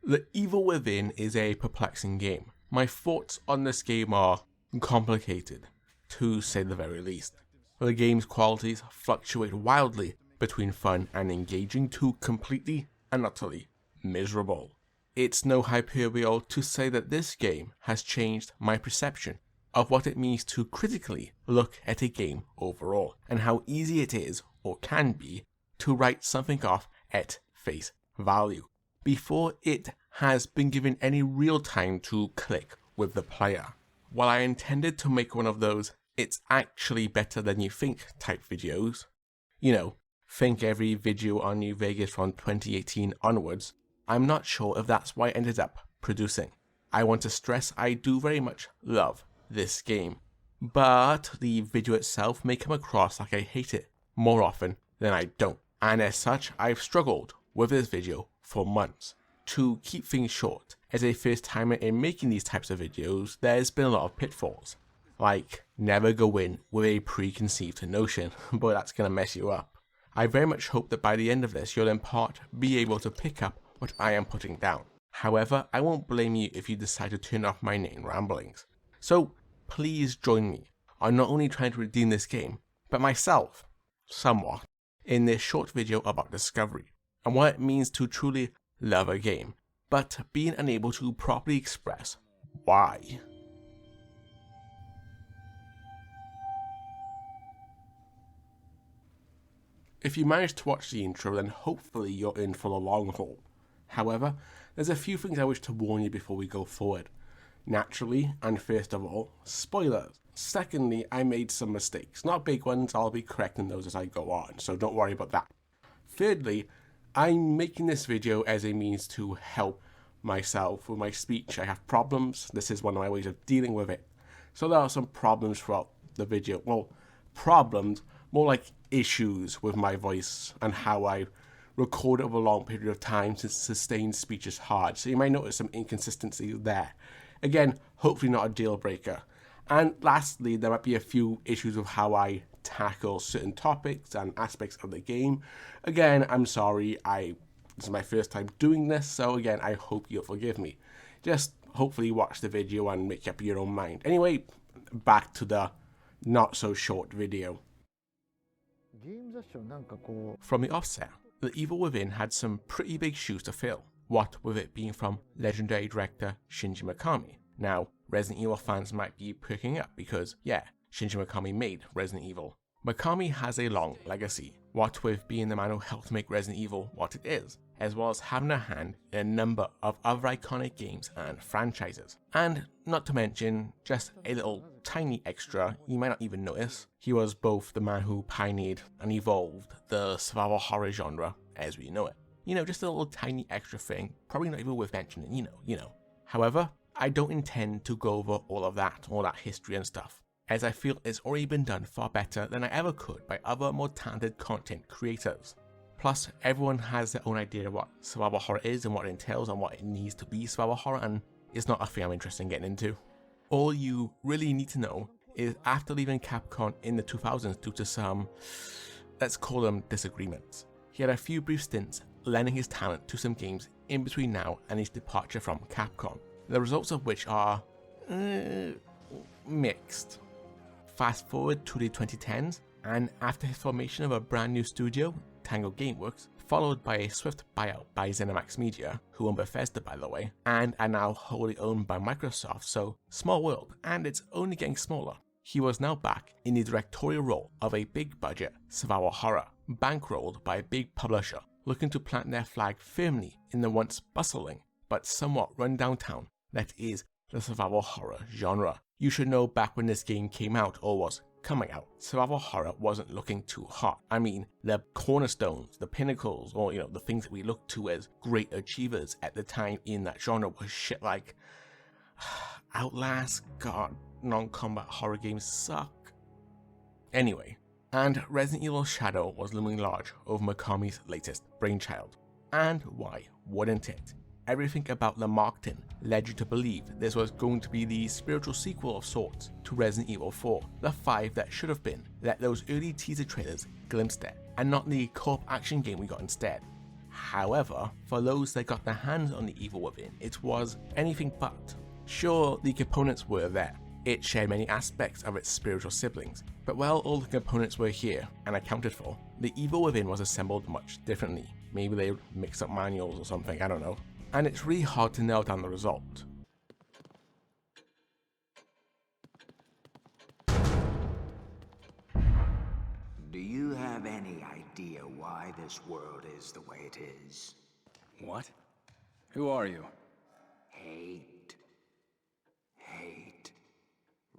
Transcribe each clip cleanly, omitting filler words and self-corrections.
The Evil Within is a perplexing game. My thoughts on this game are complicated, to say the very least. The game's qualities fluctuate wildly between fun and engaging to completely and utterly miserable. It's no hyperbole to say that this game has changed my perception of what it means to critically look at a game overall, and how easy it is, or can be, to write something off at face value, before it has been given any real time to click with the player. While I intended to make one of those "it's actually better than you think" type videos, think every video on New Vegas from 2018 onwards, I'm not sure if that's what I ended up producing. I want to stress I do very much love this game, but the video itself may come across like I hate it more often than I don't, and as such I've struggled with this video for months. To keep things short, as a first timer in making these types of videos, there's been a lot of pitfalls, like never go in with a preconceived notion, but that's gonna mess you up. I very much hope that by the end of this you'll in part be able to pick up what I am putting down. However, I won't blame you if you decide to turn off my inane ramblings. So please join me on not only trying to redeem this game, but myself, somewhat, in this short video about discovery, and what it means to truly love a game, but being unable to properly express why. If you manage to watch the intro, then hopefully you're in for the long haul. However, there's a few things I wish to warn you before we go forward. Naturally, and first of all, spoilers. Secondly, I made some mistakes. Not big ones, I'll be correcting those as I go on, so don't worry about that. Thirdly, I'm making this video as a means to help myself with my speech. I have problems. This is one of my ways of dealing with it. So there are some problems throughout the video. Well, problems, more like issues with my voice and how I record over a long period of time, since sustained speech is hard. So you might notice some inconsistencies there. Again, hopefully not a deal breaker. And lastly, there might be a few issues with how I tackle certain topics and aspects of the game. Again, I'm sorry, this is my first time doing this, so again, I hope you'll forgive me. Just hopefully watch the video and make up your own mind. Anyway, back to the not so short video. From the offset, The Evil Within had some pretty big shoes to fill, what with it being from legendary director Shinji Mikami. Now, Resident Evil fans might be perking up because, yeah, Shinji Mikami made Resident Evil. Mikami has a long legacy, what with being the man who helped make Resident Evil what it is, as well as having a hand in a number of other iconic games and franchises. And not to mention, just a little tiny extra you might not even notice, he was both the man who pioneered and evolved the survival horror genre as we know it. Just a little tiny extra thing, probably not even worth mentioning, However, I don't intend to go over all that history and stuff, as I feel it's already been done far better than I ever could by other more talented content creators. Plus, everyone has their own idea of what survival horror is and what it entails and what it needs to be survival horror, and it's not a thing I'm interested in getting into. All you really need to know is after leaving Capcom in the 2000s due to some, let's call them disagreements, he had a few brief stints lending his talent to some games in between now and his departure from Capcom, the results of which are mixed. Fast forward to the 2010s, and after his formation of a brand new studio, Tango Gameworks, followed by a swift buyout by ZeniMax Media, who own Bethesda by the way, and are now wholly owned by Microsoft, so small world, and it's only getting smaller. He was now back in the directorial role of a big budget survival horror, bankrolled by a big publisher, looking to plant their flag firmly in the once bustling, but somewhat run-down town that is the survival horror genre. You should know back when this game came out, or was coming out, survival horror wasn't looking too hot. I mean, the cornerstones, the pinnacles, or the things that we look to as great achievers at the time in that genre was shit like Outlast. God, non-combat horror games suck. Anyway, and Resident Evil Shadow was looming large over Mikami's latest brainchild. And why wouldn't it? Everything about the marketing led you to believe this was going to be the spiritual sequel of sorts to Resident Evil 4, the 5 that should have been, that those early teaser trailers glimpsed at, and not the co-op action game we got instead. However, for those that got their hands on the Evil Within, it was anything but. Sure, the components were there. It shared many aspects of its spiritual siblings, but while all the components were here and accounted for, the Evil Within was assembled much differently. Maybe they mixed up manuals or something, I don't know. And it's really hard to nail down the result. Do you have any idea why this world is the way it is? What? Who are you? Hate. Hate.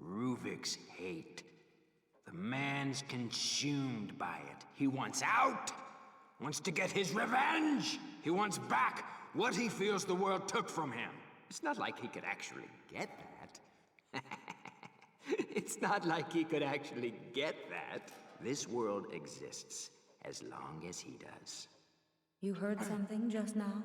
Ruvik's hate. The man's consumed by it. He wants out. Wants to get his revenge. He wants back what he feels the world took from him. It's not like he could actually get that. It's not like he could actually get that. This world exists as long as he does. You heard something just now?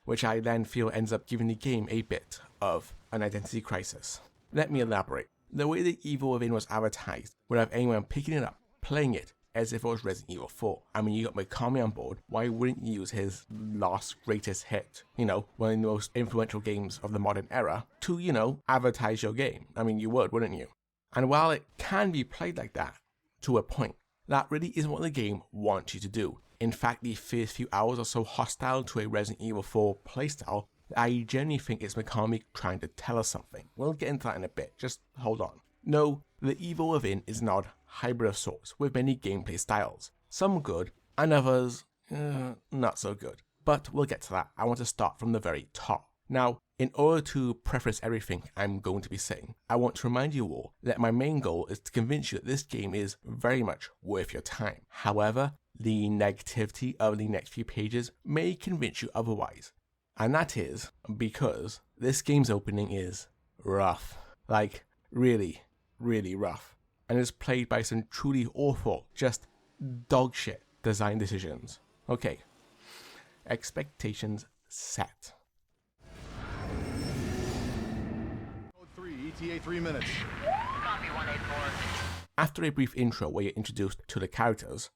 Which I then feel ends up giving the game a bit of an identity crisis. Let me elaborate. The way the Evil Within was advertised would have anyone picking it up, playing it as if it was Resident Evil 4. I mean, you got Mikami on board, why wouldn't you use his last greatest hit, you know, one of the most influential games of the modern era, to, you know, advertise your game? I mean, you would, wouldn't you? And while it can be played like that, to a point, that really isn't what the game wants you to do. In fact, the first few hours are so hostile to a Resident Evil 4 playstyle that I genuinely think it's Mikami trying to tell us something. We'll get into that in a bit, just hold on. No, the Evil Within is an odd hybrid of sorts with many gameplay styles. Some good, and others not so good. But we'll get to that. I want to start from the very top. Now, in order to preface everything I'm going to be saying, I want to remind you all that my main goal is to convince you that this game is very much worth your time. However, the negativity of the next few pages may convince you otherwise. And that is because this game's opening is rough. Like, really, really rough. And is played by some truly awful, just dogshit design decisions. Okay, expectations set. Code 3, ETA 3 minutes. Copy 184. After a brief intro where you're introduced to the characters,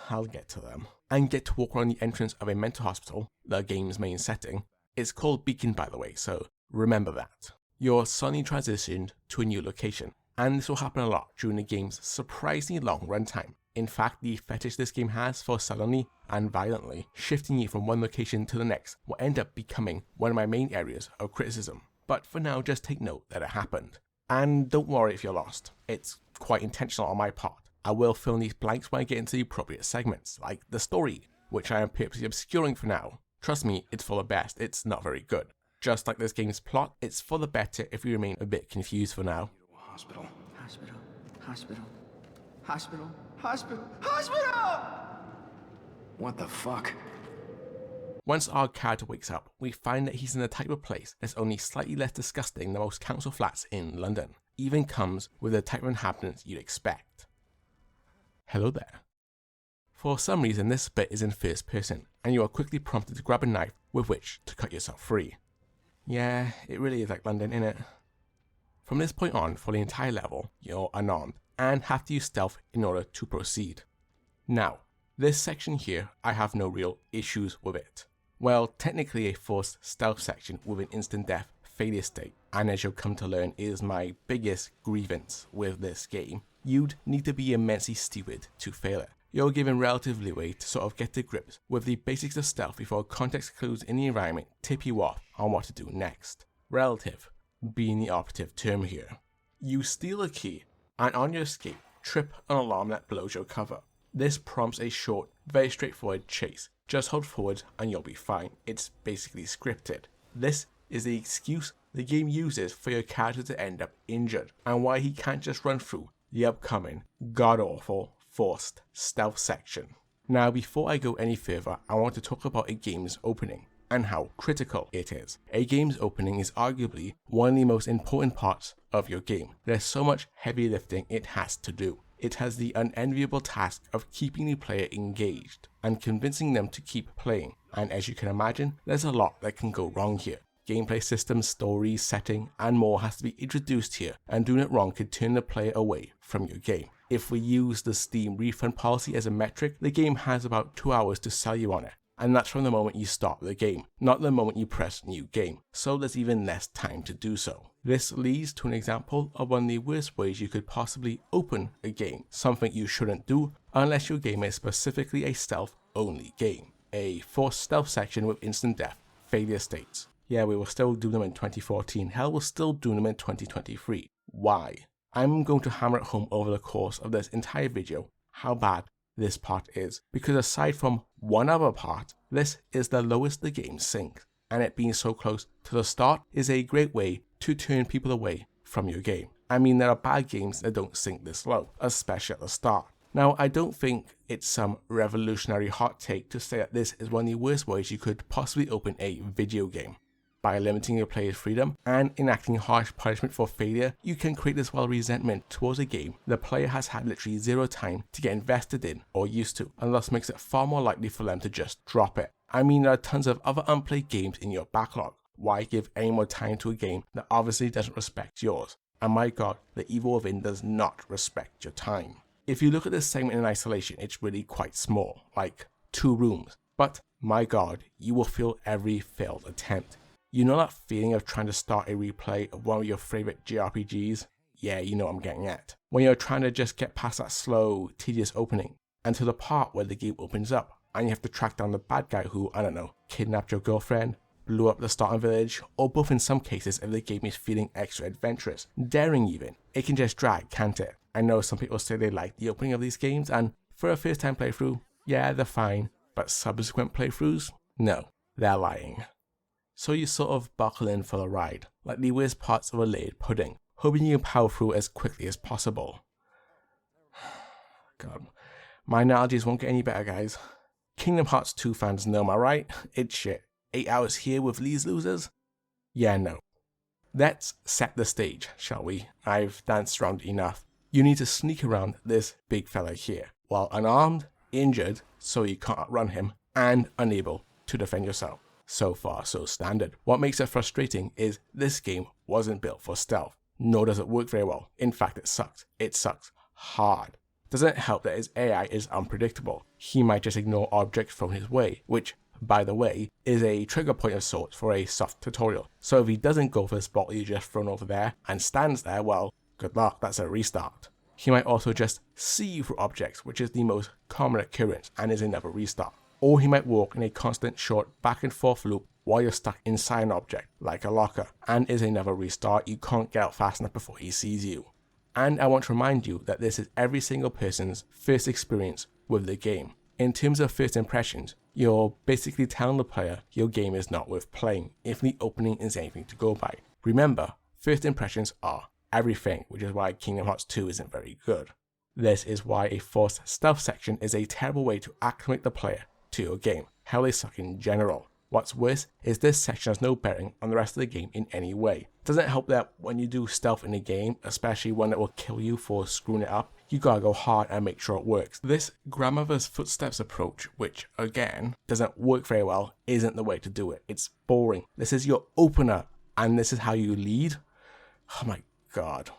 I'll get to them, and get to walk around the entrance of a mental hospital, the game's main setting. It's called Beacon, by the way, so remember that. You're suddenly transitioned to a new location, and this will happen a lot during the game's surprisingly long runtime. In fact, the fetish this game has for suddenly and violently shifting you from one location to the next will end up becoming one of my main areas of criticism. But for now, just take note that it happened. And don't worry if you're lost. It's quite intentional on my part. I will fill in these blanks when I get into the appropriate segments, like the story, which I am purposely obscuring for now. Trust me, it's for the best, it's not very good. Just like this game's plot, it's for the better if you remain a bit confused for now. Hospital. Hospital. Hospital. Hospital. Hospital. Hospital! What the fuck? Once our character wakes up, we find that he's in a type of place that's only slightly less disgusting than most council flats in London. Even comes with the type of inhabitants you'd expect. Hello there. For some reason this bit is in first person, and you are quickly prompted to grab a knife with which to cut yourself free. Yeah, it really is like London, innit? From this point on, for the entire level, you're unarmed, and have to use stealth in order to proceed. Now, this section here, I have no real issues with it. Well, technically a forced stealth section with an instant death failure state, and as you'll come to learn is my biggest grievance with this game. You'd need to be immensely stupid to fail it. You're given relative leeway to sort of get to grips with the basics of stealth before context clues in the environment tip you off on what to do next. Relative being the operative term here. You steal a key, and on your escape, trip an alarm that blows your cover. This prompts a short, very straightforward chase. Just hold forward and you'll be fine. It's basically scripted. This is the excuse the game uses for your character to end up injured, and why he can't just run through the upcoming, god-awful, forced stealth section. Now, before I go any further, I want to talk about a game's opening, and how critical it is. A game's opening is arguably one of the most important parts of your game. There's so much heavy lifting it has to do. It has the unenviable task of keeping the player engaged, and convincing them to keep playing, and as you can imagine, there's a lot that can go wrong here. Gameplay systems, stories, setting, and more has to be introduced here, and doing it wrong could turn the player away from your game. If we use the Steam refund policy as a metric, the game has about 2 hours to sell you on it. And that's from the moment you start the game, not the moment you press new game, so there's even less time to do so. This leads to an example of one of the worst ways you could possibly open a game, something you shouldn't do unless your game is specifically a stealth-only game. A forced stealth section with instant death, failure states. Yeah, we were still doing them in 2014, hell, we're still doing them in 2023. Why? I'm going to hammer it home over the course of this entire video how bad this part is, because aside from one other part, this is the lowest the game sinks, and it being so close to the start is a great way to turn people away from your game. I mean, there are bad games that don't sink this low, especially at the start. Now, I don't think it's some revolutionary hot take to say that this is one of the worst ways you could possibly open a video game. By limiting your player's freedom and enacting harsh punishment for failure, you can create this resentment towards a game the player has had literally zero time to get invested in or used to, and thus makes it far more likely for them to just drop it. I mean, there are tons of other unplayed games in your backlog. Why give any more time to a game that obviously doesn't respect yours? And my god, the evil within does not respect your time. If you look at this segment in isolation, it's really quite small, like 2 rooms. But my god, you will feel every failed attempt. You know that feeling of trying to start a replay of one of your favorite JRPGs? Yeah, you know what I'm getting at. When you're trying to just get past that slow, tedious opening, and to the part where the game opens up, and you have to track down the bad guy who, I don't know, kidnapped your girlfriend, blew up the starting village, or both in some cases if the game is feeling extra adventurous, daring even. It can just drag, can't it? I know some people say they like the opening of these games, and for a first time playthrough, yeah, they're fine, but subsequent playthroughs? No, they're lying. So you sort of buckle in for the ride, like the worst parts of a layered pudding, hoping you can power through as quickly as possible. God, my analogies won't get any better, guys. Kingdom Hearts 2 fans know, am I right? It's shit. 8 hours here with these losers? Yeah, no. Let's set the stage, shall we? I've danced around enough. You need to sneak around this big fella here, while unarmed, injured, so you can't outrun him, and unable to defend yourself. So far, so standard. What makes it frustrating is this game wasn't built for stealth, nor does it work very well. In fact, it sucks. It sucks hard. Doesn't it help that his AI is unpredictable? He might just ignore objects thrown his way, which, by the way, is a trigger point of sorts for a soft tutorial. So if he doesn't go for this bottle you just thrown over there and stands there, well, good luck, that's a restart. He might also just see you through objects, which is the most common occurrence and is another restart. Or he might walk in a constant short back and forth loop while you're stuck inside an object, like a locker, and is another restart. You can't get out fast enough before he sees you. And I want to remind you that this is every single person's first experience with the game. In terms of first impressions, you're basically telling the player your game is not worth playing if the opening is anything to go by. Remember, first impressions are everything, which is why Kingdom Hearts 2 isn't very good. This is why a forced stealth section is a terrible way to acclimate the player to your game. Hell, they suck in general. What's worse is this section has no bearing on the rest of the game in any way. Doesn't help that when you do stealth in a game, especially one that will kill you for screwing it up, you gotta go hard and make sure it works. This grandmother's footsteps approach, which again doesn't work very well, isn't the way to do it. It's boring. This is your opener, and this is how you lead? Oh my god.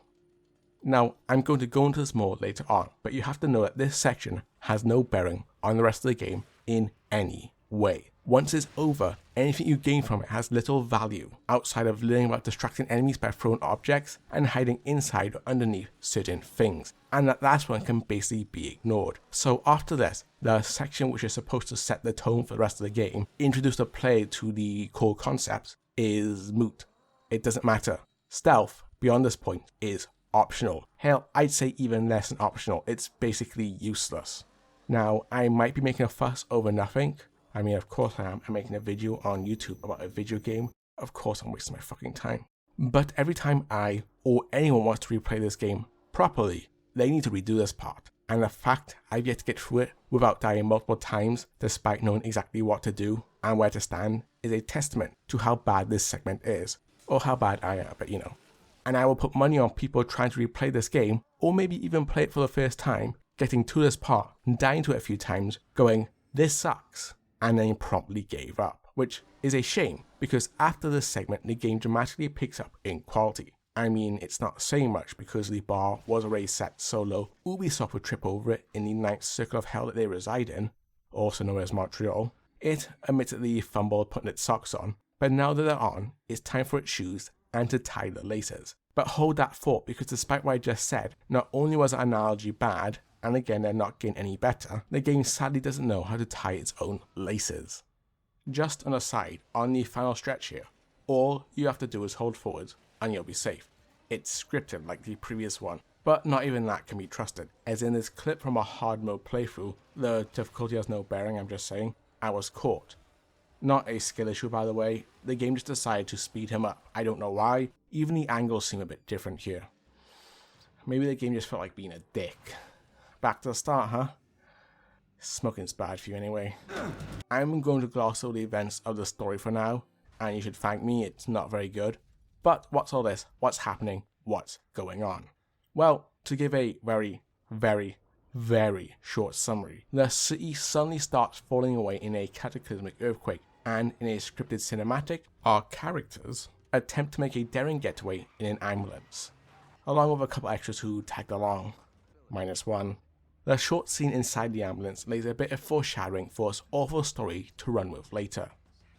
Now, I'm going to go into this more later on, but you have to know that this section has no bearing on the rest of the game in any way. Once it's over, anything you gain from it has little value outside of learning about distracting enemies by throwing objects and hiding inside or underneath certain things, and that last one can basically be ignored. So after this, the section which is supposed to set the tone for the rest of the game, introduce the player to the core concepts, is moot. It doesn't matter. Stealth, beyond this point, is optional. Hell, I'd say even less than optional. It's basically useless. Now, I might be making a fuss over nothing. I mean, of course I am. I'm making a video on YouTube about a video game. Of course I'm wasting my fucking time. But every time I, or anyone wants to replay this game properly, they need to redo this part. And the fact I've yet to get through it without dying multiple times, despite knowing exactly what to do and where to stand, is a testament to how bad this segment is. Or how bad I am, but you know. And I will put money on people trying to replay this game, or maybe even play it for the first time, getting to this part, dying to it a few times, going, this sucks, and then promptly gave up. Which is a shame, because after this segment, the game dramatically picks up in quality. I mean, it's not saying much because the bar was already set so low, Ubisoft would trip over it in the ninth circle of hell that they reside in, also known as Montreal. It admittedly fumbled putting its socks on, but now that they're on, it's time for its shoes and to tie the laces. But hold that thought, because despite what I just said, not only was that analogy bad, and again they're not getting any better, the game sadly doesn't know how to tie its own laces. Just an aside, on the final stretch here, all you have to do is hold forward and you'll be safe. It's scripted like the previous one, but not even that can be trusted, as in this clip from a hard mode playthrough, the difficulty has no bearing, I'm just saying, I was caught. Not a skill issue, by the way, the game just decided to speed him up. I don't know why, even the angles seem a bit different here. Maybe the game just felt like being a dick. Back to the start, huh? Smoking's bad for you anyway. I'm going to gloss over the events of the story for now, and you should thank me, it's not very good. But what's all this? What's happening? What's going on? Well, to give a very, very, very short summary, the city suddenly starts falling away in a cataclysmic earthquake, and in a scripted cinematic, our characters attempt to make a daring getaway in an ambulance, along with a couple extras who tagged along, -1. The short scene inside the ambulance lays a bit of foreshadowing for this awful story to run with later.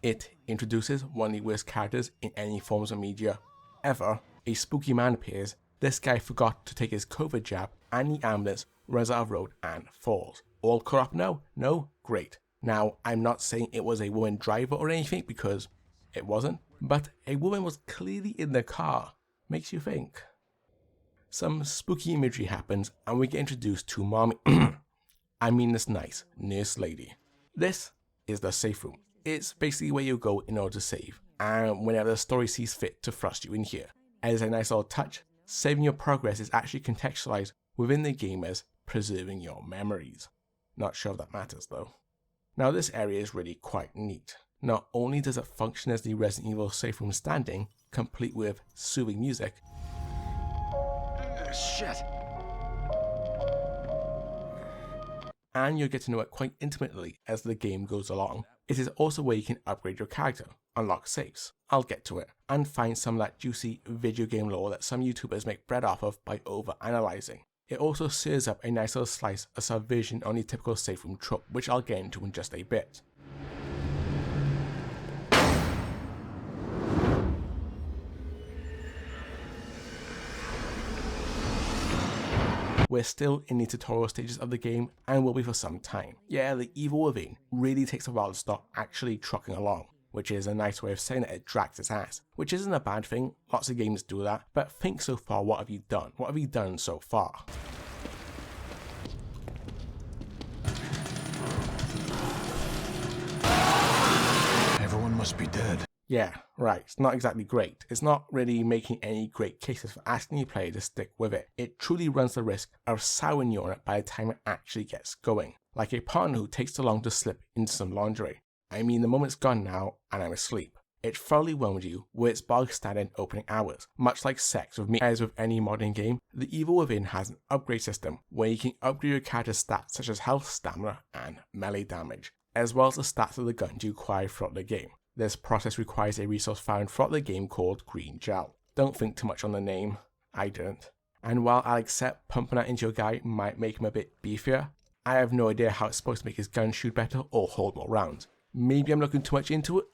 It introduces one of the worst characters in any forms of media ever. A spooky man appears. This guy forgot to take his COVID jab, and the ambulance runs out of road and falls. All caught up now? No? Great. Now, I'm not saying it was a woman driver or anything, because it wasn't, but a woman was clearly in the car. Makes you think. Some spooky imagery happens, and we get introduced to Mommy, I mean this nice nurse lady. This is the safe room. It's basically where you go in order to save, and whenever the story sees fit to thrust you in here. As a nice little touch, saving your progress is actually contextualized within the game as preserving your memories. Not sure if that matters though. Now this area is really quite neat. Not only does it function as the Resident Evil safe room standing, complete with soothing music, Shit. and you'll get to know it quite intimately as the game goes along. It is also where you can upgrade your character, unlock safes, I'll get to it, and find some of that juicy video game lore that some YouTubers make bread off of by over-analyzing. It also serves up a nice little slice of subversion on the typical safe room trope, which I'll get into in just a bit. We're still in the tutorial stages of the game and will be for some time. Yeah, the Evil Within really takes a while to start actually trucking along, which is a nice way of saying that it drags its ass, which isn't a bad thing, lots of games do that, but think so far, what have you done? What have you done so far? Everyone must be dead. Yeah, right, it's not exactly great. It's not really making any great cases for asking the player to stick with it. It truly runs the risk of souring you on it by the time it actually gets going. Like a partner who takes too long to slip into some lingerie. I mean, the moment's gone now, and I'm asleep. It thoroughly whelmed you with its bog standard opening hours. Much like sex with me, as with any modern game, The Evil Within has an upgrade system where you can upgrade your character's stats such as health, stamina, and melee damage, as well as the stats of the guns you acquire throughout the game. This process requires a resource found throughout the game called Green Gel. Don't think too much on the name. I didn't. And while I'll accept pumping that into your guy might make him a bit beefier, I have no idea how it's supposed to make his gun shoot better or hold more rounds. Maybe I'm looking too much into it.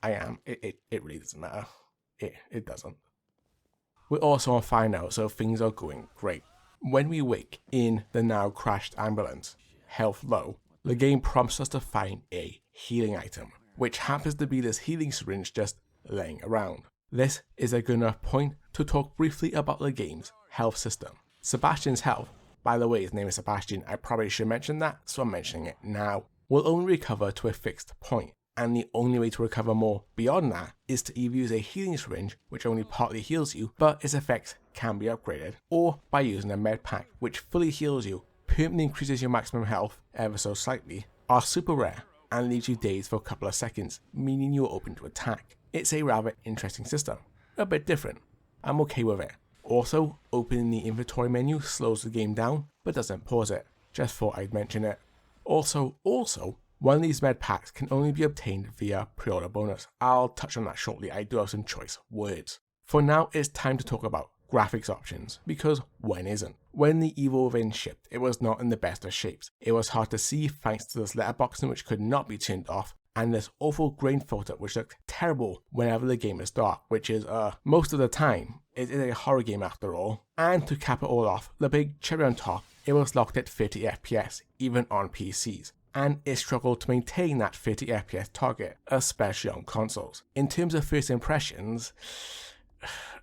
I am. It really doesn't matter. It doesn't. We're also on fire now, so things are going great. When we wake in the now crashed ambulance, health low, the game prompts us to find a healing item, which happens to be this healing syringe just laying around. This is a good enough point to talk briefly about the game's health system. Sebastian's health, by the way his name is Sebastian, I probably should mention that, so I'm mentioning it now, will only recover to a fixed point, and the only way to recover more beyond that is to either use a healing syringe, which only partly heals you, but its effects can be upgraded, or by using a med pack, which fully heals you, permanently increases your maximum health ever so slightly, are super rare, and leaves you dazed for a couple of seconds, meaning you are open to attack. It's a rather interesting system. A bit different. I'm okay with it. Also, opening the inventory menu slows the game down, but doesn't pause it. Just thought I'd mention it. Also, one of these med packs can only be obtained via pre-order bonus. I'll touch on that shortly, I do have some choice words. For now, it's time to talk about graphics options, because when isn't? When the Evil Within shipped, it was not in the best of shapes. It was hard to see thanks to this letterboxing which could not be turned off, and this awful grain filter which looked terrible whenever the game is dark, which is, most of the time. It is a horror game after all. And to cap it all off, the big cherry on top, it was locked at 30 FPS, even on PCs. And it struggled to maintain that 30 FPS target, especially on consoles. In terms of first impressions,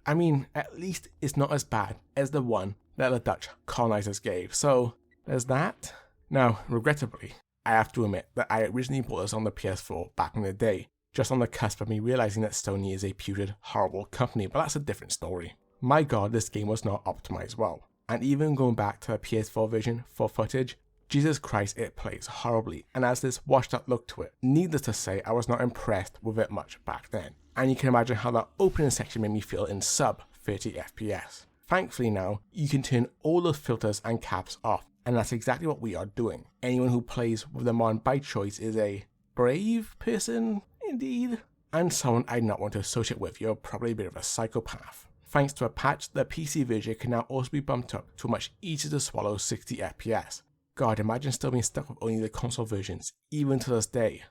I mean, at least it's not as bad as the one that the Dutch colonizers gave, so there's that. Now, regrettably, I have to admit that I originally bought this on the PS4 back in the day, just on the cusp of me realizing that Sony is a putrid, horrible company, but that's a different story. My god, this game was not optimized well, and even going back to the PS4 version for footage, Jesus Christ, it plays horribly, and has this washed up look to it. Needless to say, I was not impressed with it much back then, and you can imagine how that opening section made me feel in sub 30 FPS. Thankfully now, you can turn all those filters and caps off, and that's exactly what we are doing. Anyone who plays with the mod by choice is a brave person, indeed, and someone I'd not want to associate with. You're probably a bit of a psychopath. Thanks to a patch, the PC version can now also be bumped up to a much easier to swallow 60 FPS. God, imagine still being stuck with only the console versions, even to this day.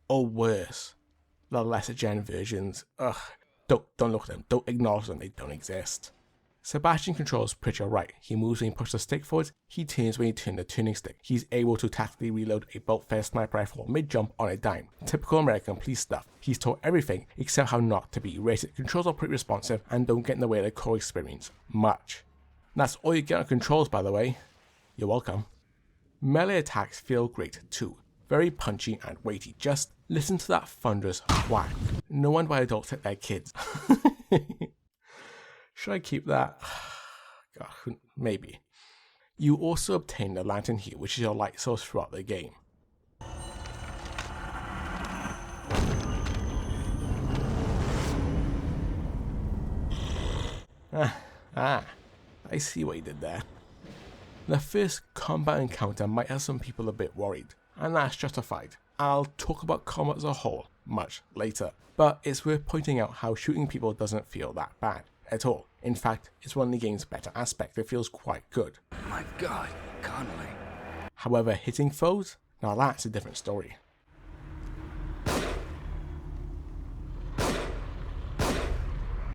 Or worse, the lesser gen versions. Ugh, don't look at them, don't acknowledge them, they don't exist. Sebastian controls pretty alright. He moves when he pushes the stick forwards, he turns when he turns the turning stick. He's able to tactically reload a bolt-fed sniper rifle mid-jump on a dime. Typical American police stuff. He's taught everything except how not to be racist. Controls are pretty responsive and don't get in the way of the core experience much. That's all you get on controls, by the way. You're welcome. Melee attacks feel great too. Very punchy and weighty. Just listen to that thunderous whack. No wonder why adults hit their kids. Should I keep that? God, maybe. You also obtain the lantern here, which is your light source throughout the game. I see what you did there. The first combat encounter might have some people a bit worried, and that's justified. I'll talk about combat as a whole much later, but it's worth pointing out how shooting people doesn't feel that bad at all. In fact, it's one of the game's better aspects. It feels quite good. My God, Connolly. However, hitting foes? Now that's a different story.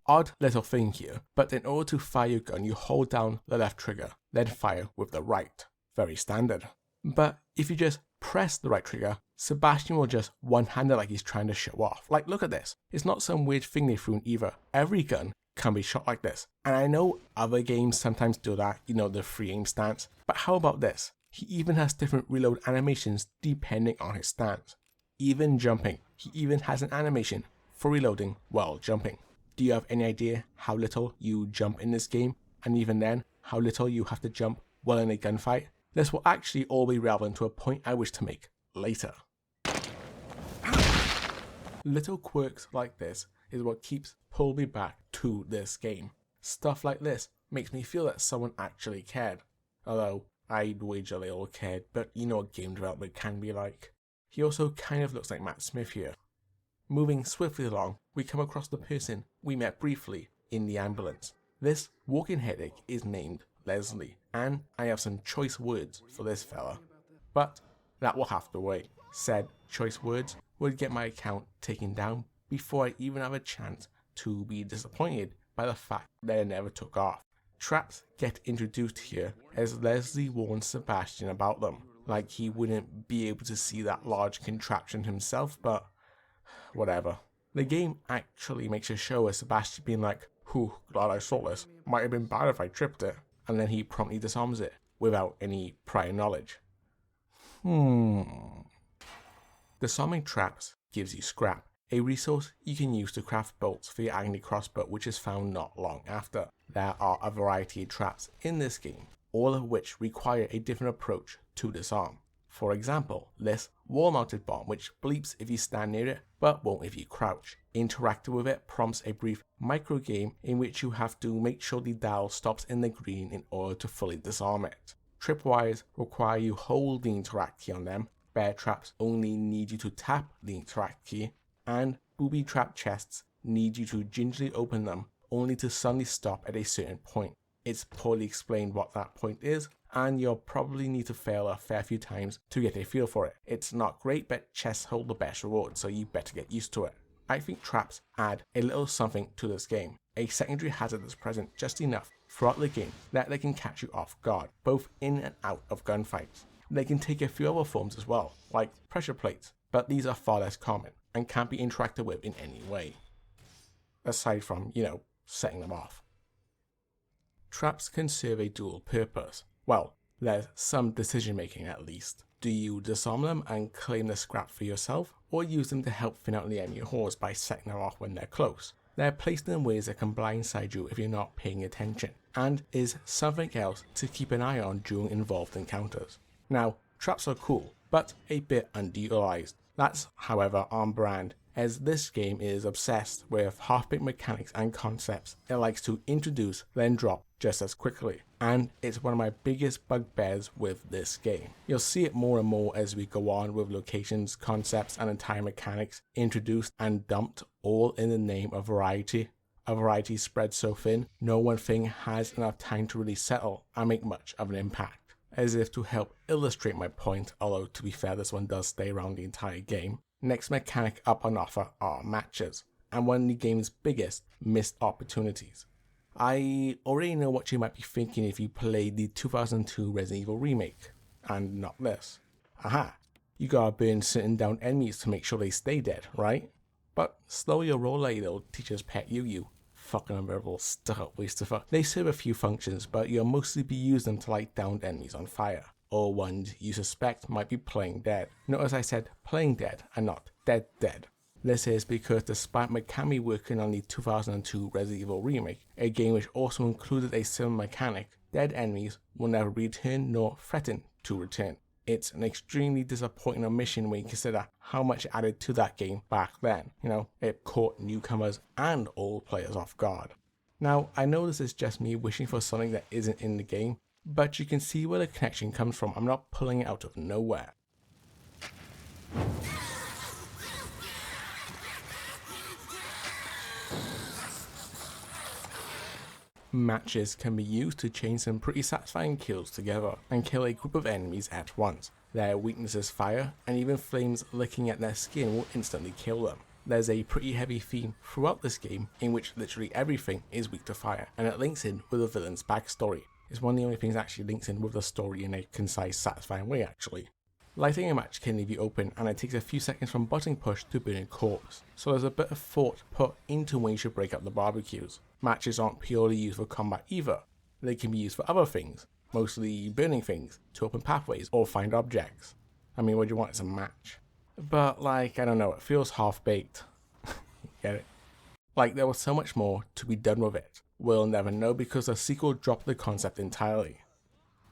Odd little thing here, but in order to fire your gun, you hold down the left trigger, then fire with the right. Very standard. But if you just press the right trigger, Sebastian will just one-hand it like he's trying to show off. Like, look at this. It's not some weird thing they threw in either. Every gun can be shot like this. And I know other games sometimes do that, you know, the free aim stance. But how about this? He even has different reload animations depending on his stance. Even jumping. He even has an animation for reloading while jumping. Do you have any idea how little you jump in this game? And even then, how little you have to jump while in a gunfight? This will actually all be relevant to a point I wish to make later. Little quirks like this is what keeps pulling me back to this game. Stuff like this makes me feel that someone actually cared. Although, I'd wager they all cared, but you know what game development can be like. He also kind of looks like Matt Smith here. Moving swiftly along, we come across the person we met briefly in the ambulance. This walking headache is named Leslie, and I have some choice words for this fella. But that will have to wait. Said choice words would get my account taken down before I even have a chance to be disappointed by the fact that it never took off. Traps get introduced here as Leslie warns Sebastian about them, like he wouldn't be able to see that large contraption himself, but whatever. The game actually makes a show of Sebastian being like, "Whew, glad I saw this. Might have been bad if I tripped it," and then he promptly disarms it without any prior knowledge. Disarming traps gives you scrap, a resource you can use to craft bolts for your Agony crossbow, which is found not long after. There are a variety of traps in this game, all of which require a different approach to disarm. For example, this wall-mounted bomb, which bleeps if you stand near it, but won't if you crouch. Interacting with it prompts a brief micro game in which you have to make sure the dial stops in the green in order to fully disarm it. Tripwires require you hold the interact key on them, bear traps only need you to tap the interact key, and booby trap chests need you to gingerly open them only to suddenly stop at a certain point. It's poorly explained what that point is, and you'll probably need to fail a fair few times to get a feel for it. It's not great, but chests hold the best reward, so you better get used to it. I think traps add a little something to this game. A secondary hazard that's present just enough throughout the game that they can catch you off guard, both in and out of gunfights. They can take a few other forms as well, like pressure plates, but these are far less common and can't be interacted with in any way. Aside from, setting them off. Traps can serve a dual purpose. Well, there's some decision making at least. Do you disarm them and claim the scrap for yourself, or use them to help thin out the enemy hordes by setting them off when they're close? They're placed in ways that can blindside you if you're not paying attention, and is something else to keep an eye on during involved encounters. Now, traps are cool, but a bit underutilized. That's, however, on brand, as this game is obsessed with half-baked mechanics and concepts it likes to introduce then drop just as quickly, and it's one of my biggest bugbears with this game. You'll see it more and more as we go on, with locations, concepts, and entire mechanics introduced and dumped, all in the name of variety. A variety spread so thin, no one thing has enough time to really settle and make much of an impact. As if to help illustrate my point, although to be fair this one does stay around the entire game. Next mechanic up on offer are matches, and one of the game's biggest missed opportunities. I already know what you might be thinking if you played the 2002 Resident Evil remake, and not this. Aha, you gotta burn certain down enemies to make sure they stay dead, right? But slow your roll like little teacher's pet Yu-Yu. Fucking unbearable stuck-up waste of fuck. They serve a few functions, but you'll mostly be using them to light downed enemies on fire, or ones you suspect might be playing dead. Notice I said playing dead and not dead. This is because despite Mikami working on the 2002 Resident Evil remake, a game which also included a similar mechanic, dead enemies will never return nor threaten to return. It's an extremely disappointing omission when you consider how much it added to that game back then. It caught newcomers and old players off guard. Now, I know this is just me wishing for something that isn't in the game, but you can see where the connection comes from. I'm not pulling it out of nowhere. Matches can be used to chain some pretty satisfying kills together and kill a group of enemies at once. Their weaknesses fire, and even flames licking at their skin will instantly kill them. There's a pretty heavy theme throughout this game in which literally everything is weak to fire, and it links in with the villain's backstory. It's one of the only things that actually links in with the story in a concise, satisfying way actually. Lighting a match can leave you open, and it takes a few seconds from button push to burn a corpse, so there's a bit of thought put into when you should break up the barbecues. Matches aren't purely used for combat either. They can be used for other things, mostly burning things, to open pathways, or find objects. I mean, what do you want? It's a match. But I don't know, it feels half-baked. Get it? There was so much more to be done with it. We'll never know because the sequel dropped the concept entirely.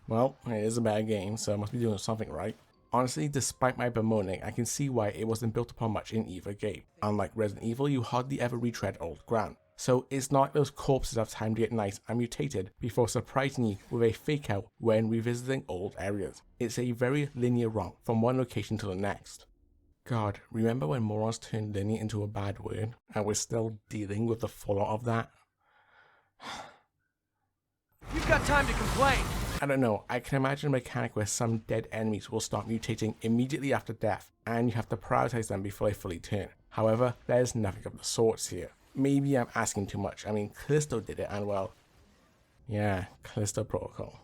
Well, it is a bad game, so I must be doing something right. Honestly, despite my bemoaning, I can see why it wasn't built upon much in either game. Unlike Resident Evil, you hardly ever retread old ground. So it's not like those corpses have time to get nice and mutated before surprising you with a fake out when revisiting old areas. It's a very linear romp from one location to the next. God, remember when morons turned linear into a bad word, and we're still dealing with the fallout of that? You've got time to complain. I don't know, I can imagine a mechanic where some dead enemies will start mutating immediately after death, and you have to prioritize them before they fully turn. However, there's nothing of the sorts here. Maybe I'm asking too much. I mean, Callisto did it, and well, yeah, Callisto Protocol.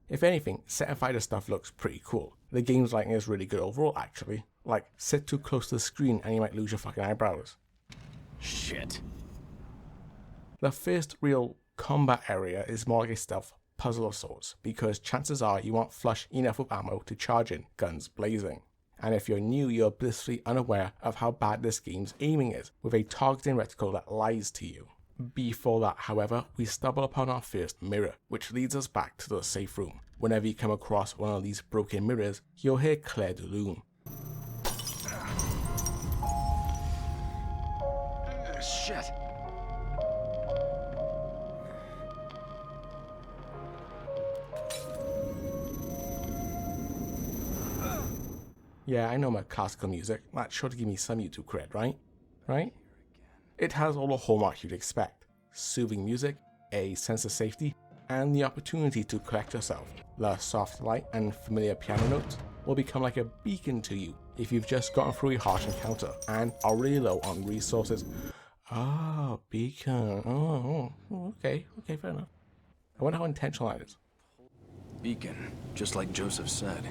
If anything, Set and Fighter stuff looks pretty cool. The game's lighting is really good overall, actually. Sit too close to the screen and you might lose your fucking eyebrows. Shit. The first real combat area is more like a stealth puzzle of sorts, because chances are you won't flush enough with ammo to charge in, guns blazing. And if you're new, you're blissfully unaware of how bad this game's aiming is, with a targeting reticle that lies to you. Before that, however, we stumble upon our first mirror, which leads us back to the safe room. Whenever you come across one of these broken mirrors, you'll hear Claire de Lune. Shit. Yeah, I know my classical music. That's sure to give me some YouTube cred, right? It has all the hallmarks you'd expect. soothing music, a sense of safety, and the opportunity to collect yourself. The soft light and familiar piano notes will become like a beacon to you if you've just gotten through a harsh encounter and are really low on resources. Ah, beacon. Oh, okay, fair enough. I wonder how intentional that is. Beacon, just like Joseph said.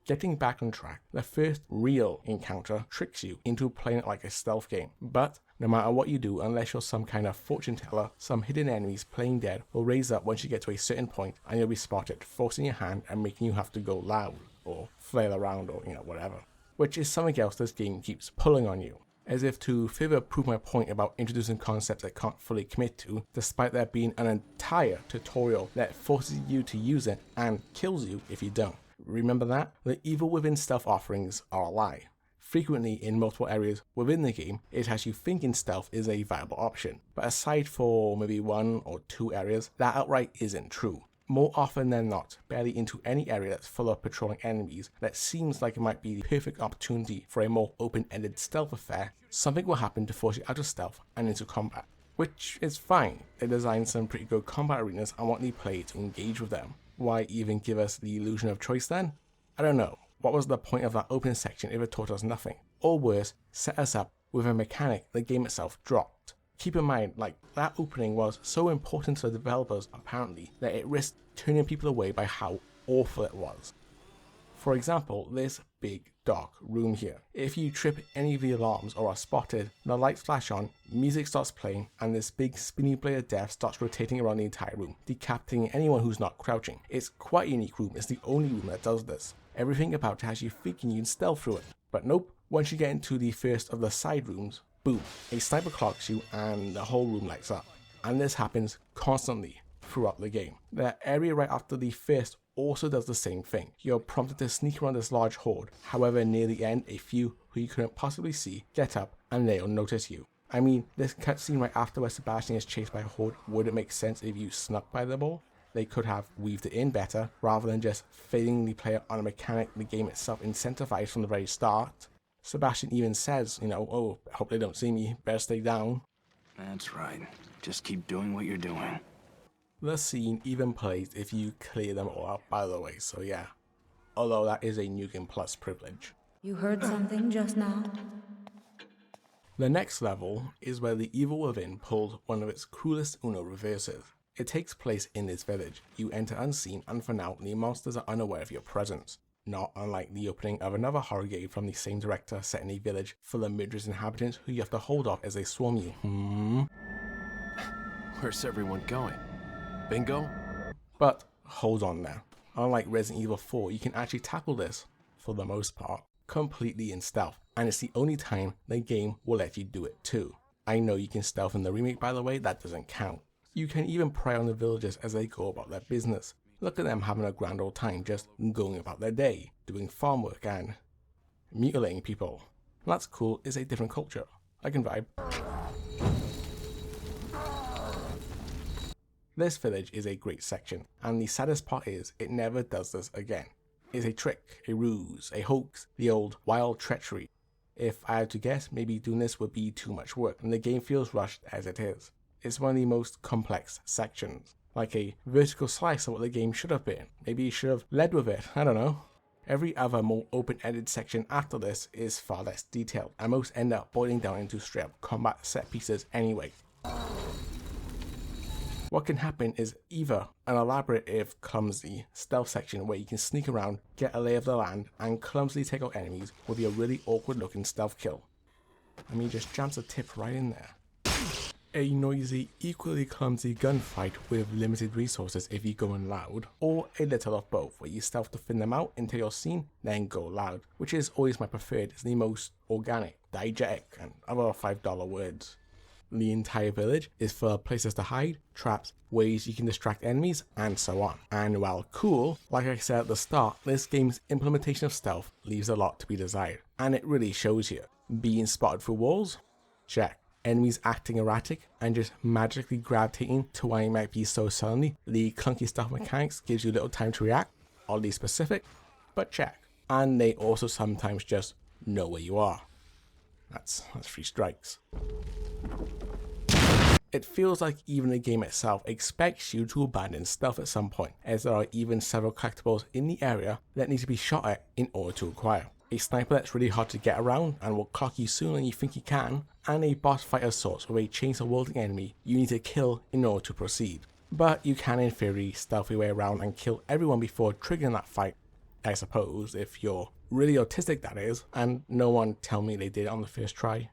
Getting back on track, the first real encounter tricks you into playing it like a stealth game. But no matter what you do, unless you're some kind of fortune teller, some hidden enemies playing dead will raise up once you get to a certain point and you'll be spotted, forcing your hand and making you have to go loud or flail around or whatever. Which is something else this game keeps pulling on you. As if to further prove my point about introducing concepts I can't fully commit to, despite there being an entire tutorial that forces you to use it and kills you if you don't. Remember that? The Evil Within stealth offerings are a lie. Frequently in multiple areas within the game, it has you thinking stealth is a viable option, but aside for maybe 1 or 2 areas, that outright isn't true. More often than not, barely into any area that's full of patrolling enemies that seems like it might be the perfect opportunity for a more open-ended stealth affair, something will happen to force you out of stealth and into combat. Which is fine, they designed some pretty good combat arenas and want the player to engage with them. Why even give us the illusion of choice then? I don't know. What was the point of that open section if it taught us nothing? Or worse, set us up with a mechanic the game itself dropped. Keep in mind, that opening was so important to the developers, apparently, that it risked turning people away by how awful it was. For example, this big, dark room here. If you trip any of the alarms or are spotted, the lights flash on, music starts playing, and this big spinny blade of death starts rotating around the entire room, decapitating anyone who's not crouching. It's quite a unique room, it's the only room that does this. Everything about it has you thinking you can stealth through it. But nope, once you get into the first of the side rooms, boom, a sniper clocks you and the whole room lights up. And this happens constantly throughout the game. The area right after the first also does the same thing. You're prompted to sneak around this large horde. However, near the end, a few who you couldn't possibly see get up and they'll notice you. I mean, this cutscene right after where Sebastian is chased by a horde wouldn't make sense if you snuck by them all. They could have weaved it in better rather than just failing the player on a mechanic the game itself incentivized from the very start. Sebastian even says, oh, I hope they don't see me, better stay down. That's right. Just keep doing what you're doing. The scene even plays if you clear them all out, by the way, so yeah. Although that is a New Game Plus privilege. You heard something just now? The next level is where the Evil Within pulled one of its coolest Uno reverses. It takes place in this village. You enter unseen, and for now, the monsters are unaware of your presence. Not unlike the opening of another horror game from the same director set in a village full of murderous inhabitants who you have to hold off as they swarm you. Where's everyone going? Bingo? But hold on now. Unlike Resident Evil 4, you can actually tackle this, for the most part, completely in stealth, and it's the only time the game will let you do it too. I know you can stealth in the remake, by the way, that doesn't count. You can even prey on the villagers as they go about their business. Look at them having a grand old time just going about their day, doing farm work and mutilating people. That's cool, it's a different culture. I can vibe. This village is a great section, and the saddest part is it never does this again. It's a trick, a ruse, a hoax, the old wild treachery. If I had to guess, maybe doing this would be too much work, and the game feels rushed as it is. It's one of the most complex sections, like a vertical slice of what the game should have been. Maybe you should have led with it, I don't know. Every other more open-ended section after this is far less detailed, and most end up boiling down into straight-up combat set pieces anyway. What can happen is either an elaborate, if clumsy, stealth section where you can sneak around, get a lay of the land, and clumsily take out enemies with your really awkward looking stealth kill. I mean, just jams a tip right in there. A noisy, equally clumsy gunfight with limited resources if you go in loud, or a little of both where you stealth to thin them out until you're seen, then go loud, which is always my preferred, it's the most organic, diegetic, and other $5 words. The entire village is full of places to hide, traps, ways you can distract enemies, and so on. And while cool, like I said at the start, this game's implementation of stealth leaves a lot to be desired, and it really shows here. Being spotted through walls? Check. Enemies acting erratic and just magically gravitating to why it might be so suddenly. The clunky stealth mechanics gives you little time to react, oddly specific, but check. And they also sometimes just know where you are. That's 3 strikes. It feels like even the game itself expects you to abandon stealth at some point, as there are even several collectibles in the area that need to be shot at in order to acquire. A sniper that's really hard to get around and will clock you sooner than you think you can, and a boss fight of sorts with a chainsaw wielding enemy you need to kill in order to proceed. But you can in theory stealth your way around and kill everyone before triggering that fight, I suppose, if you're really autistic that is, and no one tell me they did it on the first try.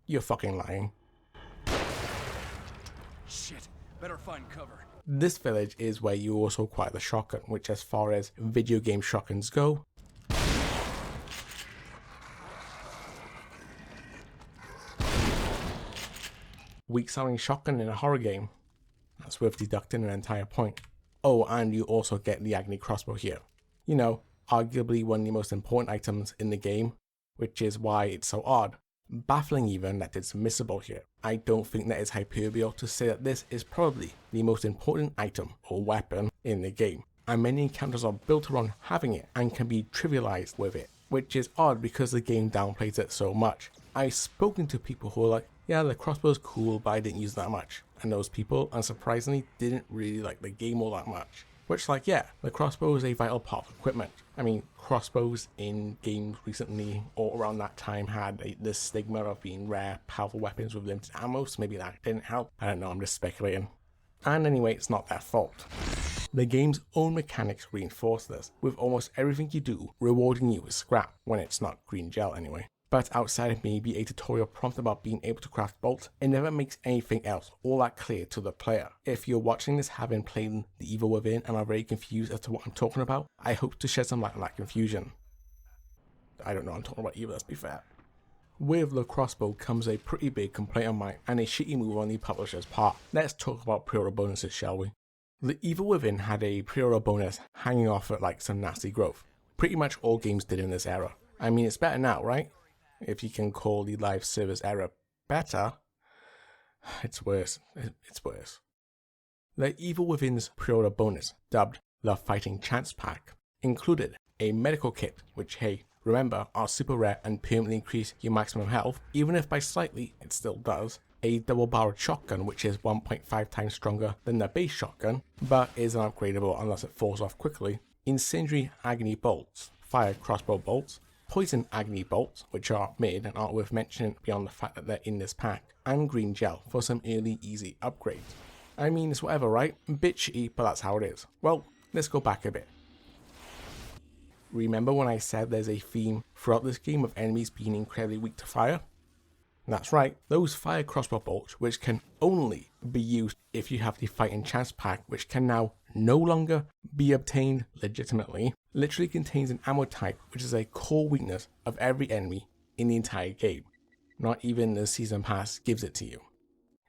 You're fucking lying. Shit, better find cover. This village is where you also acquire the shotgun, which as far as video game shotguns go, weak selling shotgun in a horror game. That's worth deducting an entire point. Oh, and you also get the Agony crossbow here. You know, arguably one of the most important items in the game, which is why it's so odd. Baffling even that it's missable here. I don't think that is hyperbole to say that this is probably the most important item or weapon in the game, and many encounters are built around having it and can be trivialized with it, which is odd because the game downplays it so much. I've spoken to people who are like, yeah, the crossbow's cool, but I didn't use that much. And those people, unsurprisingly, didn't really like the game all that much. Which, like, yeah, the crossbow is a vital part of equipment. I mean, crossbows in games recently, or around that time, had this stigma of being rare, powerful weapons with limited ammo, so maybe that didn't help. I don't know, I'm just speculating. And anyway, it's not their fault. The game's own mechanics reinforce this, with almost everything you do rewarding you with scrap, when it's not green gel anyway. But outside of maybe a tutorial prompt about being able to craft bolts, it never makes anything else all that clear to the player. If you're watching this having played The Evil Within and are very confused as to what I'm talking about, I hope to shed some light on that confusion. I don't know what I'm talking about either, let's be fair. With the crossbow comes a pretty big complaint of mine and a shitty move on the publisher's part. Let's talk about pre-order bonuses, shall we? The Evil Within had a pre-order bonus hanging off at like some nasty growth. Pretty much all games did in this era. I mean, it's better now, right? If you can call the live service era better, it's worse. It's worse. The Evil Within's pre-order bonus, dubbed the Fighting Chance Pack, included a medical kit, which, hey, remember, are super rare and permanently increase your maximum health, even if by slightly, it still does. A double-barreled shotgun, which is 1.5 times stronger than the base shotgun, but is unupgradable unless it falls off quickly. Incendiary Agony bolts, fire crossbow bolts, poison agony bolts, which are mid and aren't worth mentioning beyond the fact that they're in this pack, and green gel for some early easy upgrades. I mean, it's whatever, right? Bit shitty, but that's how it is. Well, let's go back a bit. Remember when I said there's a theme throughout this game of enemies being incredibly weak to fire? That's right, those fire crossbow bolts, which can only be used if you have the Fighting Chance Pack, which can now no longer be obtained legitimately, literally contains an ammo type which is a core weakness of every enemy in the entire game. Not even the season pass gives it to you.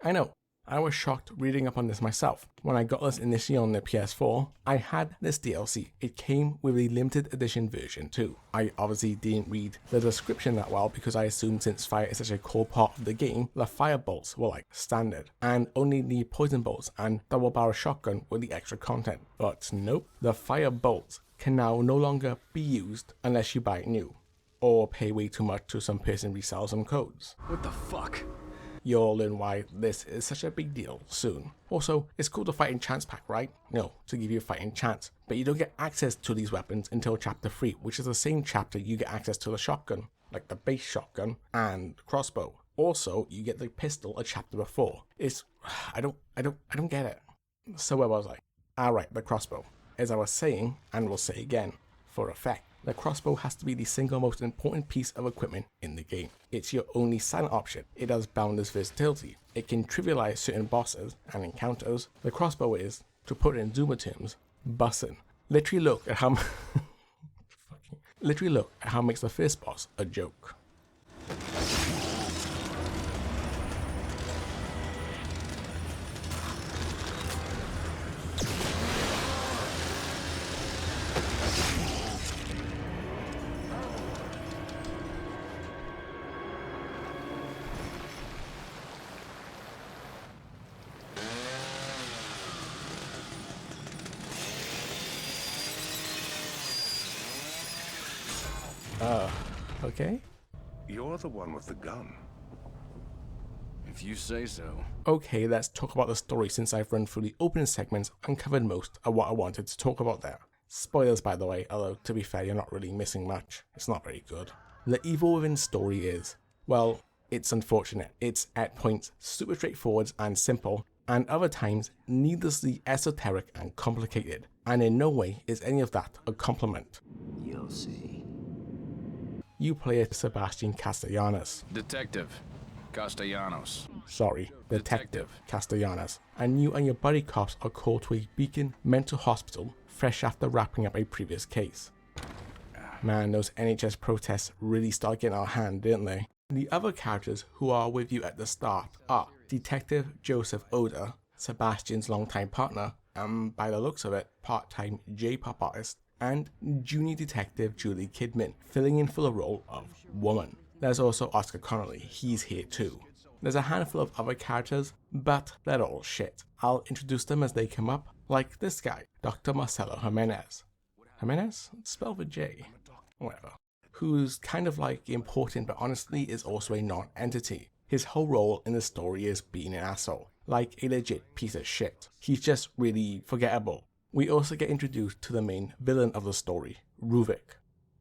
I know, I was shocked reading up on this myself. When I got this initially on the PS4, I had this DLC. It came with a limited edition version too. I obviously didn't read the description that well because I assumed since fire is such a core part of the game, the fire bolts were like standard, and only the poison bolts and double barrel shotgun were the extra content. But nope, the fire bolts can now no longer be used unless you buy it new, or pay way too much to some person resell some codes. What the fuck? You'll learn why this is such a big deal soon. Also, it's called the Fighting Chance Pack, right? No, to give you a fighting chance. But you don't get access to these weapons until Chapter 3, which is the same chapter you get access to the shotgun, like the base shotgun and crossbow. Also, you get the pistol a chapter before. I don't get it. So where was I? Alright, the crossbow. As I was saying, and will say again, for effect, the crossbow has to be the single most important piece of equipment in the game. It's your only silent option. It has boundless versatility. It can trivialize certain bosses and encounters. The crossbow is, to put it in Zoomer terms, bussin'. Literally look at how it makes the first boss a joke. Okay. You're the one with the gun. If you say so. Okay, let's talk about the story since I've run through the opening segments and covered most of what I wanted to talk about there. Spoilers by the way, although to be fair you're not really missing much. It's not very good. The Evil Within story is, well, it's unfortunate. It's at points super straightforward and simple, and other times needlessly esoteric and complicated, and in no way is any of that a compliment. You'll see. You play as Sebastian Castellanos. Detective Castellanos. Sorry, Detective Castellanos. And you and your buddy cops are called to a Beacon mental hospital fresh after wrapping up a previous case. Man, those NHS protests really started getting out of hand, didn't they? The other characters who are with you at the start are Detective Joseph Oda, Sebastian's longtime partner, and by the looks of it, part-time J-pop artist, and junior detective Julie Kidman, filling in for the role of Woman. There's also Oscar Connolly, he's here too. There's a handful of other characters, but they're all shit. I'll introduce them as they come up, like this guy, Dr. Marcelo Jimenez. Jimenez? Spelled with J. Whatever. Who's kind of like important but honestly is also a non-entity. His whole role in the story is being an asshole, like a legit piece of shit. He's just really forgettable. We also get introduced to the main villain of the story, Ruvik.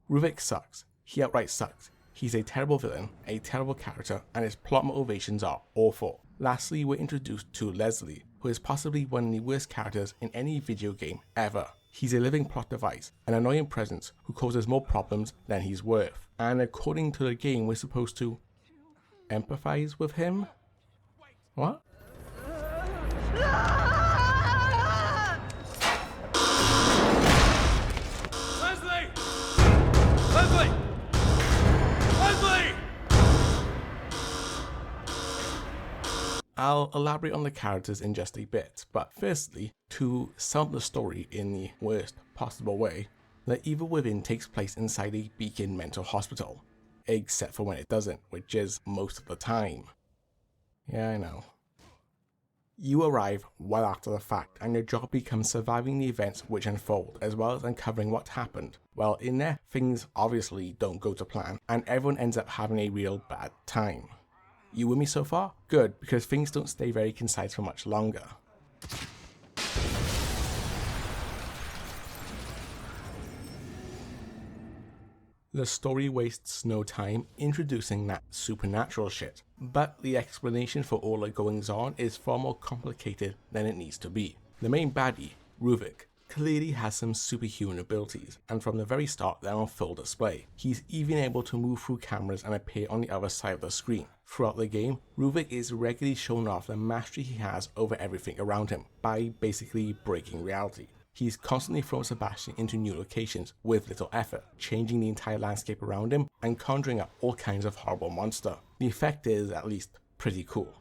Ruvik sucks. He outright sucks. He's a terrible villain, a terrible character, and his plot motivations are awful. Lastly, we're introduced to Leslie, who is possibly one of the worst characters in any video game ever. He's a living plot device, an annoying presence who causes more problems than he's worth. And according to the game, we're supposed to empathize with him? What? Leslie! Leslie! Leslie! I'll elaborate on the characters in just a bit, but firstly, to sum the story in the worst possible way, The Evil Within takes place inside a Beacon mental hospital, except for when it doesn't, which is most of the time. Yeah, I know. You arrive well after the fact, and your job becomes surviving the events which unfold, as well as uncovering what happened. Well, in there, things obviously don't go to plan, and everyone ends up having a real bad time. You with me so far? Good, because things don't stay very concise for much longer. The story wastes no time introducing that supernatural shit, but the explanation for all the goings on is far more complicated than it needs to be. The main baddie, Ruvik, clearly has some superhuman abilities, and from the very start they're on full display. He's even able to move through cameras and appear on the other side of the screen. Throughout the game, Ruvik is regularly showing off the mastery he has over everything around him by basically breaking reality. He's constantly throwing Sebastian into new locations with little effort, changing the entire landscape around him and conjuring up all kinds of horrible monster. The effect is, at least, pretty cool.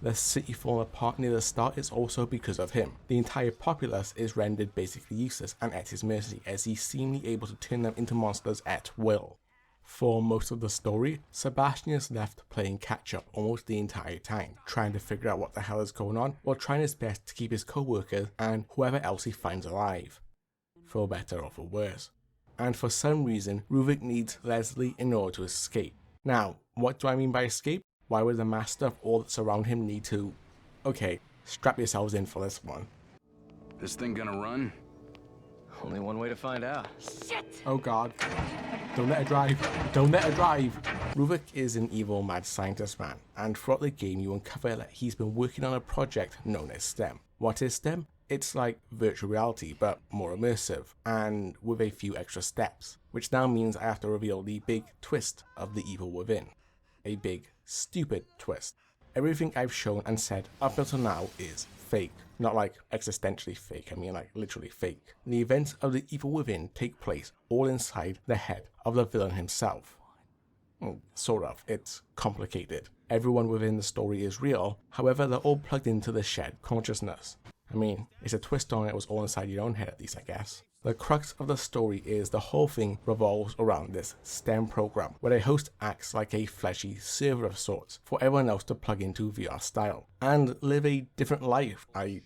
The city falling apart near the start is also because of him. The entire populace is rendered basically useless and at his mercy, as he's seemingly able to turn them into monsters at will. For most of the story, Sebastian is left playing catch up almost the entire time, trying to figure out what the hell is going on, while trying his best to keep his co-workers and whoever else he finds alive. For better or for worse. And for some reason, Ruvik needs Leslie in order to escape. Now, what do I mean by escape? Why would the master of all that's around him need to... Okay, strap yourselves in for this one. This thing gonna run? Only one way to find out. Oh god. Don't let her drive. Don't let her drive. Ruvik is an evil mad scientist man, and throughout the game you uncover that he's been working on a project known as STEM. What is STEM? It's like virtual reality, but more immersive, and with a few extra steps, which now means I have to reveal the big twist of The Evil Within. A big, stupid twist. Everything I've shown and said up until now is fake. Not like existentially fake, I mean like literally fake. The events of The Evil Within take place all inside the head of the villain himself. Sort of, it's complicated. Everyone within the story is real, however they're all plugged into the shared consciousness. I mean, it's a twist on it was all inside your own head at least, I guess. The crux of the story is the whole thing revolves around this STEM program, where the host acts like a fleshy server of sorts for everyone else to plug into VR style, and live a different life, I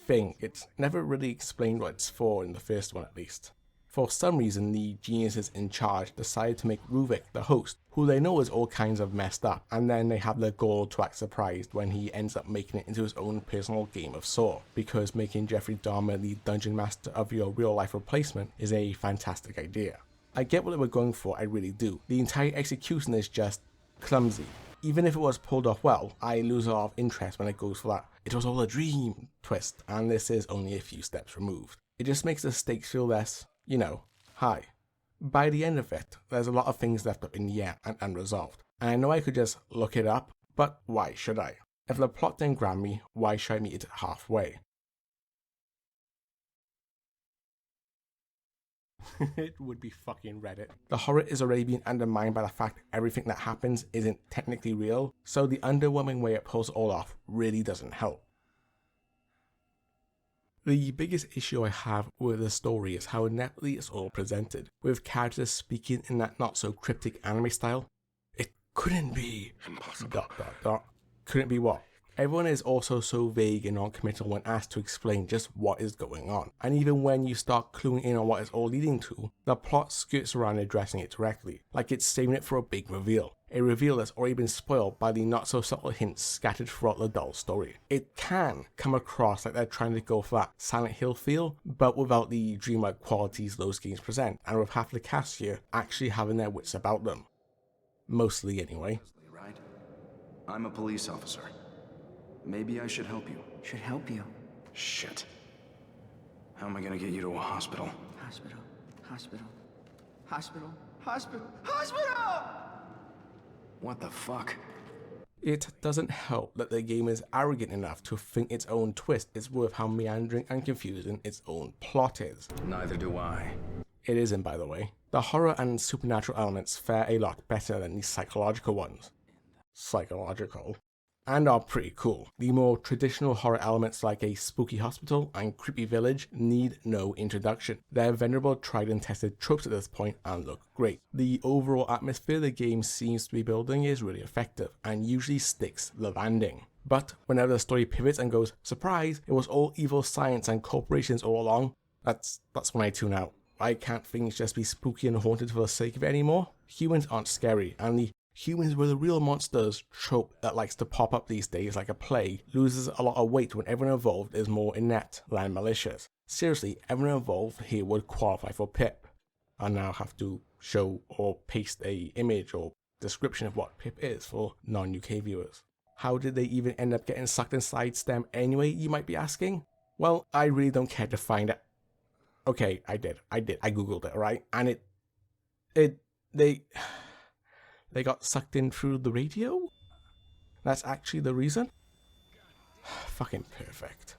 think. It's never really explained what it's for in the first one at least. For some reason, the geniuses in charge decided to make Ruvik the host, who they know is all kinds of messed up, and then they have the gall to act surprised when he ends up making it into his own personal game of Saw, because making Jeffrey Dahmer the dungeon master of your real life replacement is a fantastic idea. I get what they were going for, I really do. The entire execution is just clumsy. Even if it was pulled off well, I lose a lot of interest when it goes for that "it was all a dream" twist, and this is only a few steps removed. It just makes the stakes feel less, high. By the end of it, there's a lot of things left up in the air and unresolved. And I know I could just look it up, but why should I? If the plot didn't grab me, why should I meet it halfway? It would be fucking Reddit. The horror is already being undermined by the fact everything that happens isn't technically real, so the underwhelming way it pulls it all off really doesn't help. The biggest issue I have with the story is how ineptly it's all presented, with characters speaking in that not so cryptic anime style. It couldn't be... Impossible. ... Couldn't be what? Everyone is also so vague and non-committal when asked to explain just what is going on. And even when you start cluing in on what it's all leading to, the plot skirts around addressing it directly, like it's saving it for a big reveal. A reveal that's already been spoiled by the not-so-subtle hints scattered throughout the dull story. It can come across like they're trying to go for that Silent Hill feel, but without the dreamlike qualities those games present, and with half the cast here actually having their wits about them. Mostly, anyway. Right? I'm a police officer. Maybe I should help you. Should help you. Shit. How am I gonna get you to a hospital? Hospital. Hospital. Hospital. Hospital. Hospital! What the fuck? It doesn't help that the game is arrogant enough to think its own twist is worth how meandering and confusing its own plot is. Neither do I. It isn't, by the way. The horror and supernatural elements fare a lot better than the psychological ones. And are pretty cool. The more traditional horror elements like a spooky hospital and creepy village need no introduction. They're venerable, tried and tested tropes at this point and look great. The overall atmosphere the game seems to be building is really effective and usually sticks the landing. But whenever the story pivots and goes, surprise, it was all evil science and corporations all along, that's when I tune out. Why can't things just be spooky and haunted for the sake of it anymore? Humans aren't scary, and the humans were the real monsters trope that likes to pop up these days like a plague loses a lot of weight when everyone involved is more inept than malicious. Seriously, everyone involved here would qualify for Pip. I now have to show or paste a image or description of what Pip is for non-UK viewers. How did they even end up getting sucked inside STEM anyway, you might be asking? Well, I really don't care to find it. Okay, I did. I googled it, right? And they got sucked in through the radio? That's actually the reason? Fucking perfect.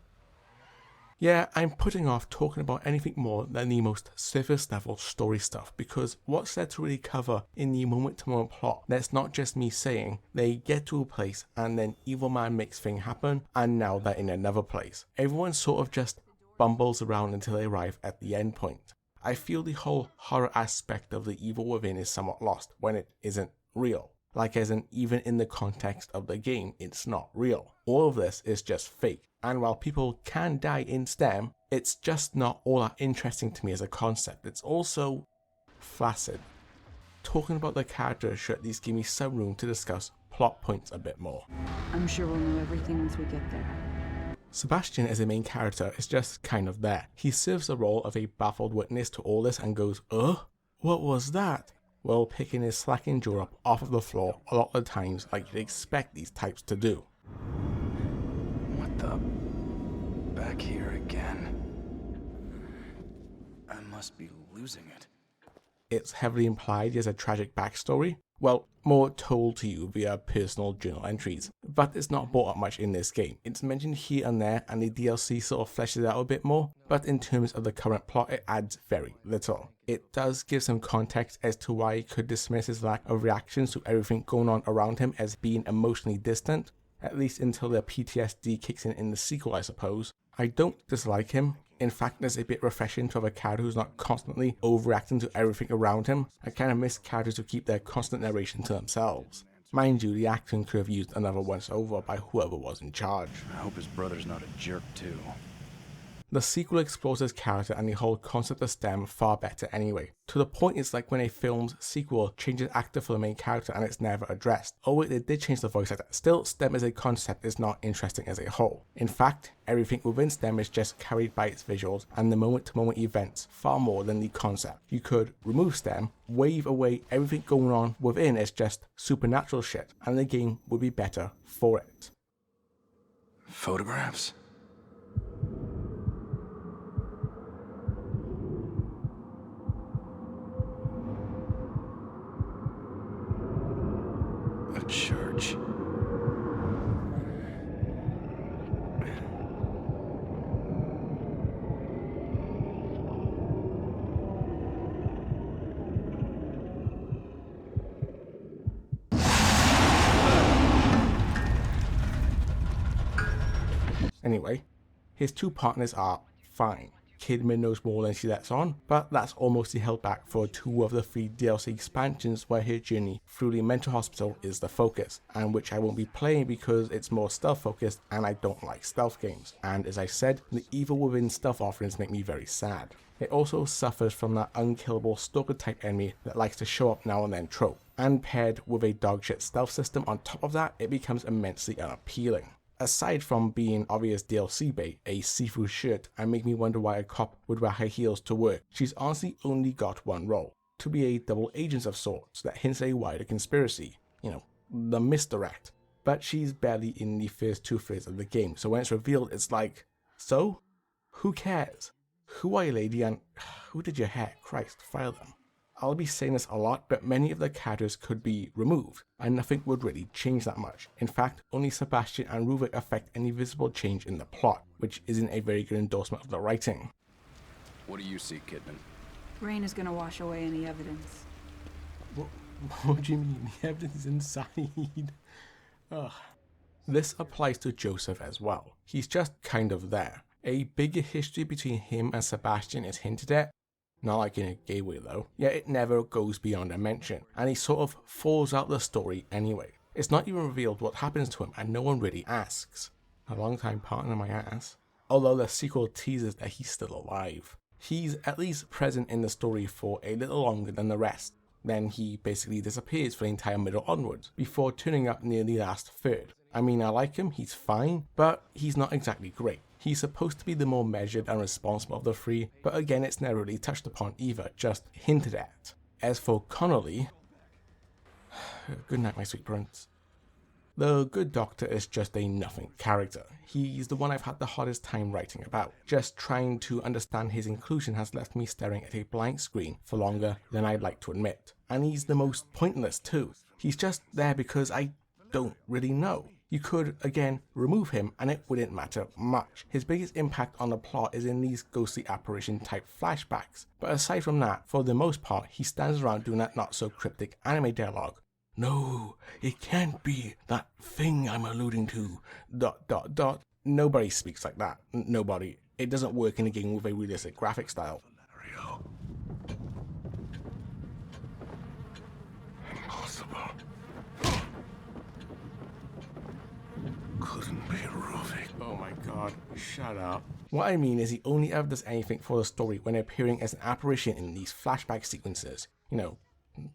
Yeah, I'm putting off talking about anything more than the most surface level story stuff, because what's there to really cover in the moment to moment plot that's not just me saying they get to a place and then Evil Man makes things happen and now they're in another place. Everyone sort of just bumbles around until they arrive at the end point. I feel the whole horror aspect of the evil within is somewhat lost when it isn't real. Like as in, even in the context of the game, it's not real. All of this is just fake. And while people can die in STEM, it's just not all that interesting to me as a concept. It's also flaccid. Talking about the characters should at least give me some room to discuss plot points a bit more. I'm sure we'll know everything once we get there. Sebastian as a main character is just kind of there. He serves the role of a baffled witness to all this and goes, what was that? While picking his slacking jaw up off of the floor a lot of the times like you'd expect these types to do. What the... Back here again. I must be losing it. It's heavily implied he has a tragic backstory. Well, more told to you via personal journal entries, but it's not brought up much in this game. It's mentioned here and there, and the DLC sort of fleshes it out a bit more, but in terms of the current plot, it adds very little. It does give some context as to why he could dismiss his lack of reactions to everything going on around him as being emotionally distant, at least until the PTSD kicks in the sequel, I suppose. I don't dislike him. In fact, it's a bit refreshing to have a character who's not constantly overreacting to everything around him. I kind of miss characters who keep their constant narration to themselves. Mind you, the acting could have used another once over by whoever was in charge. I hope his brother's not a jerk too. The sequel explores his character and the whole concept of STEM far better anyway. To the point it's like when a film's sequel changes actor for the main character and it's never addressed. Oh wait, they did change the voice actor. Still, STEM as a concept is not interesting as a whole. In fact, everything within STEM is just carried by its visuals and the moment-to-moment events far more than the concept. You could remove STEM, wave away everything going on within as just supernatural shit, and the game would be better for it. Photographs? A church. Anyway, his two partners are fine. Kidman knows more than she lets on, but that's all mostly held back for 2 of the 3 DLC expansions where her journey through the mental hospital is the focus, and which I won't be playing because it's more stealth focused and I don't like stealth games. And as I said, the evil within stealth offerings make me very sad. It also suffers from that unkillable stalker type enemy that likes to show up now and then trope, and paired with a dogshit stealth system on top of that, it becomes immensely unappealing. Aside from being obvious DLC bait, a see-through shirt, and make me wonder why a cop would wear high heels to work, she's honestly only got one role, to be a double agent of sorts that hints at a wider conspiracy, you know, the misdirect. But she's barely in the first 2/3 of the game, so when it's revealed it's like, so? Who cares? Who are you, lady, and who did your hair? Christ, fire them. I'll be saying this a lot, but many of the characters could be removed, and nothing would really change that much. In fact, only Sebastian and Ruvik affect any visible change in the plot, which isn't a very good endorsement of the writing. What do you see, Kidman? Rain is gonna wash away any evidence. What do you mean? The evidence is inside. Ugh. This applies to Joseph as well. He's just kind of there. A bigger history between him and Sebastian is hinted at, not like in a gay way though, yet it never goes beyond a mention, and he sort of falls out the story anyway. It's not even revealed what happens to him and no one really asks. A long time partner my ass. Although the sequel teases that he's still alive. He's at least present in the story for a little longer than the rest. Then he basically disappears for the entire middle onwards, before turning up near the last third. I mean, I like him, he's fine, but he's not exactly great. He's supposed to be the more measured and responsible of the 3, but again it's never really touched upon either, just hinted at. As for Connolly, good night my sweet prince. The good doctor is just a nothing character. He's the one I've had the hardest time writing about. Just trying to understand his inclusion has left me staring at a blank screen for longer than I'd like to admit. And he's the most pointless too. He's just there because I don't really know. You could, again, remove him and it wouldn't matter much. His biggest impact on the plot is in these ghostly apparition type flashbacks. But aside from that, for the most part, he stands around doing that not so cryptic anime dialogue. No, it can't be that thing I'm alluding to, ... Nobody speaks like that. Nobody. It doesn't work in a game with a realistic graphic style. Impossible. Couldn't be Ruvik. Oh my god, shut up. What I mean is he only ever does anything for the story when appearing as an apparition in these flashback sequences. You know,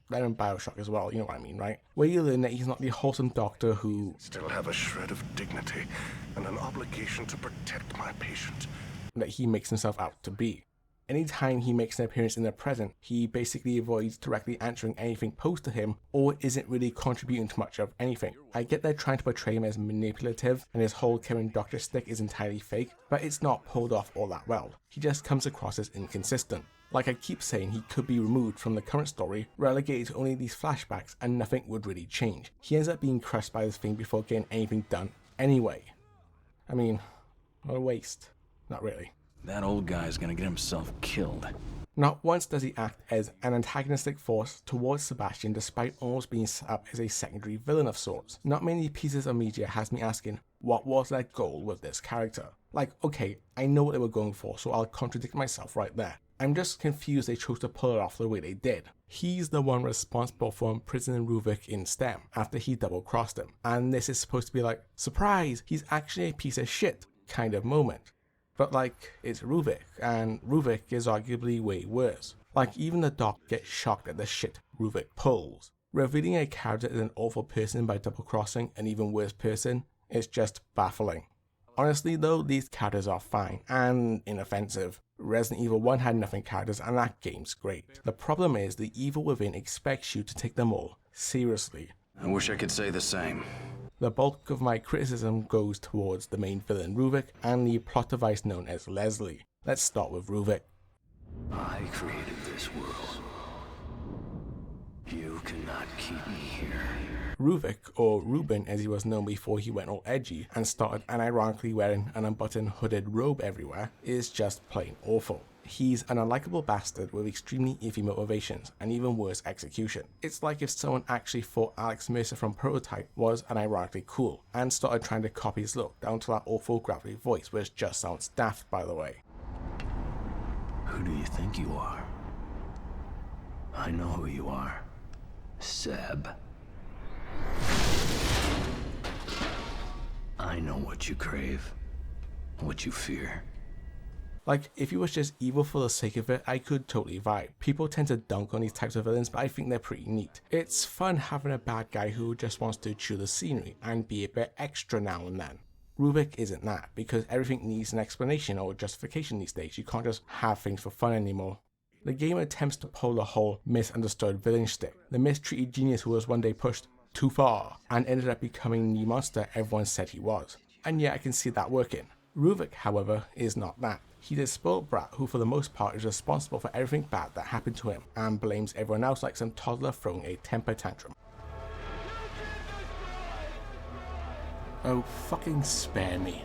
they're in BioShock as well, you know what I mean, right? Where you learn that he's not the wholesome doctor who Still have a shred of dignity and an obligation to protect my patient. that he makes himself out to be. Anytime he makes an appearance in the present, he basically avoids directly answering anything posed to him or isn't really contributing to much of anything. I get they're trying to portray him as manipulative and his whole Karen Doctor stick is entirely fake, but it's not pulled off all that well. He just comes across as inconsistent. Like I keep saying, he could be removed from the current story, relegated to only these flashbacks, and nothing would really change. He ends up being crushed by this thing before getting anything done anyway. I mean, what a waste. Not really. That old guy's gonna get himself killed. Not once does he act as an antagonistic force towards Sebastian despite almost being set up as a secondary villain of sorts. Not many pieces of media has me asking, what was their goal with this character? Like, okay, I know what they were going for, so I'll contradict myself right there. I'm just confused they chose to pull it off the way they did. He's the one responsible for imprisoning Ruvik in STEM after he double-crossed him. And this is supposed to be like, surprise, he's actually a piece of shit kind of moment. But like, it's Ruvik, and Ruvik is arguably way worse. Like, even the doc gets shocked at the shit Ruvik pulls. Revealing a character as an awful person by double-crossing an even worse person is just baffling. Honestly though, these characters are fine and inoffensive. Resident Evil 1 had nothing characters and that game's great. The problem is the evil within expects you to take them all seriously. I wish I could say the same. The bulk of my criticism goes towards the main villain Ruvik and the plot device known as Leslie. Let's start with Ruvik. I created this world. You cannot keep me here. Ruvik, or Ruben as he was known before he went all edgy and started unironically wearing an unbuttoned hooded robe everywhere, is just plain awful. He's an unlikable bastard with extremely iffy motivations and even worse execution. It's like if someone actually thought Alex Mercer from Prototype was unironically cool and started trying to copy his look down to that awful gravelly voice which just sounds daft by the way. Who do you think you are? I know who you are. Seb. I know what you crave, what you fear. Like, if he was just evil for the sake of it, I could totally vibe. People tend to dunk on these types of villains, but I think they're pretty neat. It's fun having a bad guy who just wants to chew the scenery and be a bit extra now and then. Ruvik isn't that, because everything needs an explanation or justification these days. You can't just have things for fun anymore. The game attempts to pull the whole misunderstood villain shtick, the mistreated genius who was one day pushed too far and ended up becoming the monster everyone said he was. And yeah, I can see that working. Ruvik, however, is not that. He's a spoiled brat who for the most part is responsible for everything bad that happened to him and blames everyone else like some toddler throwing a temper tantrum. Oh, fucking spare me.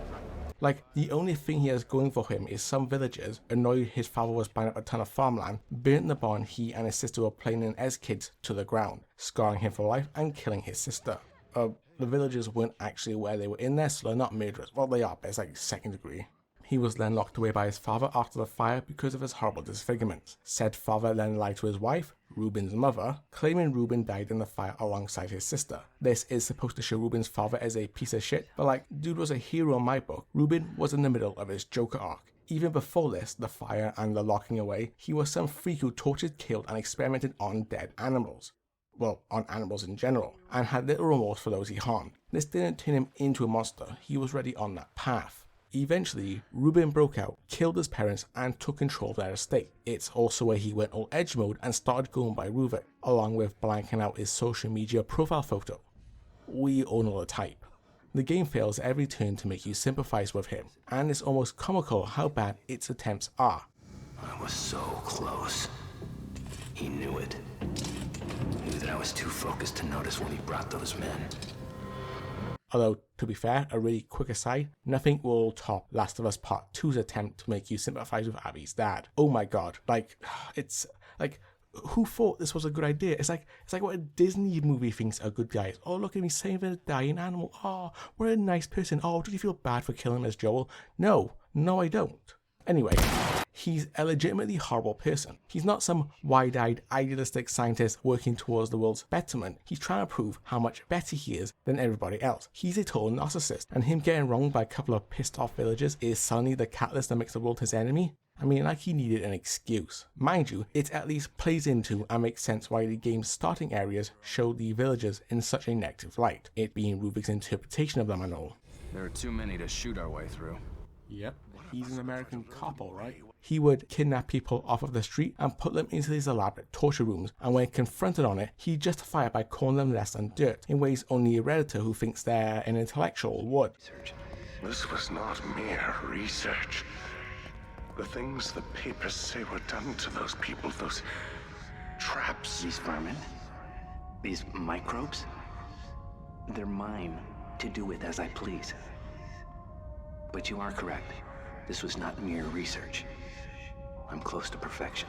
Like, the only thing he has going for him is some villagers, annoyed his father was buying up a ton of farmland, burnt the barn he and his sister were playing in as kids to the ground, scarring him for life and killing his sister. The villagers weren't actually aware they were in there, so they're not murderers. Well, they are, but it's like second degree. He was then locked away by his father after the fire because of his horrible disfigurements. Said father then lied to his wife, Ruben's mother, claiming Ruben died in the fire alongside his sister. This is supposed to show Ruben's father as a piece of shit, but like, dude was a hero in my book. Ruben was in the middle of his Joker arc. Even before this, the fire and the locking away, he was some freak who tortured, killed, and experimented on dead animals. Well, on animals in general, and had little remorse for those he harmed. This didn't turn him into a monster, he was already on that path. Eventually, Ruben broke out, killed his parents, and took control of their estate. It's also where he went all edge mode and started going by Ruvik, along with blanking out his social media profile photo. We all know the type. The game fails every turn to make you sympathize with him, and it's almost comical how bad its attempts are. I was so close. He knew it. Knew that I was too focused to notice when he brought those men. Although, to be fair, a really quick aside, nothing will top Last of Us Part 2's attempt to make you sympathize with Abby's dad. Oh my god, like, it's, like, who thought this was a good idea? It's like what a Disney movie thinks a good guy is. Oh, look at me saving a dying animal. Oh, what a nice person. Oh, did you feel bad for killing him as Joel? No, I don't. Anyway, he's a legitimately horrible person. He's not some wide-eyed, idealistic scientist working towards the world's betterment. He's trying to prove how much better he is than everybody else. He's a total narcissist, and him getting wronged by a couple of pissed-off villagers is suddenly the catalyst that makes the world his enemy. I mean, like he needed an excuse. Mind you, it at least plays into and makes sense why the game's starting areas show the villagers in such a negative light, it being Ruvik's interpretation of them and all. There are too many to shoot our way through. Yep, he's an American cop, alright. He would kidnap people off of the street and put them into these elaborate torture rooms, and when confronted on it, he'd justify it by calling them less than dirt, in ways only a Redditor who thinks they're an intellectual would. This was not mere research. The things the papers say were done to those people, those traps. These vermin, these microbes, they're mine to do with as I please. But you are correct. This was not mere research. I'm close to perfection.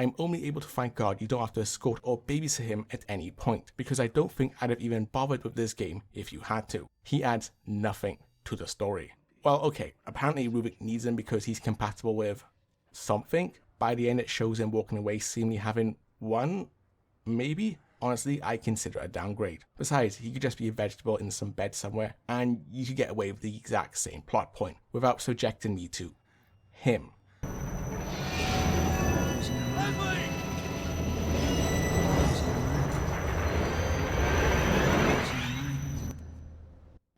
I'm only able to thank God you don't have to escort or babysit him at any point, because I don't think I'd have even bothered with this game if you had to. He adds nothing to the story. Well, okay, apparently Ruvik needs him because he's compatible with something. By the end it shows him walking away seemingly having one, maybe? Honestly, I consider it a downgrade. Besides, he could just be a vegetable in some bed somewhere, and you could get away with the exact same plot point without subjecting me to him.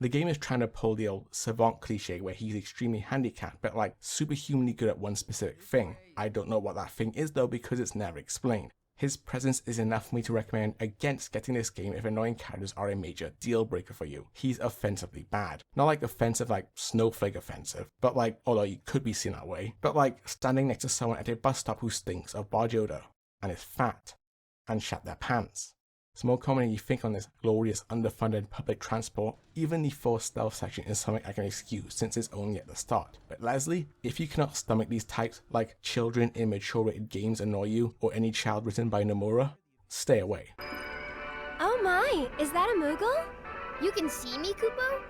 The game is trying to pull the old savant cliche where he's extremely handicapped, but like superhumanly good at one specific thing. I don't know what that thing is though, because it's never explained. His presence is enough for me to recommend against getting this game if annoying characters are a major deal breaker for you. He's offensively bad. Not like offensive like snowflake offensive, but like, although you could be seen that way, but like standing next to someone at a bus stop who stinks of body odor and is fat and shat their pants. It's more common than you think on this glorious underfunded public transport. Even the forced stealth section is something I can excuse since it's only at the start. But Leslie, if you cannot stomach these types like children in mature rated games annoy you, or any child written by Nomura, stay away. Oh my, is that a Moogle? You can see me, Kupo?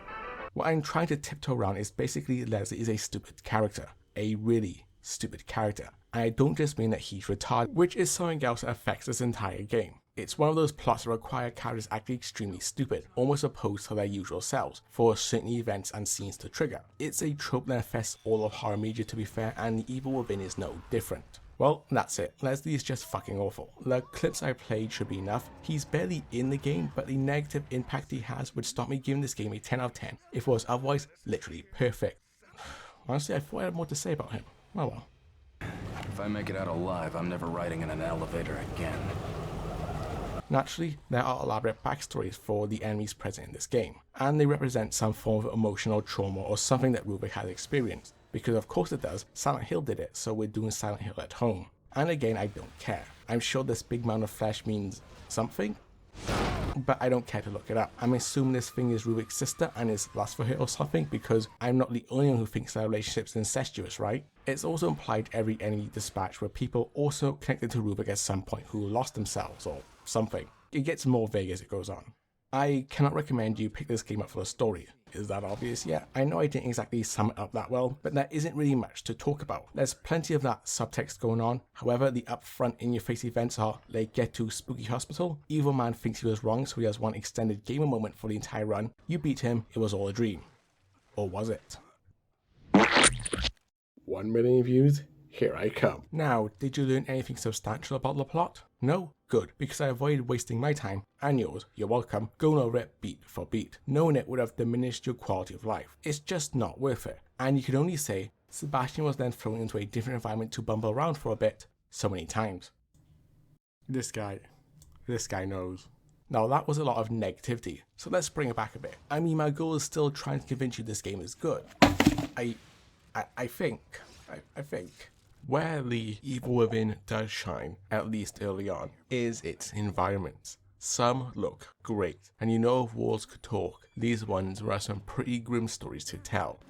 What I'm trying to tiptoe around is basically Leslie is a stupid character. A really stupid character. And I don't just mean that he's retarded, which is something else that affects this entire game. It's one of those plots that require characters acting extremely stupid, almost opposed to their usual selves, for certain events and scenes to trigger. It's a trope that affects all of horror media to be fair, and The Evil Within is no different. Well, that's it. Leslie is just fucking awful. The clips I played should be enough. He's barely in the game, but the negative impact he has would stop me giving this game a 10 out of 10 if it was otherwise literally perfect. Honestly, I thought I had more to say about him. Oh well. If I make it out alive, I'm never riding in an elevator again. Naturally, there are elaborate backstories for the enemies present in this game, and they represent some form of emotional trauma or something that Ruvik has experienced. Because of course it does, Silent Hill did it, so we're doing Silent Hill at home. And again, I don't care. I'm sure this big mound of flesh means something, but I don't care to look it up. I'm assuming this thing is Ruvik's sister and is lust for her or something, because I'm not the only one who thinks their relationship's incestuous, right? It's also implied every enemy dispatch were people also connected to Ruvik at some point who lost themselves or something. It gets more vague as it goes on. I cannot recommend you pick this game up for the story. Is that obvious? Yeah, I know I didn't exactly sum it up that well, but there isn't really much to talk about. There's plenty of that subtext going on. However, the upfront in-your-face events are, they get to Spooky Hospital, Evil Man thinks he was wrong, so he has one extended gamer moment for the entire run. You beat him, it was all a dream. Or was it? 1 million views? Here I come. Now, did you learn anything substantial about the plot? No? Good, because I avoided wasting my time, and yours, you're welcome, going over it beat for beat. Knowing it would have diminished your quality of life. It's just not worth it. And you could only say, Sebastian was then thrown into a different environment to bumble around for a bit, so many times. This guy knows. Now that was a lot of negativity, so let's bring it back a bit. I mean, my goal is still trying to convince you this game is good. I think. Where The Evil Within does shine, at least early on, is its environments. Some look great, and you know if walls could talk, these ones will have some pretty grim stories to tell.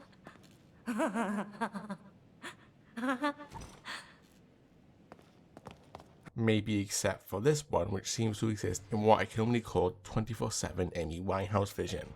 Maybe except for this one, which seems to exist in what I can only call 24/7 Amy Winehouse vision.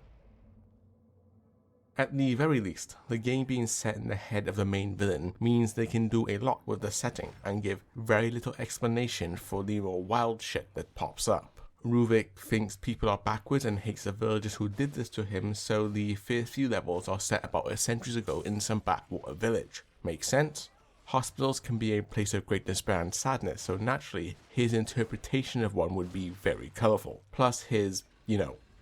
At the very least, the game being set in the head of the main villain means they can do a lot with the setting and give very little explanation for the raw wild shit that pops up. Ruvik thinks people are backwards and hates the villagers who did this to him, so the first few levels are set about a centuries ago in some backwater village. Makes sense? Hospitals can be a place of great despair and sadness, so naturally, his interpretation of one would be very colourful. Plus his,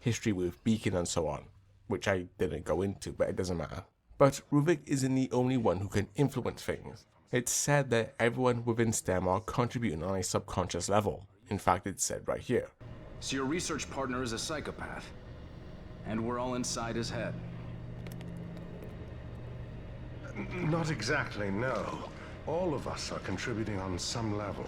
history with Beacon and so on. Which I didn't go into, but it doesn't matter. But Ruvik isn't the only one who can influence things. It's said that everyone within STEM are contributing on a subconscious level. In fact, it's said right here. So your research partner is a psychopath, and we're all inside his head. Not exactly, no. All of us are contributing on some level.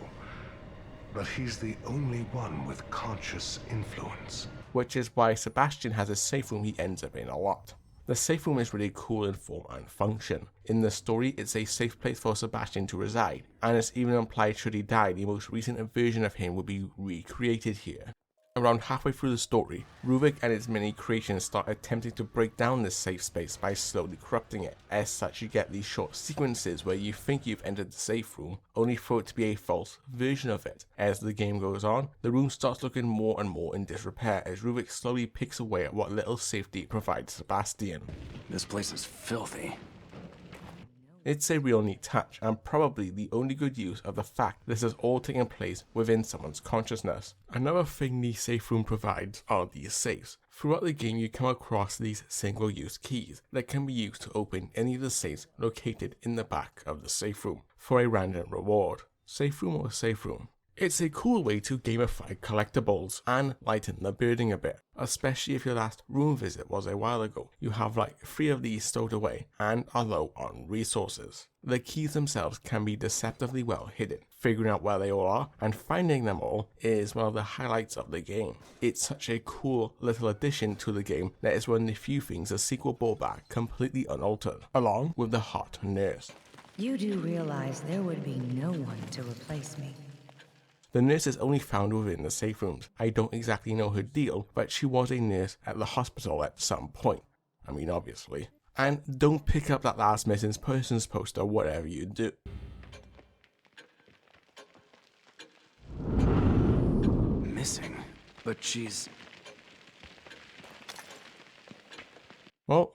But he's the only one with conscious influence. Which is why Sebastian has a safe room he ends up in a lot. The safe room is really cool in form and function. In the story, it's a safe place for Sebastian to reside, and it's even implied should he die, the most recent version of him would be recreated here. Around halfway through the story, Ruvik and his many creations start attempting to break down this safe space by slowly corrupting it. As such, you get these short sequences where you think you've entered the safe room, only for it to be a false version of it. As the game goes on, the room starts looking more and more in disrepair as Ruvik slowly picks away at what little safety it provides Sebastian. This place is filthy. It's a real neat touch, and probably the only good use of the fact this is all taking place within someone's consciousness. Another thing the safe room provides are these safes. Throughout the game you come across these single-use keys that can be used to open any of the safes located in the back of the safe room for a random reward. Safe room or safe room? It's a cool way to gamify collectibles and lighten the burden a bit, especially if your last room visit was a while ago. You have like 3 of these stowed away and are low on resources. The keys themselves can be deceptively well hidden. Figuring out where they all are and finding them all is one of the highlights of the game. It's such a cool little addition to the game that is one of the few things the sequel brought back completely unaltered, along with the hot nurse. You do realize there would be no one to replace me. The nurse is only found within the safe rooms. I don't exactly know her deal, but she was a nurse at the hospital at some point. I mean, obviously. And don't pick up that last missing persons poster, whatever you do. Missing? But she's... Well,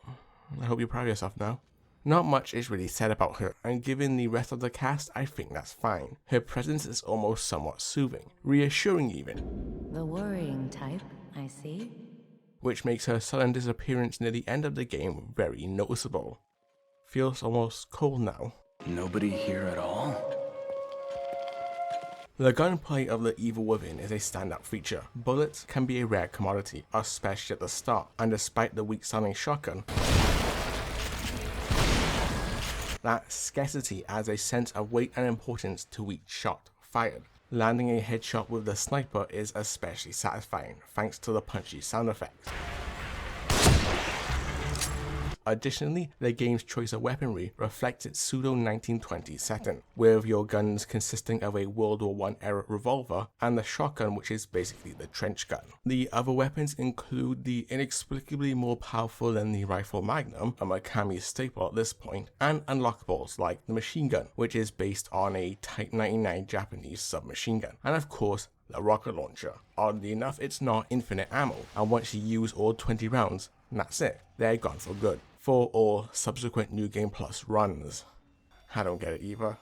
I hope you're proud of yourself now. Not much is really said about her, and given the rest of the cast, I think that's fine. Her presence is almost somewhat soothing, reassuring even. The worrying type, I see. Which makes her sudden disappearance near the end of the game very noticeable. Feels almost cold now. Nobody here at all? The gunplay of The Evil Within is a standout feature. Bullets can be a rare commodity, especially at the start, and despite the weak sounding shotgun, that scarcity adds a sense of weight and importance to each shot fired. Landing a headshot with the sniper is especially satisfying, thanks to the punchy sound effects. Additionally, the game's choice of weaponry reflects its pseudo-1920s setting, with your guns consisting of a World War I era revolver and the shotgun, which is basically the trench gun. The other weapons include the inexplicably more powerful than the rifle Magnum, a Mikami staple at this point, and unlockables like the machine gun, which is based on a Type 99 Japanese submachine gun, and of course, the rocket launcher. Oddly enough, it's not infinite ammo, and once you use all 20 rounds, that's it, they're gone for good. For all subsequent New Game Plus runs. I don't get it either.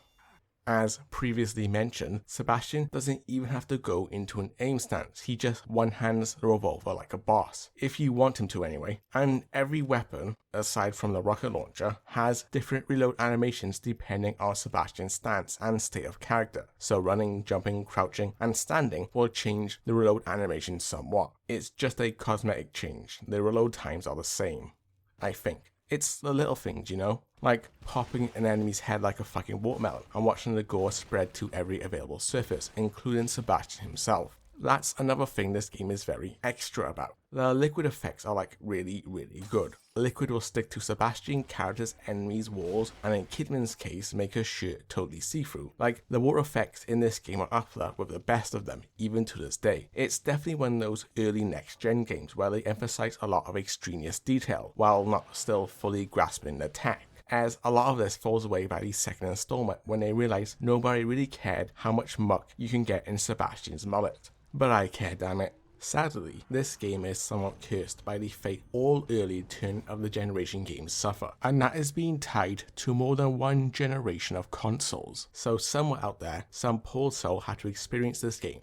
As previously mentioned, Sebastian doesn't even have to go into an aim stance, he just one-hands the revolver like a boss, if you want him to anyway, and every weapon, aside from the rocket launcher, has different reload animations depending on Sebastian's stance and state of character, so running, jumping, crouching, and standing will change the reload animation somewhat. It's just a cosmetic change, the reload times are the same, I think. It's the little things, you know? Like popping an enemy's head like a fucking watermelon and watching the gore spread to every available surface, including Sebastian himself. That's another thing this game is very extra about. The liquid effects are like really good. Liquid will stick to Sebastian character's enemies' walls, and in Kidman's case make her shirt totally see-through. Like, the water effects in this game are up there with the best of them, even to this day. It's definitely one of those early next-gen games where they emphasize a lot of extraneous detail, while not still fully grasping the tech. As a lot of this falls away by the second installment when they realize nobody really cared how much muck you can get in Sebastian's mullet. But I care, damn it. Sadly, this game is somewhat cursed by the fate all early turn of the generation games suffer, and that is being tied to more than one generation of consoles. So somewhere out there, some poor soul had to experience this game,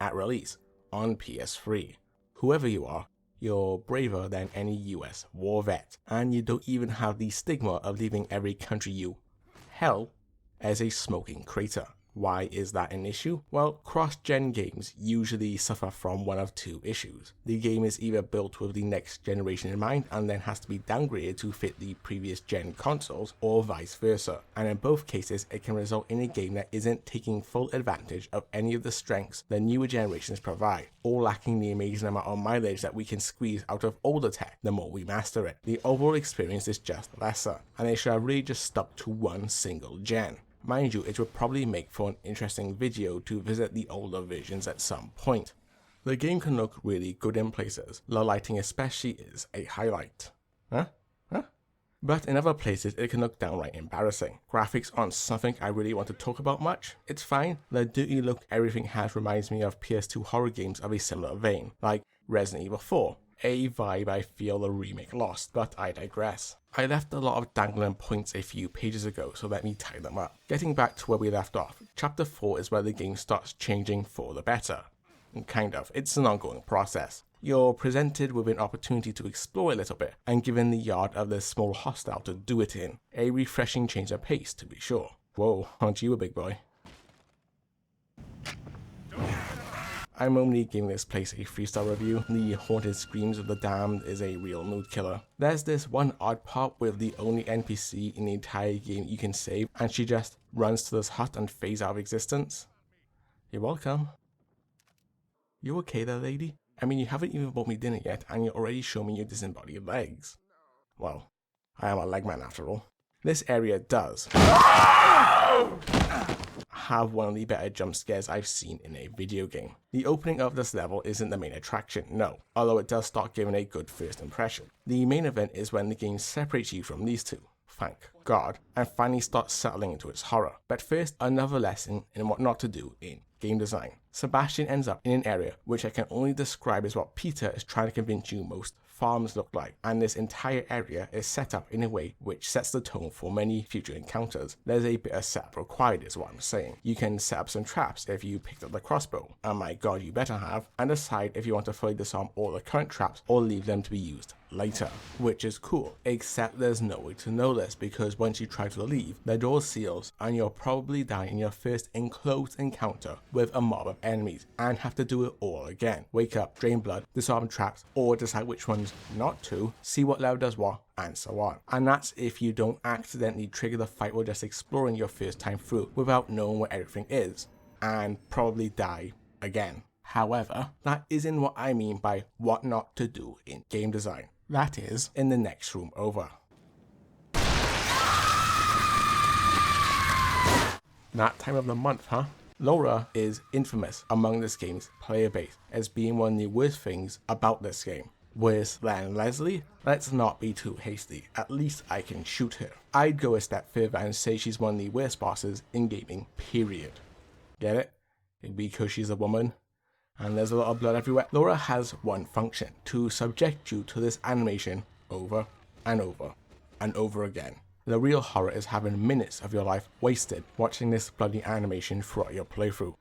at release, on PS3. Whoever you are, you're braver than any US war vet, and you don't even have the stigma of leaving every country you, hell, as a smoking crater. Why is that an issue? Well, cross-gen games usually suffer from one of two issues. The game is either built with the next generation in mind and then has to be downgraded to fit the previous gen consoles, or vice versa. And in both cases, it can result in a game that isn't taking full advantage of any of the strengths the newer generations provide, or lacking the amazing amount of mileage that we can squeeze out of older tech the more we master it. The overall experience is just lesser, and they should have really just stuck to one single gen. Mind you, it would probably make for an interesting video to visit the older versions at some point. The game can look really good in places, the lighting especially is a highlight. Huh? But in other places it can look downright embarrassing. Graphics aren't something I really want to talk about much. It's fine, the dirty look everything has reminds me of PS2 horror games of a similar vein, like Resident Evil 4. A vibe I feel the remake lost, but I digress. I left a lot of dangling points a few pages ago, so let me tie them up. Getting back to where we left off, Chapter 4 is where the game starts changing for the better. Kind of, it's an ongoing process. You're presented with an opportunity to explore a little bit, and given the yard of this small hostel to do it in. A refreshing change of pace, to be sure. Whoa, aren't you a big boy? I'm only giving this place a 3-star review. The haunted screams of the damned is a real mood killer. There's this one odd part with the only NPC in the entire game you can save, and she just runs to this hut and fades out of existence. You're welcome. You okay there, lady? I mean, you haven't even bought me dinner yet, and you're already showing me your disembodied legs. Well, I am a leg man after all. This area does have one of the better jump scares I've seen in a video game. The opening of this level isn't the main attraction, no, although it does start giving a good first impression. The main event is when the game separates you from these two, thank God, and finally starts settling into its horror. But first, another lesson in what not to do in game design. Sebastian ends up in an area which I can only describe as what Peter is trying to convince you most farms look like, and this entire area is set up in a way which sets the tone for many future encounters. There's a bit of setup required is what I'm saying. You can set up some traps if you picked up the crossbow, and my god you better have, and decide if you want to fully disarm all the current traps or leave them to be used later, which is cool, except there's no way to know this because once you try to leave, the door seals and you'll probably die in your first enclosed encounter with a mob of enemies and have to do it all again. Wake up, drain blood, disarm traps, or decide which ones not to, see what level does what, and so on. And that's if you don't accidentally trigger the fight while just exploring your first time through without knowing where everything is, and probably die again. However, that isn't what I mean by what not to do in game design. That is in the next room over. That time of the month, huh? Laura is infamous among this game's player base as being one of the worst things about this game. Worse than Leslie? Let's not be too hasty, at least I can shoot her. I'd go a step further and say she's one of the worst bosses in gaming, period. Get it? Because she's a woman and there's a lot of blood everywhere. Laura has one function, to subject you to this animation over and over and over again. The real horror is having minutes of your life wasted watching this bloody animation throughout your playthrough.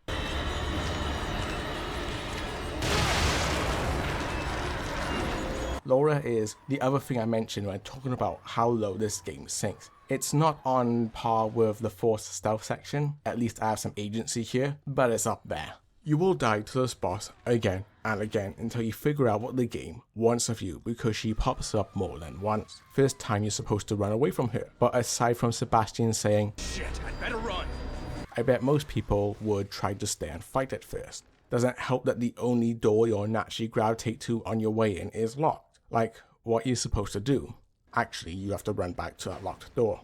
Laura is the other thing I mentioned when talking about how low this game sinks. It's not on par with the forced stealth section, at least I have some agency here, but it's up there. You will die to this boss again and again until you figure out what the game wants of you because she pops up more than once. First time you're supposed to run away from her, but aside from Sebastian saying, "Shit, I'd better run," I bet most people would try to stay and fight at first. Doesn't help that the only door you'll naturally gravitate to on your way in is locked. Like, what you're supposed to do? Actually, you have to run back to that locked door.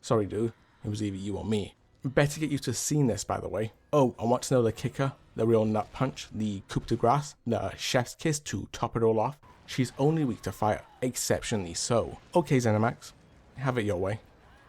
Sorry dude, it was either you or me. Better get used to seeing this, by the way. Oh, and want to know the kicker? The real nut punch, the coup de grace, the chef's kiss to top it all off? She's only weak to fire, exceptionally so. Okay Zenimax, have it your way.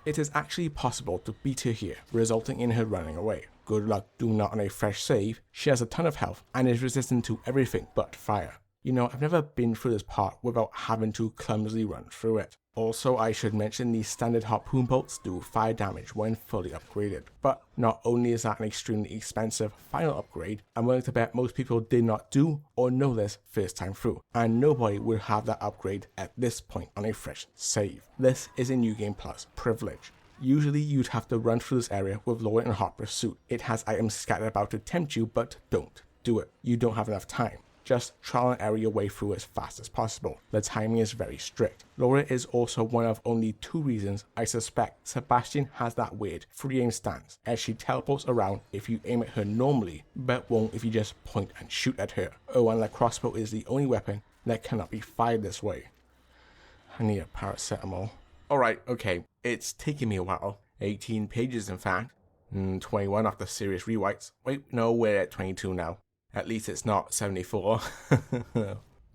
It is actually possible to beat her here, resulting in her running away. Good luck doing that on a fresh save. She has a ton of health and is resistant to everything but fire. You know, I've never been through this part without having to clumsily run through it. Also, I should mention the standard harpoon bolts do fire damage when fully upgraded. But not only is that an extremely expensive final upgrade, I'm willing to bet most people did not do or know this first time through, and nobody would have that upgrade at this point on a fresh save. This is a New Game Plus privilege. Usually you'd have to run through this area with Laura in hot pursuit. It has items scattered about to tempt you, but don't do it. You don't have enough time. Just trial and error your way through as fast as possible. The timing is very strict. Laura is also one of only 2 reasons I suspect Sebastian has that weird free aim stance, as she teleports around if you aim at her normally, but won't if you just point and shoot at her. Oh, and the crossbow is the only weapon that cannot be fired this way. I need a paracetamol. Alright, okay, it's taking me a while. 18 pages in fact. 21 after serious rewrites. Wait, no, we're at 22 now. At least it's not 74.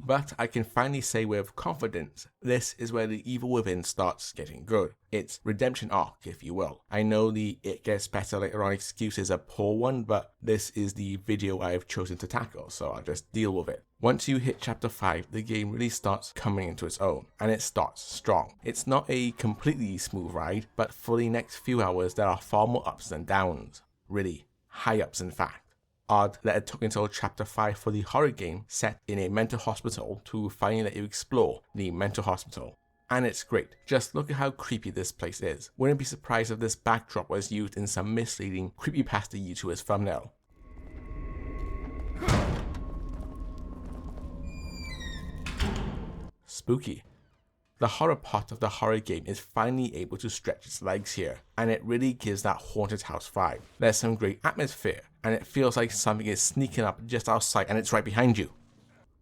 But I can finally say with confidence, this is where The Evil Within starts getting good. It's redemption arc, if you will. I know the "it gets better later on" excuse is a poor one, but this is the video I have chosen to tackle, so I'll just deal with it. Once you hit chapter 5, the game really starts coming into its own, and it starts strong. It's not a completely smooth ride, but for the next few hours there are far more ups than downs. Really, high ups in fact. Odd that it took until chapter 5 for the horror game set in a mental hospital to finally let you explore the mental hospital. And it's great, just look at how creepy this place is. Wouldn't be surprised if this backdrop was used in some misleading creepypasta YouTuber's thumbnail. Spooky. The horror part of the horror game is finally able to stretch its legs here, and it really gives that haunted house vibe. There's some great atmosphere, and it feels like something is sneaking up just outside and it's right behind you.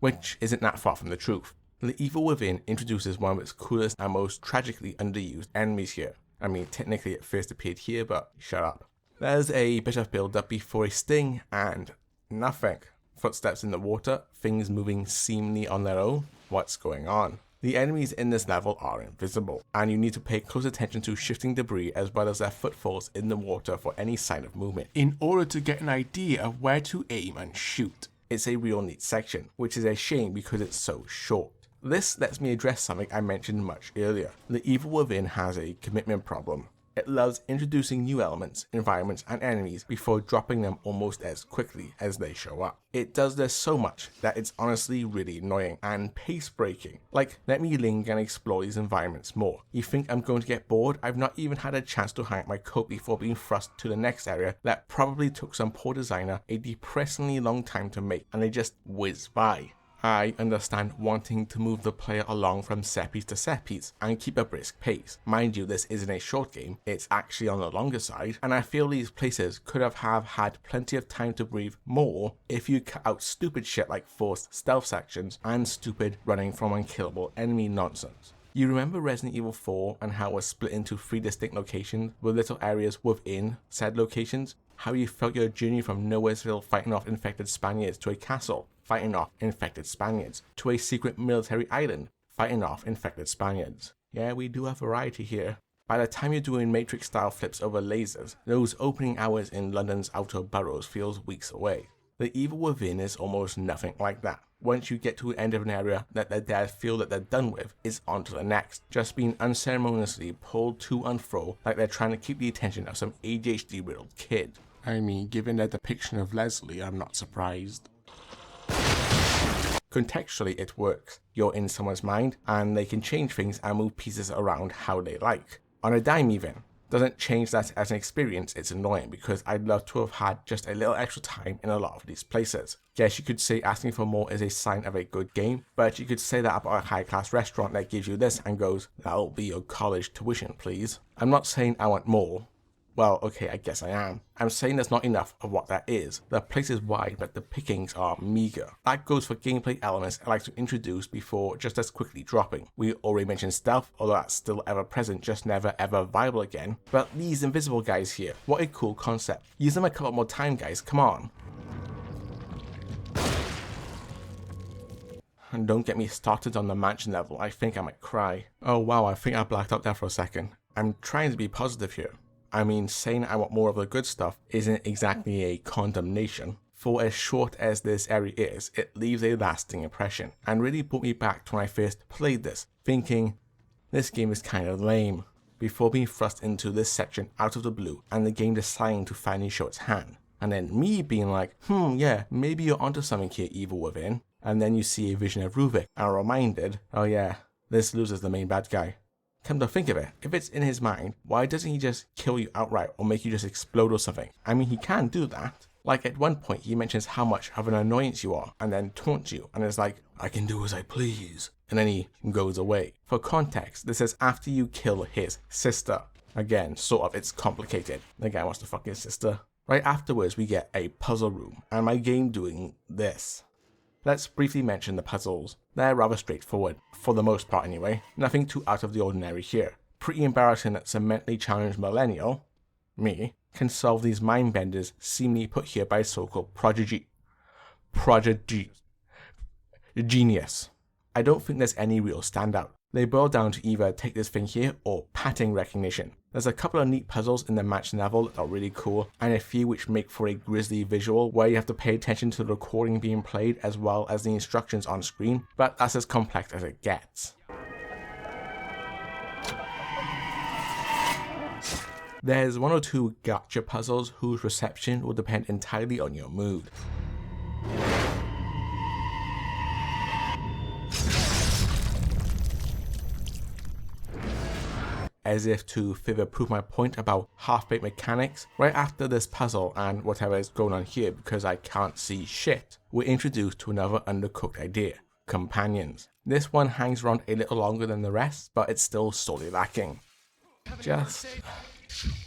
Which isn't that far from the truth. The Evil Within introduces one of its coolest and most tragically underused enemies here. I mean, technically it first appeared here, but shut up. There's a bit of build up before a sting, and nothing. Footsteps in the water, things moving seemingly on their own. What's going on? The enemies in this level are invisible, and you need to pay close attention to shifting debris as well as their footfalls in the water for any sign of movement, in order to get an idea of where to aim and shoot. It's a real neat section, which is a shame because it's so short. This lets me address something I mentioned much earlier. The Evil Within has a commitment problem. It loves introducing new elements, environments, and enemies before dropping them almost as quickly as they show up. It does this so much that it's honestly really annoying and pace-breaking. Like, let me linger and explore these environments more. You think I'm going to get bored? I've not even had a chance to hang up my coat before being thrust to the next area that probably took some poor designer a depressingly long time to make, and they just whiz by. I understand wanting to move the player along from set piece to set piece and keep a brisk pace. Mind you, this isn't a short game, it's actually on the longer side, and I feel these places could have had plenty of time to breathe more if you cut out stupid shit like forced stealth sections and stupid running from unkillable enemy nonsense. You remember Resident Evil 4 and how it was split into 3 distinct locations with little areas within said locations? How you felt your journey from Nowheresville fighting off infected Spaniards to a castle, fighting off infected Spaniards, to a secret military island, fighting off infected Spaniards. Yeah, we do have variety here. By the time you're doing Matrix-style flips over lasers, those opening hours in London's outer boroughs feels weeks away. The Evil Within is almost nothing like that. Once you get to the end of an area that the devs feel that they're done with, it's on to the next, just being unceremoniously pulled to and fro like they're trying to keep the attention of some ADHD-riddled kid. I mean, given their depiction of Leslie, I'm not surprised. Contextually, it works. You're in someone's mind, and they can change things and move pieces around how they like. On a dime even. Doesn't change that as an experience, it's annoying because I'd love to have had just a little extra time in a lot of these places. Guess you could say asking for more is a sign of a good game, but you could say that about a high-class restaurant that gives you this and goes, "That'll be your college tuition, please." I'm not saying I want more. Well, okay, I guess I am. I'm saying there's not enough of what that is. The place is wide, but the pickings are meager. That goes for gameplay elements I like to introduce before just as quickly dropping. We already mentioned stealth, although that's still ever present, just never ever viable again. But these invisible guys here, what a cool concept. Use them a couple more times, guys, come on. And don't get me started on the mansion level, I think I might cry. Oh wow, I think I blacked out there for a second. I'm trying to be positive here. I mean, saying I want more of the good stuff isn't exactly a condemnation. For as short as this area is, it leaves a lasting impression, and really brought me back to when I first played this, thinking, this game is kind of lame, before being thrust into this section out of the blue, and the game deciding to finally show its hand. And then me being like, yeah, maybe you're onto something here, Evil Within. And then you see a vision of Ruvik, and are reminded, oh yeah, this loser's the main bad guy. Come to think of it, if it's in his mind, why doesn't he just kill you outright or make you just explode or something? I mean, he can do that. Like at one point he mentions how much of an annoyance you are and then taunts you and is like, I can do as I please. And then he goes away. For context, this is after you kill his sister. Again, sort of, it's complicated. The guy wants to fuck his sister. Right afterwards we get a puzzle room and my game doing this. Let's briefly mention the puzzles. They're rather straightforward, for the most part anyway. Nothing too out of the ordinary here. Pretty embarrassing that some mentally challenged millennial, me, can solve these mind benders seemingly put here by a so-called prodigy. Genius. I don't think there's any real standout. They boil down to either take this thing here or pattern recognition. There's a couple of neat puzzles in the match level that are really cool, and a few which make for a grisly visual where you have to pay attention to the recording being played as well as the instructions on screen, but that's as complex as it gets. There's one or two gotcha puzzles whose reception will depend entirely on your mood. As if to further prove my point about half-baked mechanics, right after this puzzle and whatever is going on here because I can't see shit, we're introduced to another undercooked idea, companions. This one hangs around a little longer than the rest, but it's still sorely lacking.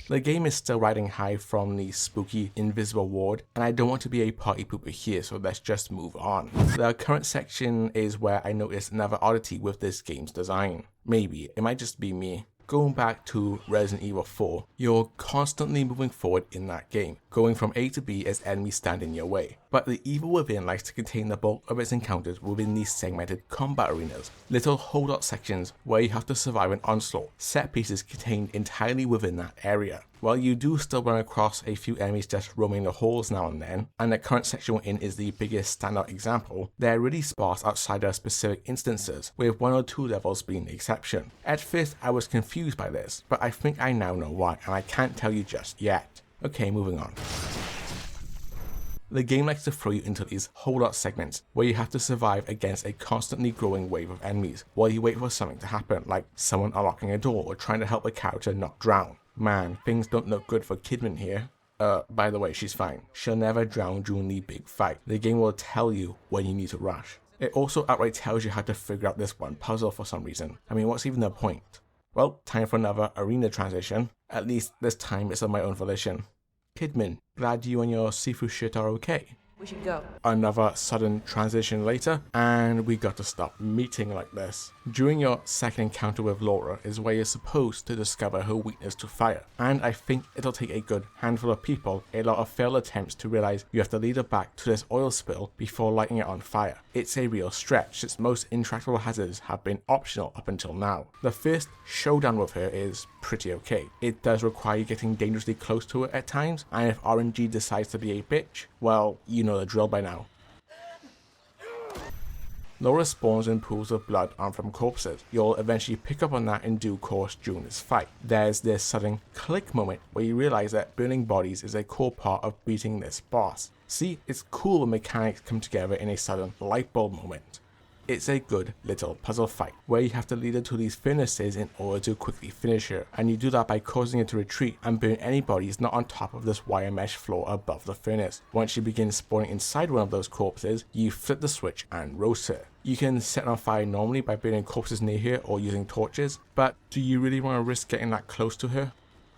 The game is still riding high from the spooky invisible ward, and I don't want to be a party pooper here, so let's just move on. The current section is where I noticed another oddity with this game's design. Maybe, it might just be me. Going back to Resident Evil 4, you're constantly moving forward in that game, going from A to B as enemies stand in your way. But the evil within likes to contain the bulk of its encounters within these segmented combat arenas, little holdout sections where you have to survive an onslaught, set pieces contained entirely within that area. While you do still run across a few enemies just roaming the halls now and then, and the current section we're in is the biggest standout example, they're really sparse outside of specific instances, with one or two levels being the exception. At first I was confused by this, but I think I now know why, and I can't tell you just yet. Okay, moving on. The game likes to throw you into these holdout segments where you have to survive against a constantly growing wave of enemies while you wait for something to happen, like someone unlocking a door or trying to help a character not drown. Man, things don't look good for Kidman here. By the way, she's fine. She'll never drown during the big fight. The game will tell you when you need to rush. It also outright tells you how to figure out this one puzzle for some reason. I mean, what's even the point? Well, time for another arena transition. At least this time it's of my own volition. Kidman, glad you and your Sifu shit are okay. We should go. Another sudden transition later, and we got to stop meeting like this. During your second encounter with Laura is where you're supposed to discover her weakness to fire, and I think it'll take a good handful of people a lot of failed attempts to realize you have to lead her back to this oil spill before lighting it on fire. It's a real stretch since most intractable hazards have been optional up until now. The first showdown with her is pretty okay. It does require you getting dangerously close to her at times, and if RNG decides to be a bitch, well, you know the drill by now. Laura spawns in pools of blood and from corpses. You'll eventually pick up on that in due course during this fight. There's this sudden click moment where you realize that burning bodies is a core part of beating this boss. See, it's cool when mechanics come together in a sudden light bulb moment. It's a good little puzzle fight where you have to lead her to these furnaces in order to quickly finish her, and you do that by causing her to retreat and burn any bodies not on top of this wire mesh floor above the furnace. Once she begins spawning inside one of those corpses, you flip the switch and roast her. You can set her on fire normally by burning corpses near her or using torches, but do you really want to risk getting that close to her?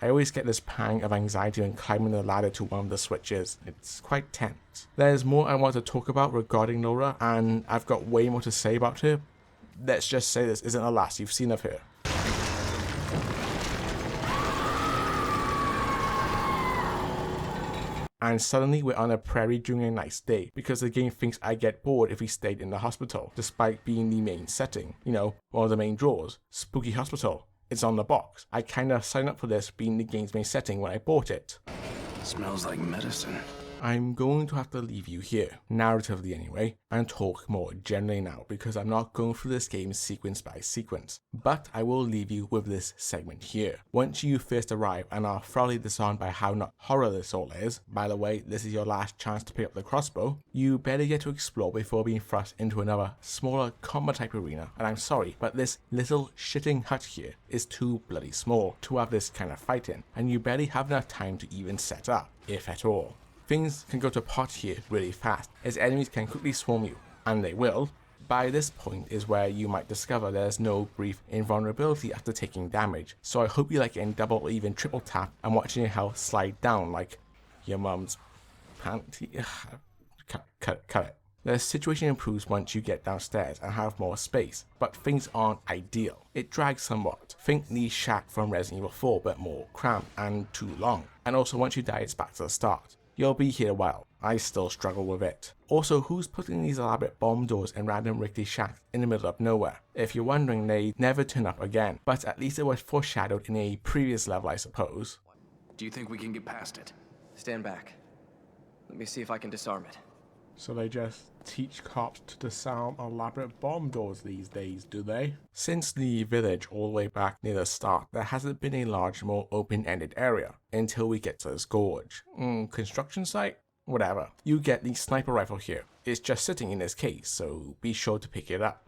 I always get this pang of anxiety when climbing the ladder to one of the switches. It's quite tense. There's more I want to talk about regarding Laura, and I've got way more to say about her. Let's just say this isn't the last you've seen of her. And suddenly we're on a prairie during a nice day, because the game thinks I get bored if we stayed in the hospital, despite being the main setting. You know, one of the main drawers. Spooky hospital. It's on the box. I kinda signed up for this being the game's main setting when I bought it. Smells like medicine. I'm going to have to leave you here, narratively anyway, and talk more generally now because I'm not going through this game sequence by sequence. But I will leave you with this segment here. Once you first arrive and are thoroughly disarmed by how not horror this all is, by the way, this is your last chance to pick up the crossbow, you better get to explore before being thrust into another, smaller combat type arena. And I'm sorry, but this little shitting hut here is too bloody small to have this kind of fight in, and you barely have enough time to even set up, if at all. Things can go to pot here really fast, as enemies can quickly swarm you, and they will. By this point is where you might discover there's no brief invulnerability after taking damage, so I hope you like getting double or even triple tap and watching your health slide down like your mum's panty. Cut it. The situation improves once you get downstairs and have more space, but things aren't ideal. It drags somewhat. Think the shack from Resident Evil 4, but more cramped and too long. And also once you die it's back to the start. You'll be here a while. I still struggle with it. Also, who's putting these elaborate bomb doors in random rickety shacks in the middle of nowhere? If you're wondering, they never turn up again, but at least it was foreshadowed in a previous level, I suppose. Do you think we can get past it? Stand back. Let me see if I can disarm it. So they just teach cops to disarm elaborate bomb doors these days, do they? Since the village all the way back near the start, there hasn't been a large, more open-ended area until we get to this gorge. Construction site? Whatever. You get the sniper rifle here. It's just sitting in this case, so be sure to pick it up.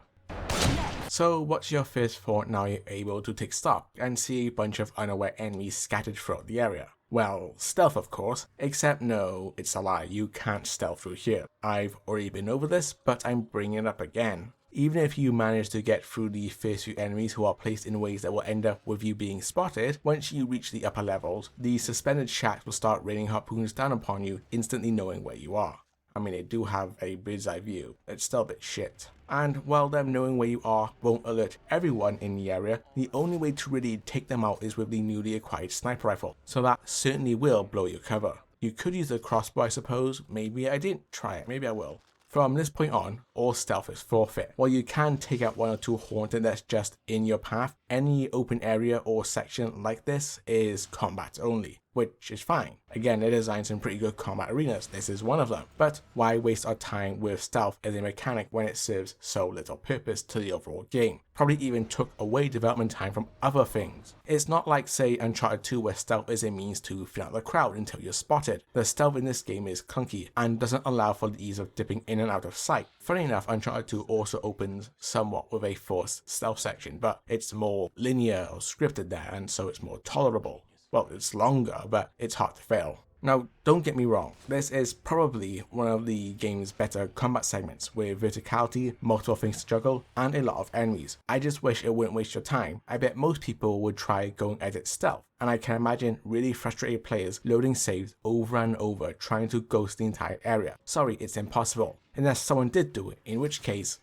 So what's your first thought now you're able to take stock and see a bunch of unaware enemies scattered throughout the area? Well, stealth of course, except no, it's a lie, you can't stealth through here. I've already been over this, but I'm bringing it up again. Even if you manage to get through the first few enemies who are placed in ways that will end up with you being spotted, once you reach the upper levels, the suspended shacks will start raining harpoons down upon you, instantly knowing where you are. I mean, they do have a bird's eye view, it's still a bit shit. And while them knowing where you are won't alert everyone in the area, the only way to really take them out is with the newly acquired sniper rifle, so that certainly will blow your cover. You could use the crossbow I suppose, maybe I didn't try it, maybe I will. From this point on, all stealth is forfeit. While you can take out one or two haunted that's just in your path, any open area or section like this is combat only, which is fine. Again, they designed some pretty good combat arenas, this is one of them. But why waste our time with stealth as a mechanic when it serves so little purpose to the overall game? Probably even took away development time from other things. It's not like say Uncharted 2 where stealth is a means to thin out the crowd until you're spotted. The stealth in this game is clunky and doesn't allow for the ease of dipping in and out of sight. Funny enough, Uncharted 2 also opens somewhat with a forced stealth section, but it's more linear or scripted there, and so it's more tolerable. Well, it's longer, but it's hard to fail. Now, don't get me wrong, this is probably one of the game's better combat segments, with verticality, multiple things to juggle, and a lot of enemies. I just wish it wouldn't waste your time. I bet most people would try going edit stealth, and I can imagine really frustrated players loading saves over and over trying to ghost the entire area. Sorry, it's impossible. Unless someone did do it, in which case,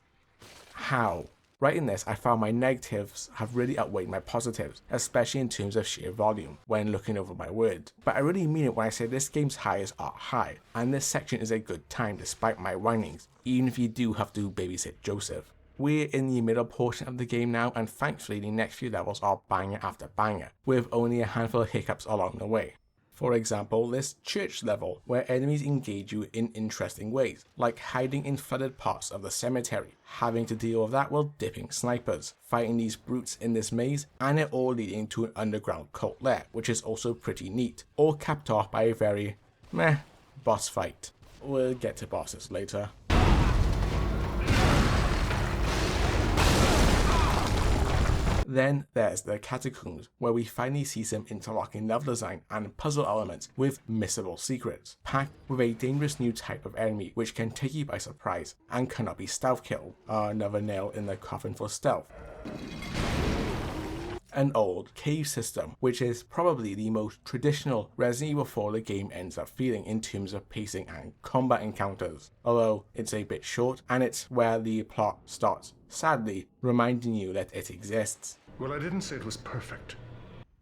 how? Writing this, I found my negatives have really outweighed my positives, especially in terms of sheer volume, when looking over my words. But I really mean it when I say this game's highs are high, and this section is a good time despite my whinings, even if you do have to babysit Joseph. We're in the middle portion of the game now, and thankfully the next few levels are banger after banger, with only a handful of hiccups along the way. For example, this church level, where enemies engage you in interesting ways, like hiding in flooded parts of the cemetery, having to deal with that while dipping snipers, fighting these brutes in this maze, and it all leading to an underground cult lair, which is also pretty neat, all capped off by a very meh boss fight. We'll get to bosses later. Then there's the catacombs, where we finally see some interlocking level design and puzzle elements with missable secrets, packed with a dangerous new type of enemy which can take you by surprise and cannot be stealth killed. Another nail in the coffin for stealth. An old cave system, which is probably the most traditional Resident Evil 4 the game ends up feeling in terms of pacing and combat encounters, although it's a bit short and it's where the plot starts, sadly, reminding you that it exists. Well, I didn't say it was perfect.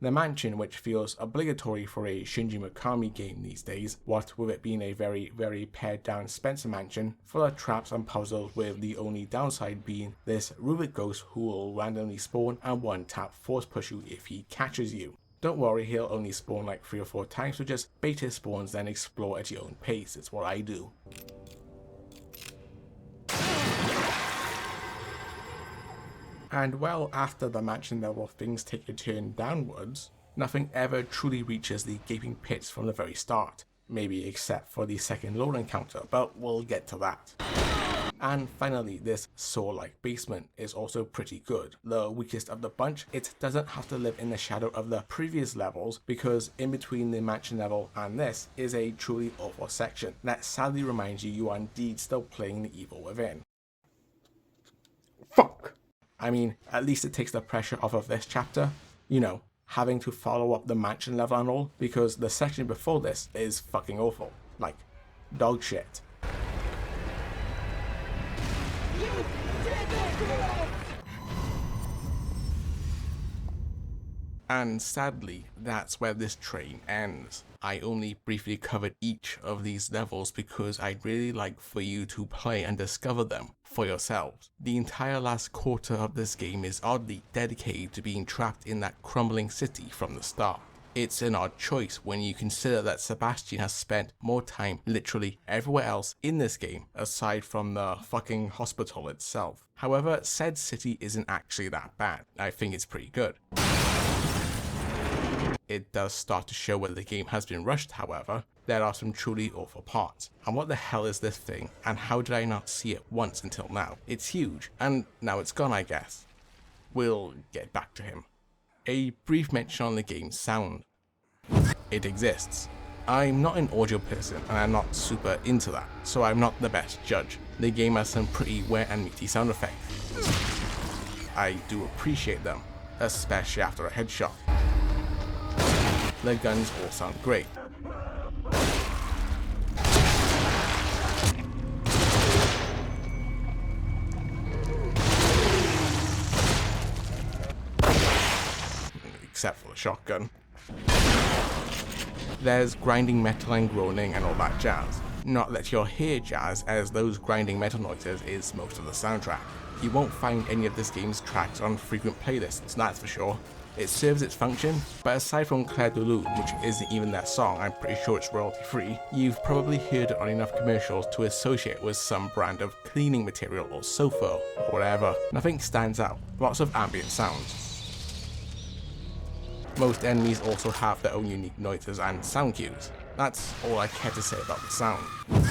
The mansion, which feels obligatory for a Shinji Mikami game these days, what with it being a very, very pared down Spencer mansion, full of traps and puzzles, with the only downside being this Rubik ghost who will randomly spawn and one tap force push you if he catches you. Don't worry, he'll only spawn like 3 or 4 times, so just bait his spawns then explore at your own pace. It's what I do. And well, after the mansion level, things take a turn downwards. Nothing ever truly reaches the gaping pits from the very start. Maybe except for the second lore encounter, but we'll get to that. And finally, this Saw-like basement is also pretty good. The weakest of the bunch, it doesn't have to live in the shadow of the previous levels, because in between the mansion level and this is a truly awful section that sadly reminds you you are indeed still playing the evil within. Fuck! I mean, at least it takes the pressure off of this chapter, you know, having to follow up the mansion level and all, because the section before this is fucking awful. Like, dog shit. And sadly, that's where this train ends. I only briefly covered each of these levels because I'd really like for you to play and discover them for yourselves. The entire last quarter of this game is oddly dedicated to being trapped in that crumbling city from the start. It's an odd choice when you consider that Sebastian has spent more time literally everywhere else in this game aside from the fucking hospital itself. However, said city isn't actually that bad. I think it's pretty good. It does start to show where the game has been rushed, however. There are some truly awful parts. And what the hell is this thing, and how did I not see it once until now? It's huge, and now it's gone, I guess. We'll get back to him. A brief mention on the game's sound. It exists. I'm not an audio person, and I'm not super into that, so I'm not the best judge. The game has some pretty wet and meaty sound effects. I do appreciate them, especially after a headshot. The guns all sound great. Except for the shotgun. There's grinding metal and groaning and all that jazz. Not that you'll hear jazz, as those grinding metal noises is most of the soundtrack. You won't find any of this game's tracks on frequent playlists, that's for sure. It serves its function, but aside from Claire de Lune, which isn't even their song, I'm pretty sure it's royalty free, you've probably heard it on enough commercials to associate with some brand of cleaning material or sofa or whatever. Nothing stands out, lots of ambient sounds. Most enemies also have their own unique noises and sound cues. That's all I care to say about the sound.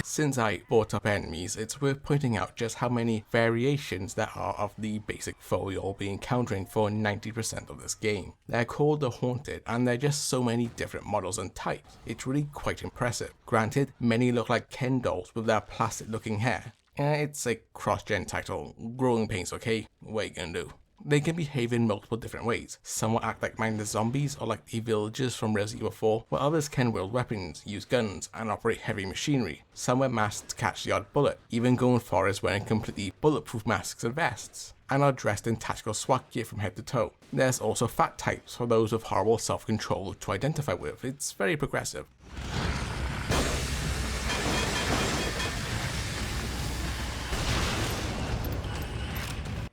Since I brought up enemies, it's worth pointing out just how many variations there are of the basic foe you'll be encountering for 90% of this game. They're called the Haunted, and they're just so many different models and types. It's really quite impressive. Granted, many look like Ken dolls with their plastic looking hair. It's a cross-gen title, growing pains, okay? What you gonna do? They can behave in multiple different ways. Some will act like mindless zombies or like the villagers from Resident Evil 4, while others can wield weapons, use guns, and operate heavy machinery. Some wear masks to catch the odd bullet, even going far as wearing completely bulletproof masks and vests, and are dressed in tactical SWAT gear from head to toe. There's also fat types for those with horrible self-control to identify with. It's very progressive.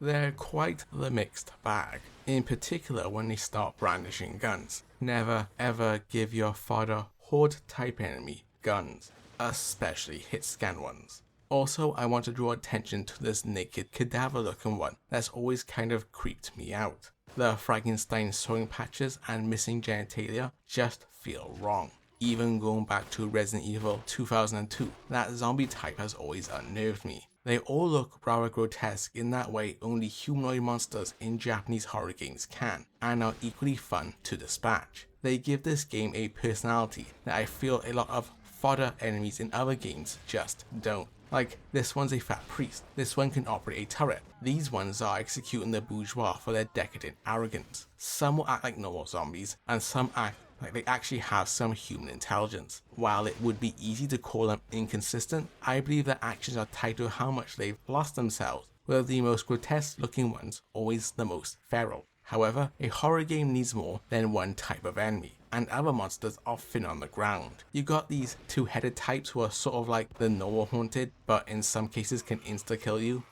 They're quite the mixed bag, in particular when they start brandishing guns. Never ever give your fodder horde type enemy guns, especially hit scan ones. Also, I want to draw attention to this naked cadaver looking one that's always kind of creeped me out. The Frankenstein sewing patches and missing genitalia just feel wrong. Even going back to Resident Evil 2002, that zombie type has always unnerved me. They all look rather grotesque in that way only humanoid monsters in Japanese horror games can, and are equally fun to dispatch. They give this game a personality that I feel a lot of fodder enemies in other games just don't. Like, this one's a fat priest, this one can operate a turret, these ones are executing the bourgeois for their decadent arrogance. Some will act like normal zombies, and some act like they actually have some human intelligence. While it would be easy to call them inconsistent, I believe their actions are tied to how much they've lost themselves, with the most grotesque looking ones always the most feral. However, a horror game needs more than one type of enemy, and other monsters are thin on the ground. You got these two-headed types who are sort of like the normal Haunted, but in some cases can insta-kill you,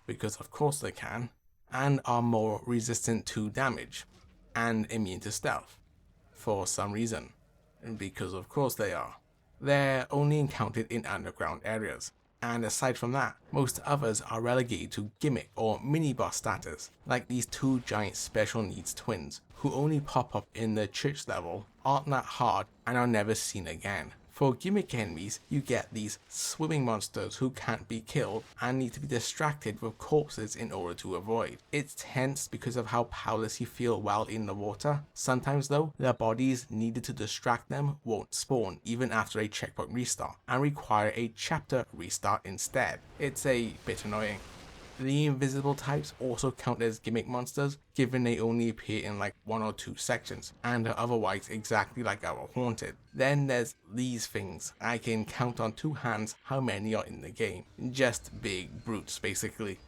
because of course they can, and are more resistant to damage, and immune to stealth. for some reason. Because of course they are. They're only encountered in underground areas. And aside from that, most others are relegated to gimmick or mini-boss status, like these two giant special needs twins, who only pop up in the church level, aren't that hard, and are never seen again. For gimmick enemies, you get these swimming monsters who can't be killed and need to be distracted with corpses in order to avoid. It's tense because of how powerless you feel while in the water. Sometimes though, their bodies needed to distract them won't spawn even after a checkpoint restart and require a chapter restart instead. It's a bit annoying. The invisible types also count as gimmick monsters, given they only appear in like 1 or 2 sections, and are otherwise exactly like our Haunted. Then there's these things. I can count on 2 hands how many are in the game. Just big brutes basically.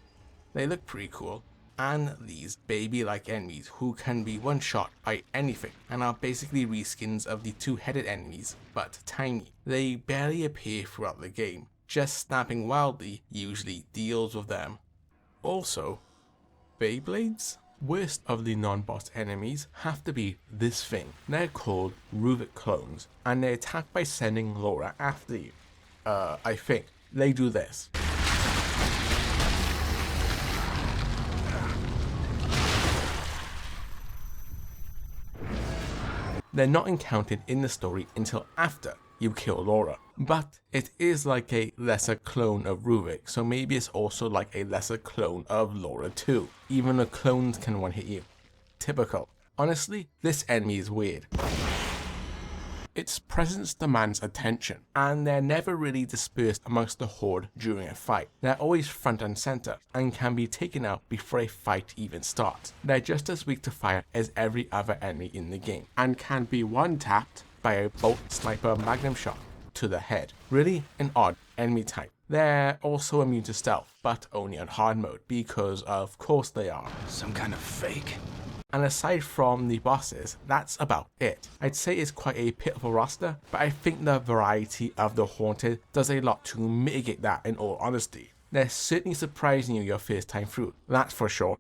They look pretty cool. And these baby-like enemies who can be one-shot by anything and are basically reskins of the 2-headed enemies, but tiny. They barely appear throughout the game. Just snapping wildly usually deals with them. Also, Beyblades? Worst of the non-boss enemies have to be this thing. They're called Ruvik clones, and they attack by sending Laura after you. I think. They do this. They're not encountered in the story until after you kill Laura, but it is like a lesser clone of Ruvik, so maybe it's also like a lesser clone of Laura too. Even the clones can one-hit you. Typical. Honestly, this enemy is weird. Its presence demands attention, and they're never really dispersed amongst the horde during a fight. They're always front and center, and can be taken out before a fight even starts. They're just as weak to fire as every other enemy in the game, and can be one-tapped by a bolt sniper magnum shot to the head. Really an odd enemy type. They're also immune to stealth, but only on hard mode, because of course they are. Some kind of fake. And aside from the bosses, that's about it. I'd say it's quite a pitiful roster, but I think the variety of the Haunted does a lot to mitigate that in all honesty. They're certainly surprising you your first time through, that's for sure.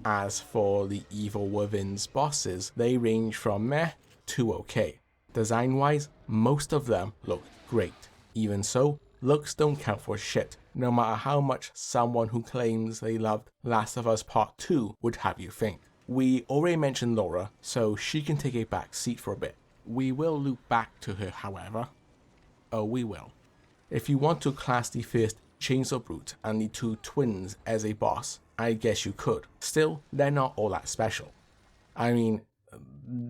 As for the Evil Within's bosses, they range from meh to okay. Design wise, most of them look great. Even so, looks don't count for shit, no matter how much someone who claims they loved Last of Us Part 2 would have you think. We already mentioned Laura, so she can take a back seat for a bit. We will loop back to her however. Oh, we will. If you want to class the first Chainsaw Brute and the 2 twins as a boss, I guess you could. Still, they're not all that special. I mean,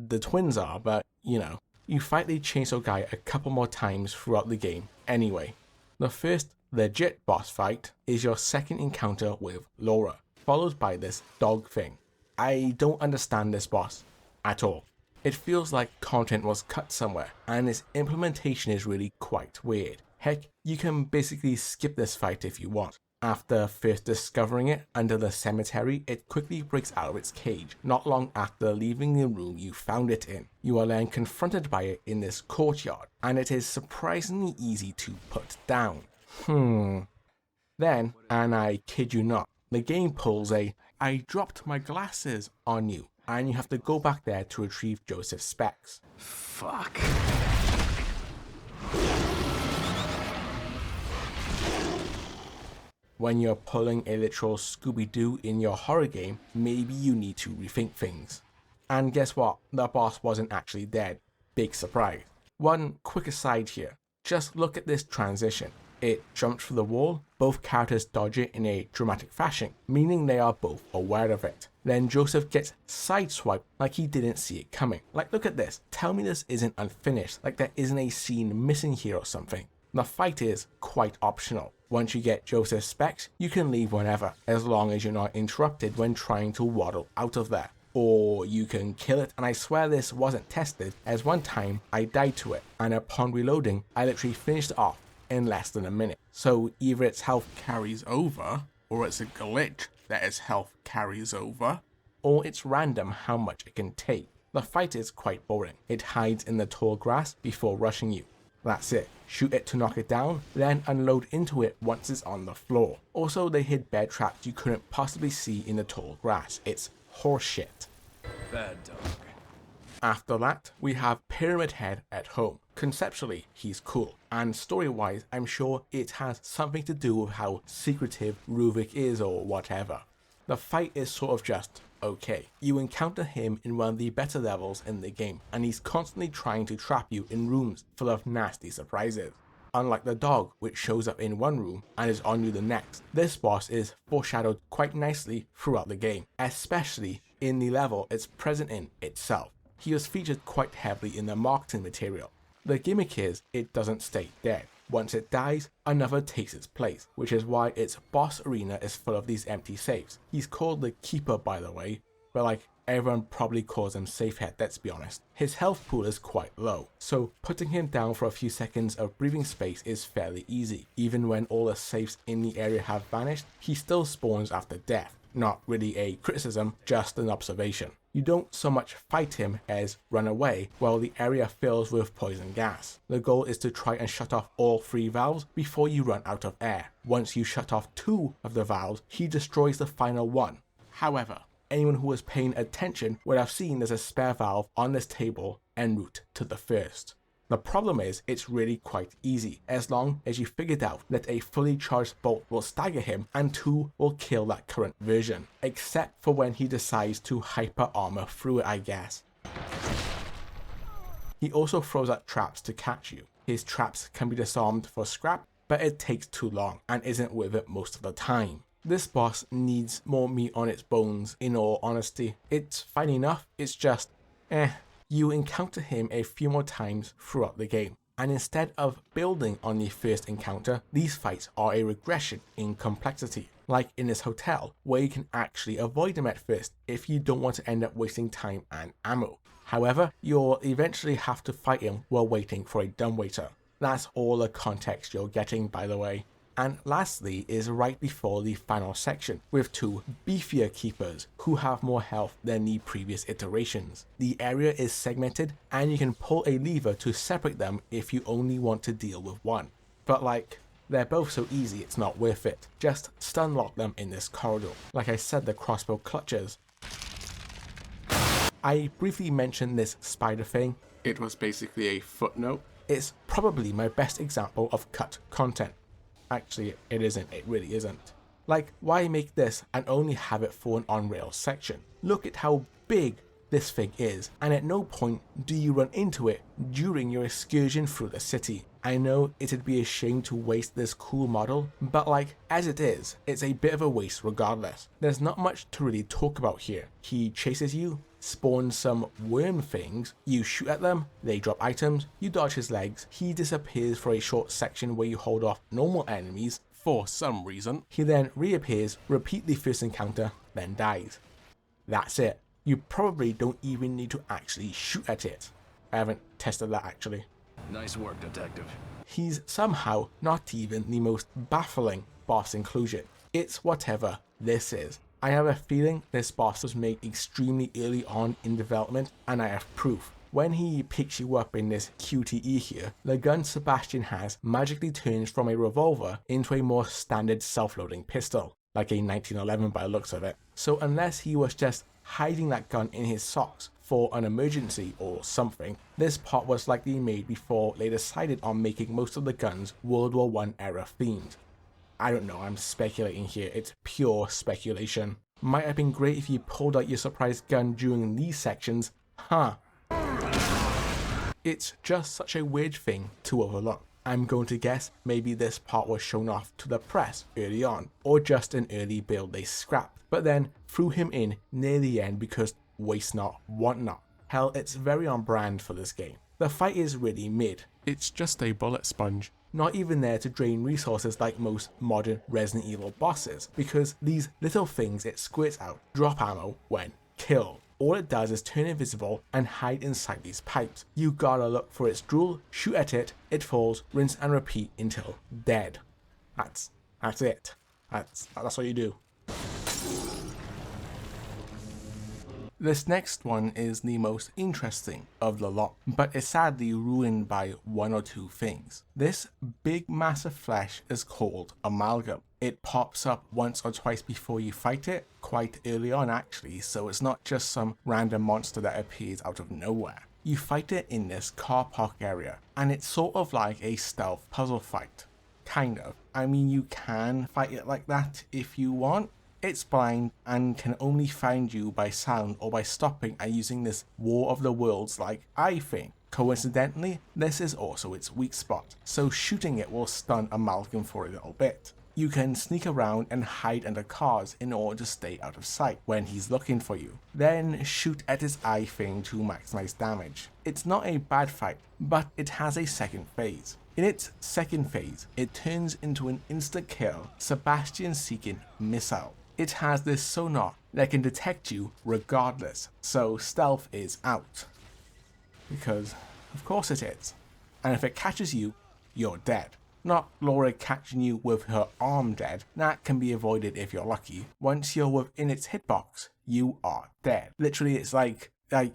the twins are, but you know. You fight the chainsaw guy a couple more times throughout the game anyway. The first legit boss fight is your second encounter with Laura, followed by this dog thing. I don't understand this boss at all. It feels like content was cut somewhere, and its implementation is really quite weird. Heck, you can basically skip this fight if you want. After first discovering it under the cemetery, it quickly breaks out of its cage. Not long after leaving the room you found it in, you are then confronted by it in this courtyard, and it is surprisingly easy to put down. Then, and I kid you not, the game pulls a "I dropped my glasses" on you, and you have to go back there to retrieve Joseph's specs. Fuck. When you're pulling a literal Scooby-Doo in your horror game, maybe you need to rethink things. And guess what? The boss wasn't actually dead. Big surprise. One quick aside here. Just look at this transition. It jumped through the wall, both characters dodge it in a dramatic fashion, meaning they are both aware of it. Then Joseph gets sideswiped like he didn't see it coming. Like, look at this. Tell me this isn't unfinished, like there isn't a scene missing here or something. The fight is quite optional. Once you get Joseph's specs, you can leave whenever, as long as you're not interrupted when trying to waddle out of there. Or you can kill it, and I swear this wasn't tested, as one time I died to it, and upon reloading, I literally finished it off in less than a minute. So either its health carries over, or it's a glitch that its health carries over, or it's random how much it can take. The fight is quite boring. It hides in the tall grass before rushing you. That's it. Shoot it to knock it down, then unload into it once it's on the floor. Also, they hid bear traps you couldn't possibly see in the tall grass. It's horseshit. Bad dog. After that, we have Pyramid Head at home. Conceptually, he's cool, and story-wise, I'm sure it has something to do with how secretive Ruvik is or whatever. The fight is sort of just okay. You encounter him in one of the better levels in the game, and he's constantly trying to trap you in rooms full of nasty surprises. Unlike the dog, which shows up in one room and is on you the next, this boss is foreshadowed quite nicely throughout the game, especially in the level it's present in itself. He was featured quite heavily in the marketing material. The gimmick is, it doesn't stay dead. Once it dies, another takes its place, which is why its boss arena is full of these empty safes. He's called the Keeper, by the way, but like, everyone probably calls him Safehead, let's be honest. His health pool is quite low, so putting him down for a few seconds of breathing space is fairly easy. Even when all the safes in the area have vanished, he still spawns after death. Not really a criticism, just an observation. You don't so much fight him as run away while the area fills with poison gas. The goal is to try and shut off all 3 valves before you run out of air. Once you shut off 2 of the valves, he destroys the final one. However, anyone who was paying attention would have seen there's a spare valve on this table en route to the first. The problem is, it's really quite easy, as long as you figured out that a fully charged bolt will stagger him and 2 will kill that current version, except for when he decides to hyper armor through it, I guess. He also throws out traps to catch you. His traps can be disarmed for scrap, but it takes too long and isn't worth it most of the time. This boss needs more meat on its bones, in all honesty. It's fine enough, it's just You encounter him a few more times throughout the game, and instead of building on the first encounter, these fights are a regression in complexity, like in this hotel, where you can actually avoid him at first if you don't want to end up wasting time and ammo. However, you'll eventually have to fight him while waiting for a dumbwaiter. That's all the context you're getting, by the way. And lastly is right before the final section, with 2 beefier keepers who have more health than the previous iterations. The area is segmented and you can pull a lever to separate them if you only want to deal with one. But like, they're both so easy it's not worth it. Just stun lock them in this corridor. Like I said, the crossbow clutches. I briefly mentioned this spider thing. It was basically a footnote. It's probably my best example of cut content. Actually, it isn't, it really isn't. Like, why make this and only have it for an on-rails section? Look at how big this thing is, and at no point do you run into it during your excursion through the city. I know it'd be a shame to waste this cool model, but like, as it is, it's a bit of a waste regardless. There's not much to really talk about here. He chases you, spawns some worm things, you shoot at them, they drop items, you dodge his legs, he disappears for a short section where you hold off normal enemies for some reason, he then reappears, repeat the first encounter, then dies. That's it. You probably don't even need to actually shoot at it. I haven't tested that actually. Nice work, Detective. He's somehow not even the most baffling boss inclusion. It's whatever this is. I have a feeling this boss was made extremely early on in development, and I have proof. When he picks you up in this QTE here, the gun Sebastian has magically turns from a revolver into a more standard self-loading pistol, like a 1911 by the looks of it. So unless he was just hiding that gun in his socks for an emergency or something, this part was likely made before they decided on making most of the guns World War I era themed. I don't know, I'm speculating here, it's pure speculation. Might have been great if you pulled out your surprise gun during these sections, huh? It's just such a weird thing to overlook. I'm going to guess maybe this part was shown off to the press early on, or just an early build they scrapped, but then threw him in near the end because waste not, want not. Hell, it's very on brand for this game. The fight is really mid. It's just a bullet sponge. Not even there to drain resources like most modern Resident Evil bosses, because these little things it squirts out drop ammo when killed. All it does is turn invisible and hide inside these pipes. You gotta look for its drool, shoot at it, it falls, rinse and repeat until dead. That's it. That's what you do. This next one is the most interesting of the lot, but is sadly ruined by one or two things. This big mass of flesh is called Amalgam. It pops up once or twice before you fight it, quite early on actually, so it's not just some random monster that appears out of nowhere. You fight it in this car park area, and it's sort of like a stealth puzzle fight. Kind of. I mean, you can fight it like that if you want. It's blind and can only find you by sound or by stopping and using this War of the Worlds like eye thing. Coincidentally, this is also its weak spot, so shooting it will stun Amalgam for a little bit. You can sneak around and hide under cars in order to stay out of sight when he's looking for you. Then shoot at his eye thing to maximize damage. It's not a bad fight, but it has a second phase. In its second phase, it turns into an insta-kill Sebastian-seeking missile. It has this sonar that can detect you regardless, so stealth is out. Because, of course it is. And if it catches you, you're dead. Not Laura catching you with her arm dead, that can be avoided if you're lucky. Once you're within its hitbox, you are dead. Literally, it's it's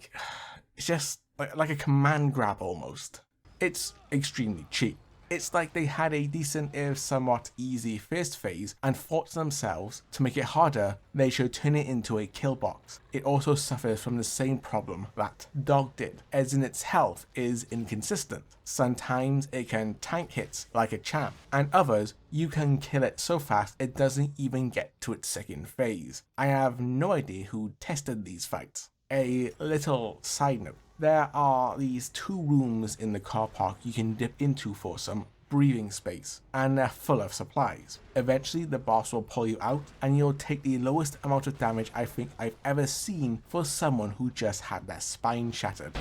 just like a command grab almost. It's extremely cheap. It's like they had a decent if somewhat easy first phase and thought to themselves, to make it harder, they should turn it into a kill box. It also suffers from the same problem that Dog did, as in its health is inconsistent. Sometimes it can tank hits like a champ, and others you can kill it so fast it doesn't even get to its second phase. I have no idea who tested these fights. A little side note. There are these two rooms in the car park you can dip into for some breathing space, and they're full of supplies. Eventually the boss will pull you out and you'll take the lowest amount of damage I think I've ever seen for someone who just had their spine shattered.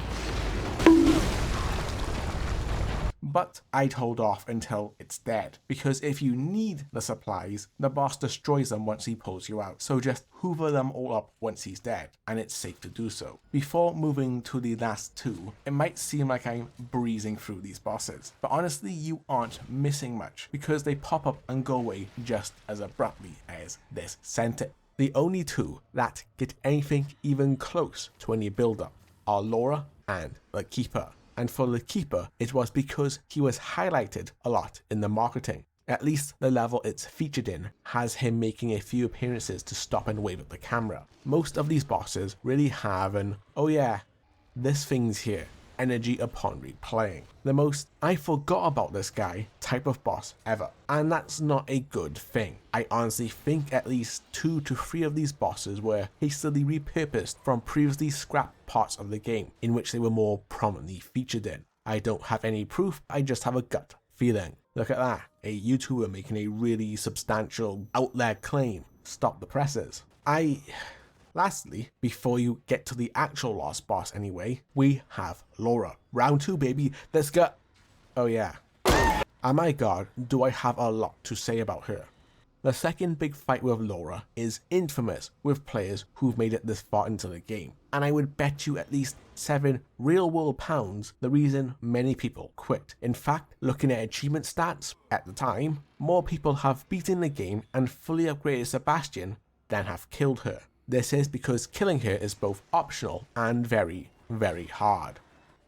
But I'd hold off until it's dead, because if you need the supplies, the boss destroys them once he pulls you out, so just hoover them all up once he's dead, and it's safe to do so. Before moving to the last two, it might seem like I'm breezing through these bosses, but honestly you aren't missing much, because they pop up and go away just as abruptly as this center. The only two that get anything even close to any build up are Laura and the Keeper. And for the Keeper, it was because he was highlighted a lot in the marketing. At least the level it's featured in has him making a few appearances to stop and wave at the camera. Most of these bosses really have an, oh yeah, this thing's here, energy upon replaying. The most I forgot about this guy type of boss ever. And that's not a good thing. I honestly think at least 2 to 3 of these bosses were hastily repurposed from previously scrapped parts of the game in which they were more prominently featured in. I don't have any proof, I just have a gut feeling. Look at that, a YouTuber making a really substantial out there claim. Stop the presses. Lastly, before you get to the actual last boss anyway, we have Laura. Round 2 baby, let's go. Oh yeah. And my god, do I have a lot to say about her. The second big fight with Laura is infamous with players who've made it this far into the game, and I would bet you at least 7 real world pounds the reason many people quit. In fact, looking at achievement stats at the time, more people have beaten the game and fully upgraded Sebastian than have killed her. This is because killing her is both optional and very, very hard.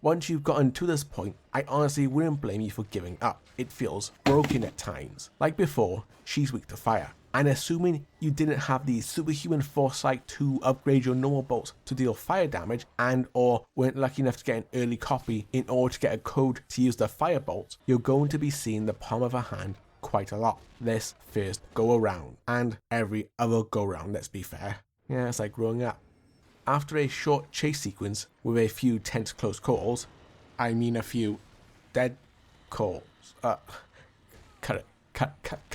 Once you've gotten to this point, I honestly wouldn't blame you for giving up. It feels broken at times. Like before, she's weak to fire. And assuming you didn't have the superhuman foresight to upgrade your normal bolts to deal fire damage and or weren't lucky enough to get an early copy in order to get a code to use the fire bolts, you're going to be seeing the palm of her hand quite a lot this first go around, and every other go around, let's be fair. Yeah, it's like growing up. After a short chase sequence with a few tense close calls, I mean a few dead calls. Cut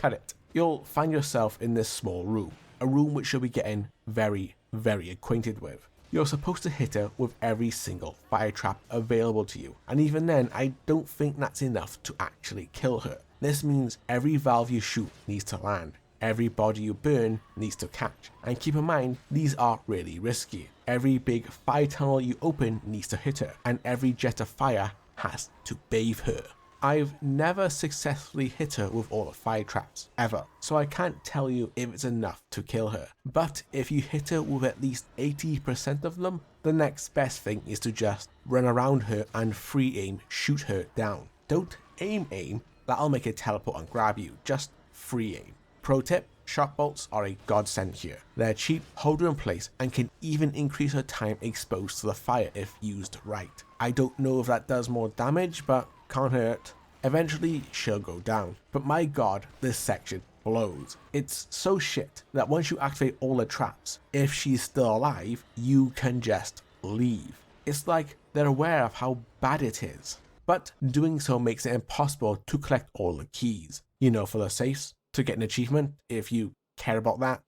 it. You'll find yourself in this small room, a room which you'll be getting very, very acquainted with. You're supposed to hit her with every single fire trap available to you, and even then I don't think that's enough to actually kill her. This means every valve you shoot needs to land. Every body you burn needs to catch, and keep in mind, these are really risky. Every big fire tunnel you open needs to hit her, and every jet of fire has to bathe her. I've never successfully hit her with all the fire traps, ever, so I can't tell you if it's enough to kill her. But if you hit her with at least 80% of them, the next best thing is to just run around her and free aim shoot her down. Don't aim, that'll make it teleport and grab you, just free aim. Pro tip, shock bolts are a godsend here. They're cheap, hold her in place, and can even increase her time exposed to the fire if used right. I don't know if that does more damage, but can't hurt. Eventually, she'll go down. But my god, this section blows. It's so shit that once you activate all the traps, if she's still alive, you can just leave. It's like they're aware of how bad it is. But doing so makes it impossible to collect all the keys. You know, for the safes, to get an achievement, if you care about that.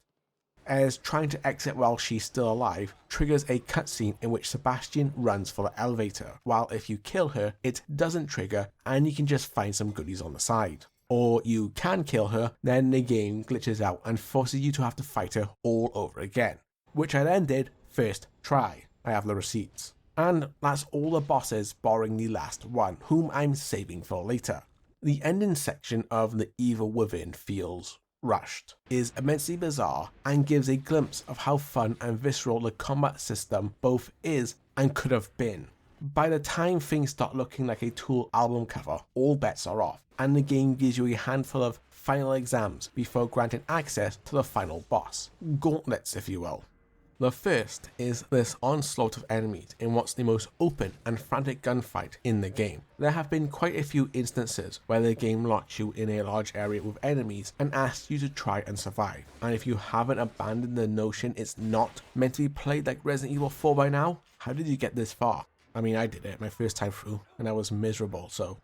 As trying to exit while she's still alive triggers a cutscene in which Sebastian runs for the elevator, while if you kill her, it doesn't trigger and you can just find some goodies on the side. Or you can kill her, then the game glitches out and forces you to have to fight her all over again. Which I then did first try. I have the receipts. And that's all the bosses barring the last one, whom I'm saving for later. The ending section of The Evil Within feels rushed, is immensely bizarre, and gives a glimpse of how fun and visceral the combat system both is and could have been. By the time things start looking like a Tool album cover, all bets are off, and the game gives you a handful of final exams before granting access to the final boss. Gauntlets, if you will. The first is this onslaught of enemies in what's the most open and frantic gunfight in the game. There have been quite a few instances where the game locks you in a large area with enemies and asks you to try and survive. And if you haven't abandoned the notion it's not meant to be played like Resident Evil 4 by now, how did you get this far? I mean, I did it my first time through and I was miserable, so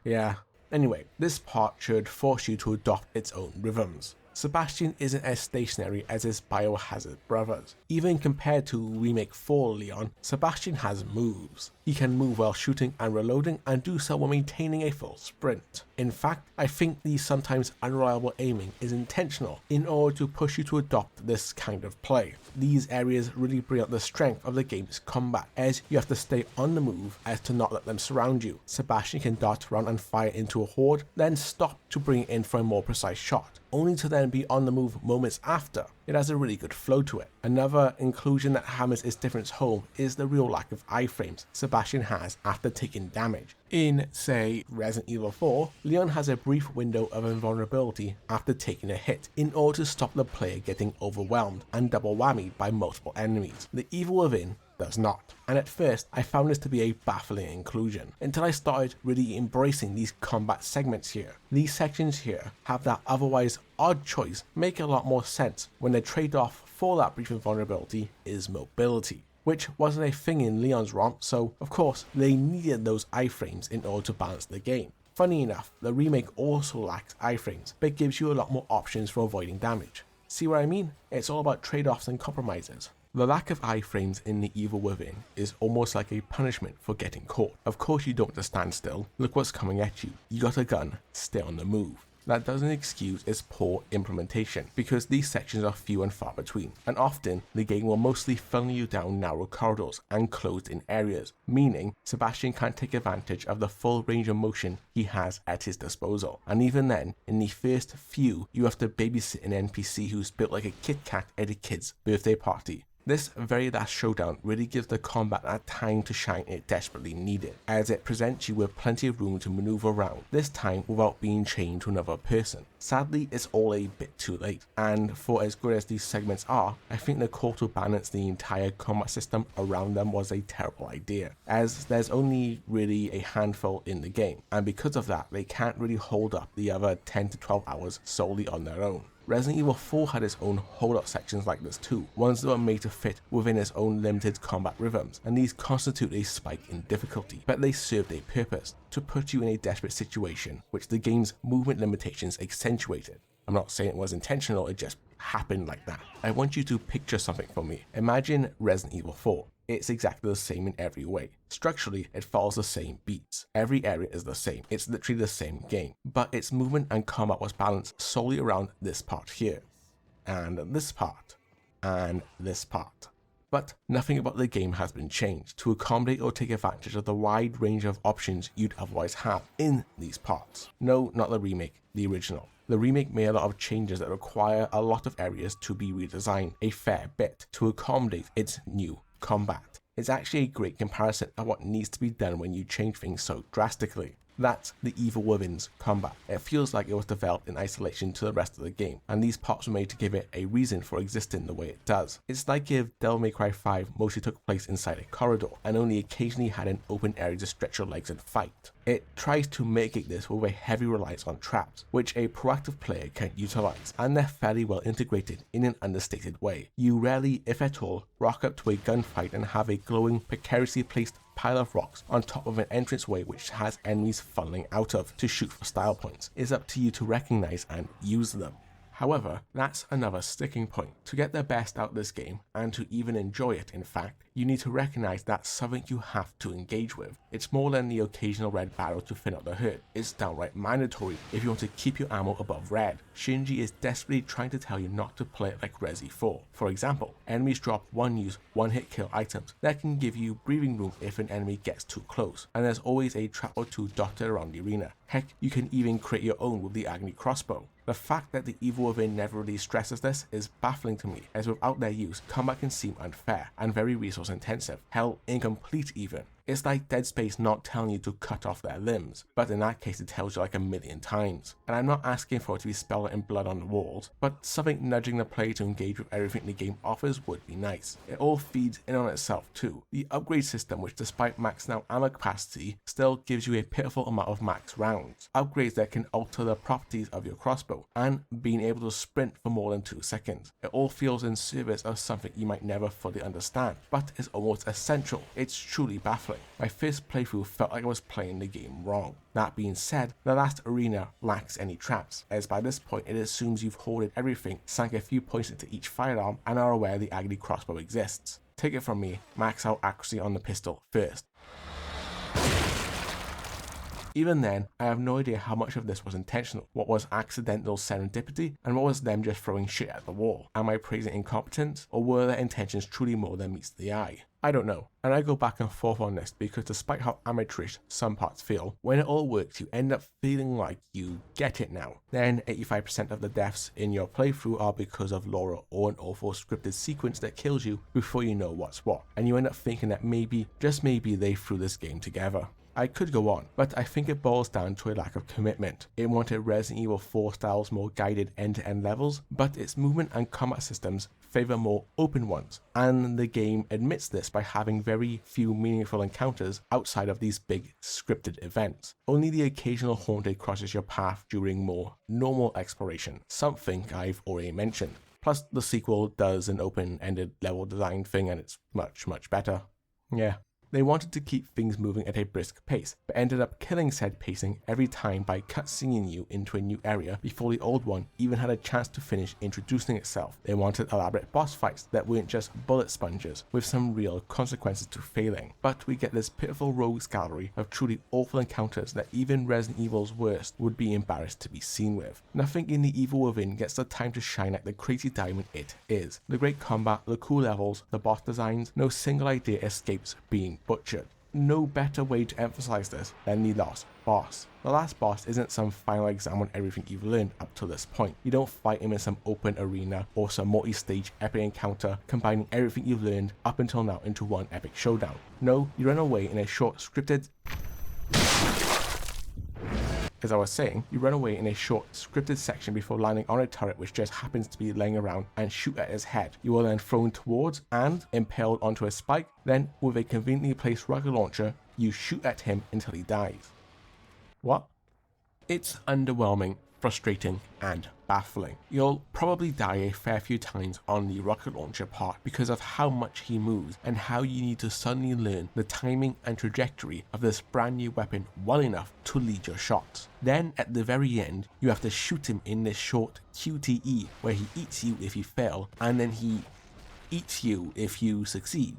yeah. Anyway, this part should force you to adopt its own rhythms. Sebastian isn't as stationary as his Biohazard brothers. Even compared to Remake 4 Leon, Sebastian has moves. He can move while shooting and reloading and do so while maintaining a full sprint. In fact, I think the sometimes unreliable aiming is intentional in order to push you to adopt this kind of play. These areas really bring out the strength of the game's combat, as you have to stay on the move as to not let them surround you. Sebastian can dart around and fire into a horde, then stop to bring it in for a more precise shot, only to then be on the move moments after. It has a really good flow to it. Another inclusion that hammers its difference home is the real lack of iframes Sebastian has after taking damage. In, say, Resident Evil 4, Leon has a brief window of invulnerability after taking a hit in order to stop the player getting overwhelmed and double whammied by multiple enemies. The Evil Within does not. And at first, I found this to be a baffling inclusion, until I started really embracing these combat segments here. These sections here have that otherwise odd choice make a lot more sense when the trade-off for that brief invulnerability is mobility, which wasn't a thing in Leon's romp, so of course they needed those iframes in order to balance the game. Funny enough, the remake also lacks iframes, but gives you a lot more options for avoiding damage. See what I mean? It's all about trade-offs and compromises. The lack of iframes in The Evil Within is almost like a punishment for getting caught. Of course you don't have to stand still, look what's coming at you, you got a gun, stay on the move. That doesn't excuse its poor implementation, because these sections are few and far between, and often the game will mostly funnel you down narrow corridors and closed-in areas, meaning Sebastian can't take advantage of the full range of motion he has at his disposal. And even then, in the first few, you have to babysit an NPC who's built like a Kit Kat at a kid's birthday party. This very last showdown really gives the combat that time to shine it desperately needed, as it presents you with plenty of room to maneuver around, this time without being chained to another person. Sadly, it's all a bit too late, and for as good as these segments are, I think the call to balance the entire combat system around them was a terrible idea, as there's only really a handful in the game, and because of that, they can't really hold up the other 10 to 12 hours solely on their own. Resident Evil 4 had its own hold-up sections like this too, ones that were made to fit within its own limited combat rhythms, and these constitute a spike in difficulty, but they served a purpose, to put you in a desperate situation, which the game's movement limitations accentuated. I'm not saying it was intentional, it just happened like that. I want you to picture something for me. Imagine Resident Evil 4. It's exactly the same in every way. Structurally, it follows the same beats. Every area is the same. It's literally the same game. But its movement and combat was balanced solely around this part here, and this part, and this part. but nothing about the game has been changed to accommodate or take advantage of the wide range of options you'd otherwise have in these parts. No, not the remake, the original. The remake made a lot of changes that require a lot of areas to be redesigned a fair bit to accommodate its new combat. It's actually a great comparison of what needs to be done when you change things so drastically. That's The Evil Within's combat. It feels like it was developed in isolation to the rest of the game, and these parts were made to give it a reason for existing the way it does. It's like if Devil May Cry 5 mostly took place inside a corridor, and only occasionally had an open area to stretch your legs and fight. It tries to mitigate this with a heavy reliance on traps, which a proactive player can utilize, and they're fairly well integrated in an understated way. You rarely, if at all, rock up to a gunfight and have a glowing, precariously placed pile of rocks on top of an entranceway which has enemies funneling out of to shoot for style points. It's up to you to recognize and use them. However, that's another sticking point. To get the best out of this game, and to even enjoy it in fact, you need to recognize that's something you have to engage with. It's more than the occasional red barrel to thin out the herd. It's downright mandatory if you want to keep your ammo above red. Shinji is desperately trying to tell you not to play it like Resi 4. For example, enemies drop one-use, one-hit kill items that can give you breathing room if an enemy gets too close, and there's always a trap or two dotted around the arena. Heck, you can even create your own with the Agni crossbow. The fact that the Evil Within never really stresses this is baffling to me, as without their use, combat can seem unfair and very resource intensive, hell, incomplete even. It's like Dead Space not telling you to cut off their limbs, but in that case it tells you like a million times. And I'm not asking for it to be spelled out in blood on the walls, but something nudging the player to engage with everything the game offers would be nice. It all feeds in on itself too. The upgrade system, which despite maxing out ammo capacity, still gives you a pitiful amount of max rounds. Upgrades that can alter the properties of your crossbow, and being able to sprint for more than 2 seconds. It all feels in service of something you might never fully understand, but is almost essential. It's truly baffling. My first playthrough felt like I was playing the game wrong. That being said, the last arena lacks any traps, as by this point it assumes you've hoarded everything, sank a few points into each firearm, and are aware the Agni crossbow exists. Take it from me, max out accuracy on the pistol first. Even then, I have no idea how much of this was intentional, what was accidental serendipity, and what was them just throwing shit at the wall. Am I praising incompetence, or were their intentions truly more than meets the eye? I don't know, and I go back and forth on this because despite how amateurish some parts feel, when it all works you end up feeling like you get it now. Then 85% of the deaths in your playthrough are because of lore or an awful scripted sequence that kills you before you know what's what, and you end up thinking that maybe, just maybe, they threw this game together. I could go on, but I think it boils down to a lack of commitment. It wanted Resident Evil 4 styles more guided end-to-end levels, but its movement and combat systems favor more open ones, and the game admits this by having very few meaningful encounters outside of these big scripted events. Only the occasional haunted crosses your path during more normal exploration, something I've already mentioned. Plus the sequel does an open-ended level design thing and it's much better. Yeah. They wanted to keep things moving at a brisk pace, but ended up killing said pacing every time by cutscening you into a new area before the old one even had a chance to finish introducing itself. They wanted elaborate boss fights that weren't just bullet sponges, with some real consequences to failing. But we get this pitiful rogues gallery of truly awful encounters that even Resident Evil's worst would be embarrassed to be seen with. Nothing in The Evil Within gets the time to shine like the crazy diamond it is. The great combat, the cool levels, the boss designs, no single idea escapes being butchered. No better way to emphasize this than the last boss. The last boss isn't some final exam on everything you've learned up to this point. You don't fight him in some open arena or some multi-stage epic encounter combining everything you've learned up until now into one epic showdown. No, you run away in a short scripted As I was saying, you run away in a short, scripted section before landing on a turret which just happens to be laying around and shoot at his head. You are then thrown towards and impaled onto a spike, then with a conveniently placed rocket launcher, you shoot at him until he dies. What? It's underwhelming, frustrating, and baffling. You'll probably die a fair few times on the rocket launcher part because of how much he moves and how you need to suddenly learn the timing and trajectory of this brand new weapon well enough to lead your shots. Then at the very end, you have to shoot him in this short QTE where he eats you if you fail and then he eats you if you succeed.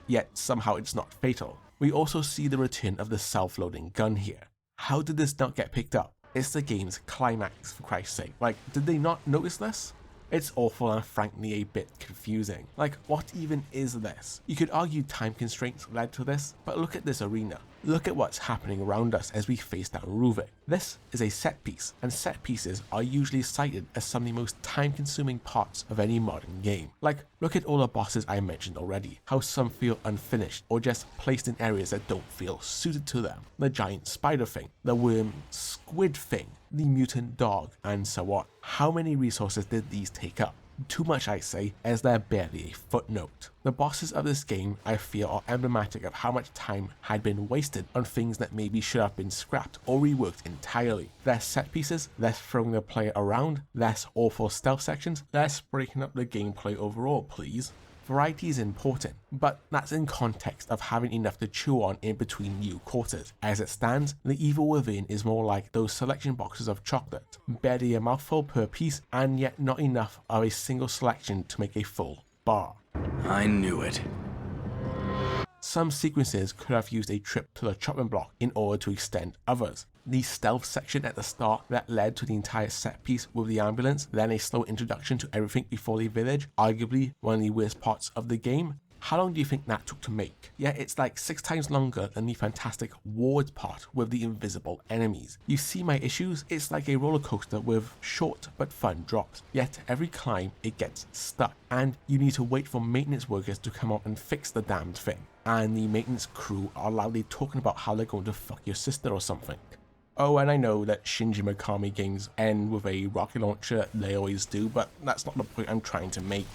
Yet somehow it's not fatal. We also see the return of the self-loading gun here. How did this not get picked up? It's the game's climax, for Christ's sake. Like, did they not notice this? It's awful and frankly a bit confusing. Like, what even is this? You could argue time constraints led to this, but look at this arena. Look at what's happening around us as we face down Ruvik. This is a set piece, and set pieces are usually cited as some of the most time-consuming parts of any modern game. Like, look at all the bosses I mentioned already, how some feel unfinished or just placed in areas that don't feel suited to them. The giant spider thing, the worm squid thing, the mutant dog, and so on. How many resources did these take up? Too much, I say, as they're barely a footnote. The bosses of this game, I feel, are emblematic of how much time had been wasted on things that maybe should have been scrapped or reworked entirely. Less set pieces, less throwing the player around, less awful stealth sections, less breaking up the gameplay overall, please. Variety is important, but that's in context of having enough to chew on in between new quarters. As it stands, the evil within is more like those selection boxes of chocolate, barely a mouthful per piece, and yet not enough of a single selection to make a full bar. I knew it. Some sequences could have used a trip to the chopping block in order to extend others. The stealth section at the start that led to the entire set piece with the ambulance, then a slow introduction to everything before the village, arguably one of the worst parts of the game. How long do you think that took to make? Yeah, it's like 6 times longer than the fantastic wards part with the invisible enemies. You see my issues? It's like a roller coaster with short but fun drops. Yet every climb it gets stuck, and you need to wait for maintenance workers to come out and fix the damned thing. And the maintenance crew are loudly talking about how they're going to fuck your sister or something. Oh, and I know that Shinji Mikami games end with a rocket launcher, they always do, but that's not the point I'm trying to make.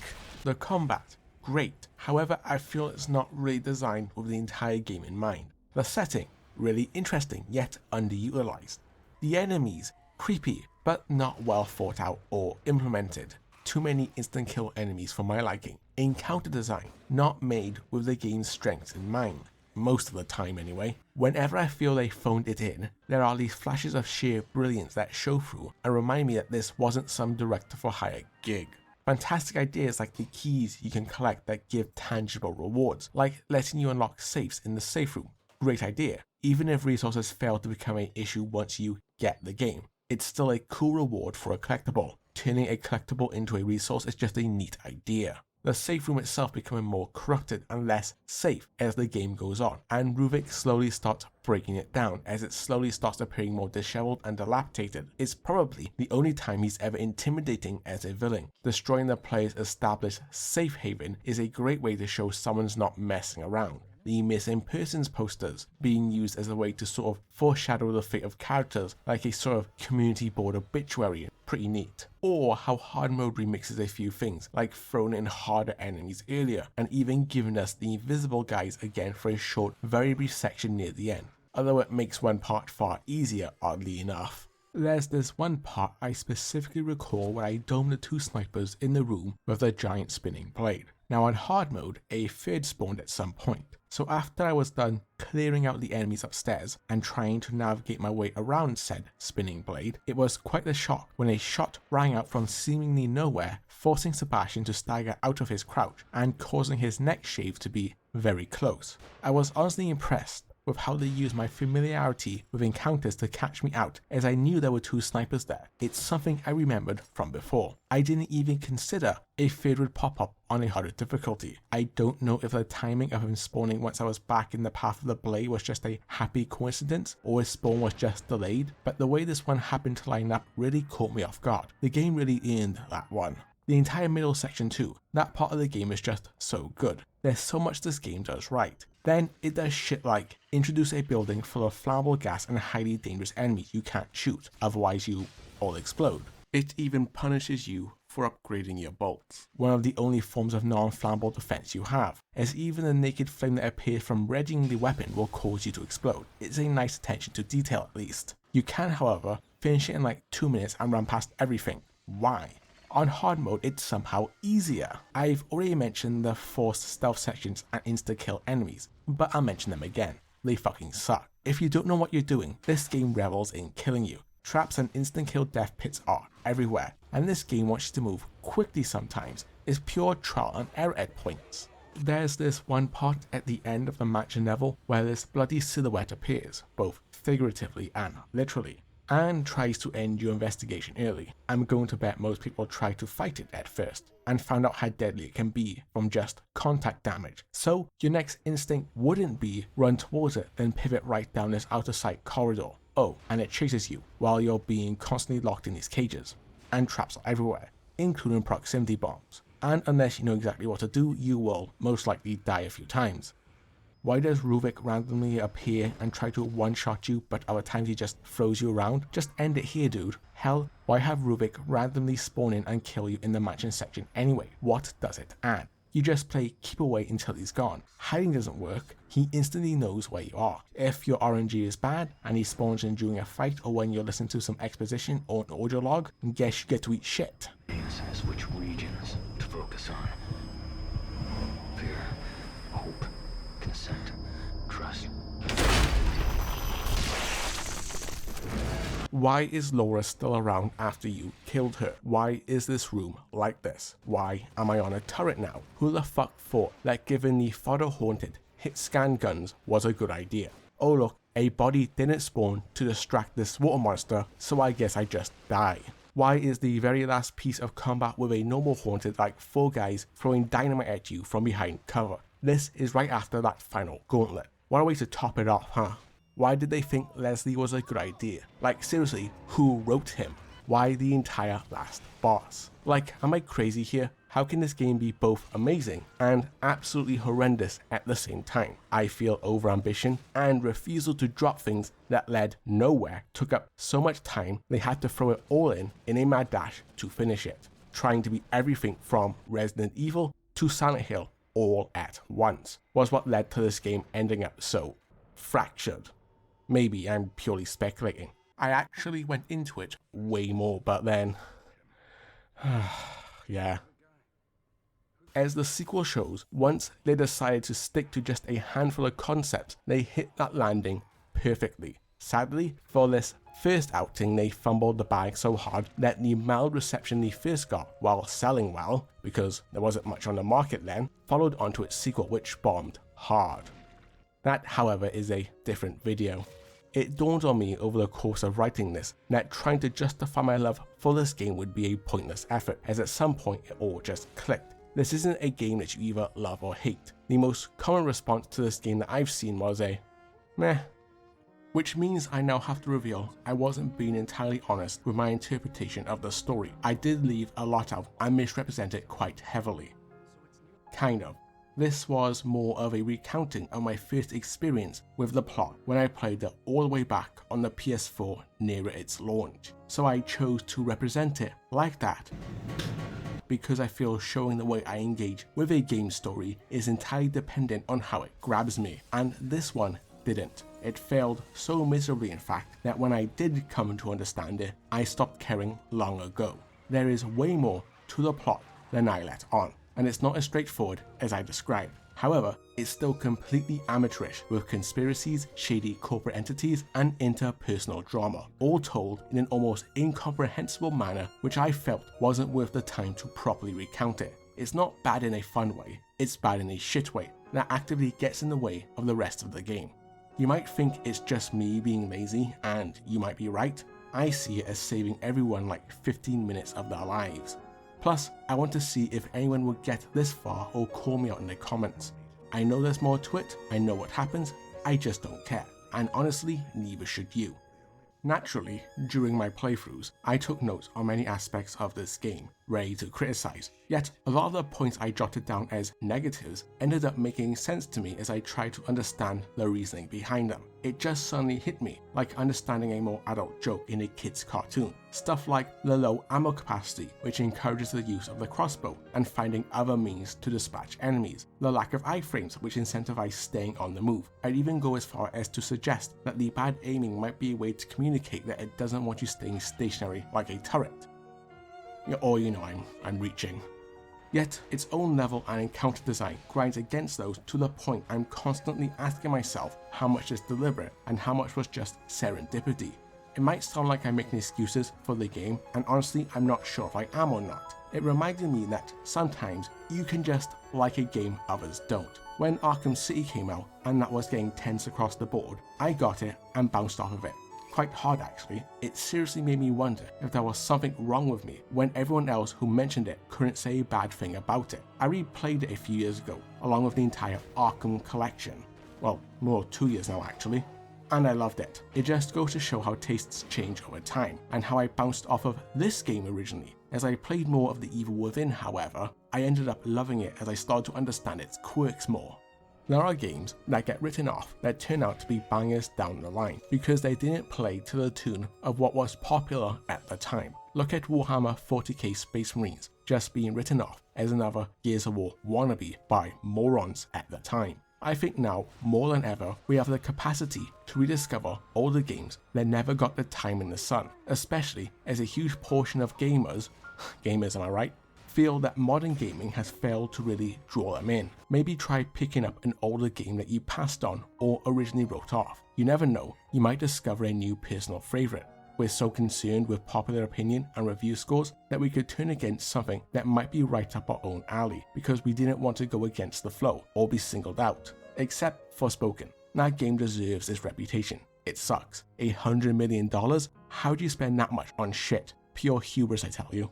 The combat, great. However, I feel it's not really designed with the entire game in mind. The setting, really interesting, yet underutilized. The enemies, creepy, but not well thought out or implemented. Too many instant kill enemies for my liking. Encounter design, not made with the game's strengths in mind. Most of the time anyway. Whenever I feel they phoned it in, there are these flashes of sheer brilliance that show through and remind me that this wasn't some director-for-hire gig. Fantastic ideas like the keys you can collect that give tangible rewards, like letting you unlock safes in the safe room. Great idea. Even if resources fail to become an issue once you get the game, it's still a cool reward for a collectible. Turning a collectible into a resource is just a neat idea. The safe room itself becoming more corrupted and less safe as the game goes on, and Ruvik slowly starts breaking it down as it slowly starts appearing more disheveled and dilapidated. It's probably the only time he's ever intimidating as a villain. Destroying the player's established safe haven is a great way to show someone's not messing around. The missing persons posters being used as a way to sort of foreshadow the fate of characters, like a sort of community board obituary. Pretty neat. Or how hard mode remixes a few things, like throwing in harder enemies earlier, and even giving us the invisible guys again for a short, very brief section near the end. Although it makes one part far easier, oddly enough. There's this one part I specifically recall where I domed the 2 snipers in the room with the giant spinning blade. Now on hard mode, a third spawned at some point. So after I was done clearing out the enemies upstairs and trying to navigate my way around said spinning blade, it was quite a shock when a shot rang out from seemingly nowhere, forcing Sebastian to stagger out of his crouch and causing his next shave to be very close. I was honestly impressed with how they used my familiarity with encounters to catch me out, as I knew there were 2 snipers there. It's something I remembered from before. I didn't even consider a third would pop up on a harder difficulty. I don't know if the timing of him spawning once I was back in the path of the blade was just a happy coincidence, or his spawn was just delayed, but the way this one happened to line up really caught me off guard. The game really earned that one. The entire middle section too, that part of the game is just so good. There's so much this game does right. Then it does shit like introduce a building full of flammable gas and highly dangerous enemies you can't shoot, otherwise you all explode. It even punishes you for upgrading your bolts, one of the only forms of non-flammable defense you have, as even the naked flame that appears from readying the weapon will cause you to explode. It's a nice attention to detail at least. You can, however, finish it in like 2 minutes and run past everything. Why? On hard mode, it's somehow easier. I've already mentioned the forced stealth sections and insta-kill enemies, but I'll mention them again. They fucking suck. If you don't know what you're doing, this game revels in killing you. Traps and instant kill death pits are everywhere, and this game wants you to move quickly sometimes. It's pure trial and error at points. There's this one part at the end of the match level where this bloody silhouette appears, both figuratively and literally. and tries to end your investigation early. I'm going to bet most people try to fight it at first and find out how deadly it can be from just contact damage. So your next instinct wouldn't be run towards it, then pivot right down this outer sight corridor. Oh, and it chases you while you're being constantly locked in these cages. And traps are everywhere, including proximity bombs. And unless you know exactly what to do, you will most likely die a few times. Why does Ruvik randomly appear and try to one-shot you, but other times he just throws you around? Just end it here, dude. Hell, why have Ruvik randomly spawn in and kill you in the mansion section anyway? What does it add? You just play keep away until he's gone. Hiding doesn't work, he instantly knows where you are. If your RNG is bad and he spawns in during a fight or when you're listening to some exposition or an audio log, then guess you get to eat shit. Says which regions to focus on. Fear, hope, consent, trust. Why is Laura still around after you killed her? Why is this room like this? Why am I on a turret now? Who the fuck thought that giving the photo-haunted hit scan guns was a good idea? Oh look, a body didn't spawn to distract this water monster, so I guess I just die. Why is the very last piece of combat with a normal haunted like 4 guys throwing dynamite at you from behind cover? This is right after that final gauntlet. What a way to top it off, huh? Why did they think Leslie was a good idea? Like seriously, who wrote him? Why the entire last boss? Like, am I crazy here? How can this game be both amazing and absolutely horrendous at the same time? I feel overambition and refusal to drop things that led nowhere took up so much time they had to throw it all in a mad dash to finish it. Trying to be everything from Resident Evil to Silent Hill all at once was what led to this game ending up so fractured. Maybe I'm purely speculating. I actually went into it way more, but then... yeah. As the sequel shows, once they decided to stick to just a handful of concepts, they hit that landing perfectly. Sadly, for this first outing, they fumbled the bag so hard that the mild reception they first got, while selling well, because there wasn't much on the market then, followed onto its sequel, which bombed hard. That, however, is a different video. It dawned on me over the course of writing this that trying to justify my love for this game would be a pointless effort, as at some point it all just clicked. This isn't a game that you either love or hate. The most common response to this game that I've seen was a meh. Which means I now have to reveal I wasn't being entirely honest with my interpretation of the story. I did leave a lot out and misrepresent it quite heavily. Kind of. This was more of a recounting of my first experience with the plot when I played it all the way back on the PS4 near its launch. So I chose to represent it like that, because I feel showing the way I engage with a game story is entirely dependent on how it grabs me, and this one didn't. It failed so miserably in fact that when I did come to understand it, I stopped caring long ago. There is way more to the plot than I let on, and it's not as straightforward as I described. However, it's still completely amateurish with conspiracies, shady corporate entities, and interpersonal drama, all told in an almost incomprehensible manner which I felt wasn't worth the time to properly recount it. It's not bad in a fun way, it's bad in a shit way that actively gets in the way of the rest of the game. You might think it's just me being lazy, and you might be right. I see it as saving everyone like 15 minutes of their lives. Plus, I want to see if anyone will get this far or call me out in the comments. I know there's more to it, I know what happens, I just don't care. And honestly, neither should you. Naturally, during my playthroughs, I took notes on many aspects of this game, ready to criticize, yet a lot of the points I jotted down as negatives ended up making sense to me as I tried to understand the reasoning behind them. It just suddenly hit me, like understanding a more adult joke in a kid's cartoon. Stuff like the low ammo capacity, which encourages the use of the crossbow and finding other means to dispatch enemies. The lack of iframes, which incentivize staying on the move. I'd even go as far as to suggest that the bad aiming might be a way to communicate that it doesn't want you staying stationary like a turret. Or I'm reaching. Yet, its own level and encounter design grinds against those to the point I'm constantly asking myself how much is deliberate and how much was just serendipity. It might sound like I'm making excuses for the game, and honestly I'm not sure if I am or not. It reminded me that sometimes you can just like a game others don't. When Arkham City came out and that was getting tense across the board, I got it and bounced off of it. Quite hard actually. It seriously made me wonder if there was something wrong with me when everyone else who mentioned it couldn't say a bad thing about it. I replayed it a few years ago, along with the entire Arkham collection. Well, more 2 years now actually. And I loved it. It just goes to show how tastes change over time, and how I bounced off of this game originally. As I played more of The Evil Within, however, I ended up loving it as I started to understand its quirks more. There are games that get written off that turn out to be bangers down the line because they didn't play to the tune of what was popular at the time. Look at Warhammer 40k Space Marines just being written off as another Gears of War wannabe by morons at the time. I think now, more than ever, we have the capacity to rediscover older games that never got the time in the sun, especially as a huge portion of gamers am I right? Feel that modern gaming has failed to really draw them in. Maybe try picking up an older game that you passed on or originally wrote off. You never know, you might discover a new personal favourite. We're so concerned with popular opinion and review scores that we could turn against something that might be right up our own alley because we didn't want to go against the flow or be singled out. Except Forspoken. That game deserves its reputation. It sucks. $100 million? How do you spend that much on shit? Pure hubris, I tell you.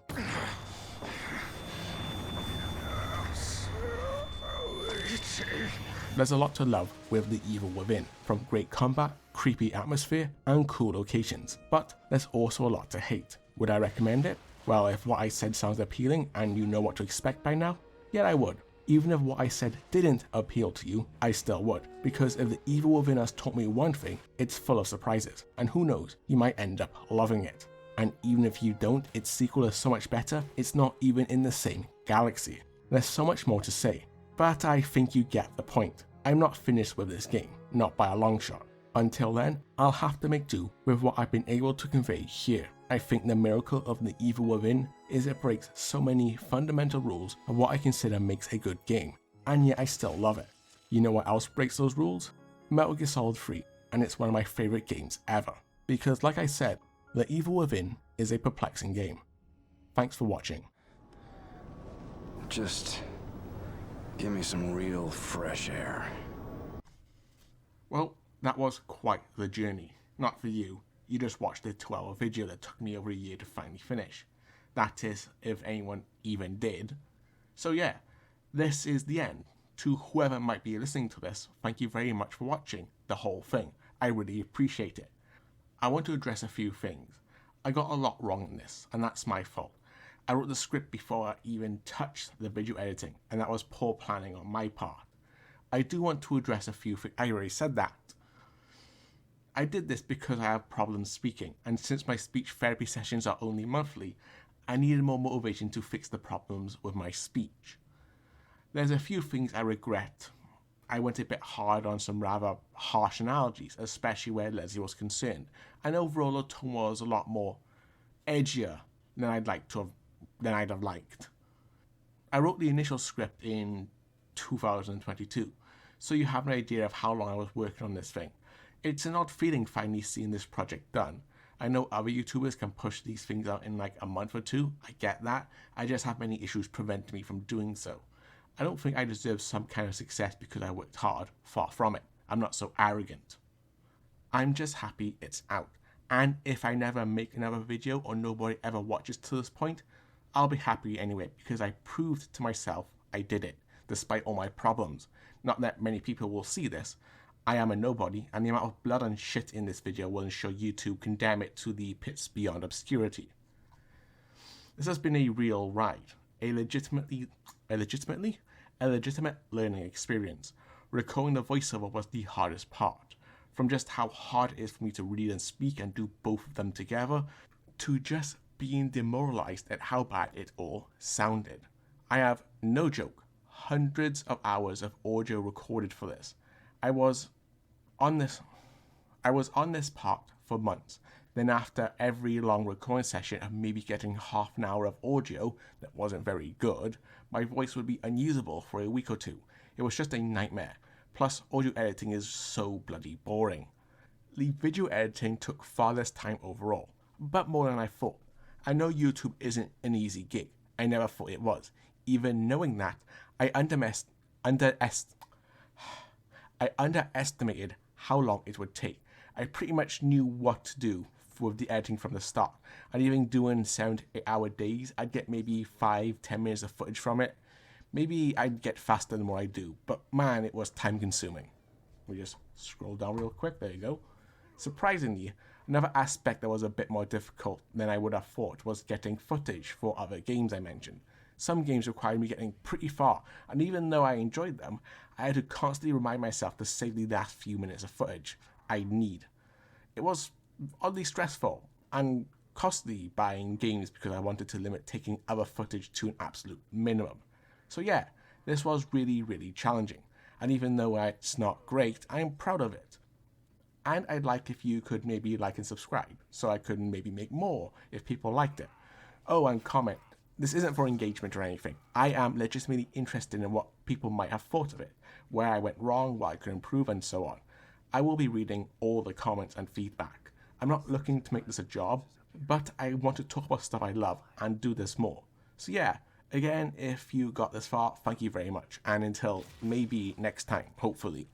There's a lot to love with The Evil Within, from great combat, creepy atmosphere, and cool locations, but there's also a lot to hate. Would I recommend it? Well, if what I said sounds appealing and you know what to expect by now, yeah, I would. Even if what I said didn't appeal to you, I still would, because if The Evil Within has taught me one thing, it's full of surprises, and who knows, you might end up loving it. And even if you don't, its sequel is so much better, it's not even in the same galaxy. There's so much more to say, but I think you get the point. I'm not finished with this game, not by a long shot. Until then, I'll have to make do with what I've been able to convey here. I think the miracle of The Evil Within is it breaks so many fundamental rules of what I consider makes a good game, and yet I still love it. You know what else breaks those rules? Metal Gear Solid 3, and it's one of my favourite games ever. Because like I said, The Evil Within is a perplexing game. Thanks for watching. Just give me some real fresh air. Well, that was quite the journey. Not for you. You just watched a 2-hour video that took me over a year to finally finish. That is, if anyone even did. So yeah, this is the end. To whoever might be listening to this, thank you very much for watching the whole thing. I really appreciate it. I want to address a few things. I got a lot wrong in this, and that's my fault. I wrote the script before I even touched the video editing, and that was poor planning on my part. I do want to address a few things. I already said that. I did this because I have problems speaking, and since my speech therapy sessions are only monthly, I needed more motivation to fix the problems with my speech. There's a few things I regret. I went a bit hard on some rather harsh analogies, especially where Leslie was concerned, and overall the tone was a lot more edgier than I'd have liked. I wrote the initial script in 2022, so you have an idea of how long I was working on this thing. It's an odd feeling finally seeing this project done. I know other YouTubers can push these things out in like a month or two, I get that. I just have many issues preventing me from doing so. I don't think I deserve some kind of success because I worked hard, far from it. I'm not so arrogant. I'm just happy it's out. And if I never make another video or nobody ever watches to this point, I'll be happy anyway because I proved to myself I did it, despite all my problems. Not that many people will see this. I am a nobody, and the amount of blood and shit in this video will ensure YouTube condemn it to the pits beyond obscurity. This has been a real ride, a legitimate learning experience. Recording the voiceover was the hardest part, from just how hard it is for me to read and speak and do both of them together, to just being demoralized at how bad it all sounded. I have, no joke, hundreds of hours of audio recorded for this. I was on this part for months. Then after every long recording session of maybe getting half an hour of audio that wasn't very good, my voice would be unusable for a week or two. It was just a nightmare. Plus, audio editing is so bloody boring. The video editing took far less time overall, but more than I thought. I know YouTube isn't an easy gig. I never thought it was. Even knowing that, I underestimated how long it would take. I pretty much knew what to do with the editing from the start. And even doing 7 to 8 hour days, I'd get maybe 5-10 minutes of footage from it. Maybe I'd get faster than what I do, but man, it was time consuming. We just scroll down real quick, there you go. Surprisingly, another aspect that was a bit more difficult than I would have thought was getting footage for other games I mentioned. Some games required me getting pretty far, and even though I enjoyed them, I had to constantly remind myself to save the last few minutes of footage I need. It was oddly stressful and costly buying games because I wanted to limit taking other footage to an absolute minimum. So yeah, this was really challenging, and even though it's not great, I am proud of it. And I'd like if you could maybe like and subscribe, so I could maybe make more if people liked it. Oh, and comment. This isn't for engagement or anything. I am legitimately interested in what people might have thought of it, where I went wrong, what I could improve, and so on. I will be reading all the comments and feedback. I'm not looking to make this a job, but I want to talk about stuff I love and do this more. So yeah, again, if you got this far, thank you very much. And until maybe next time, hopefully.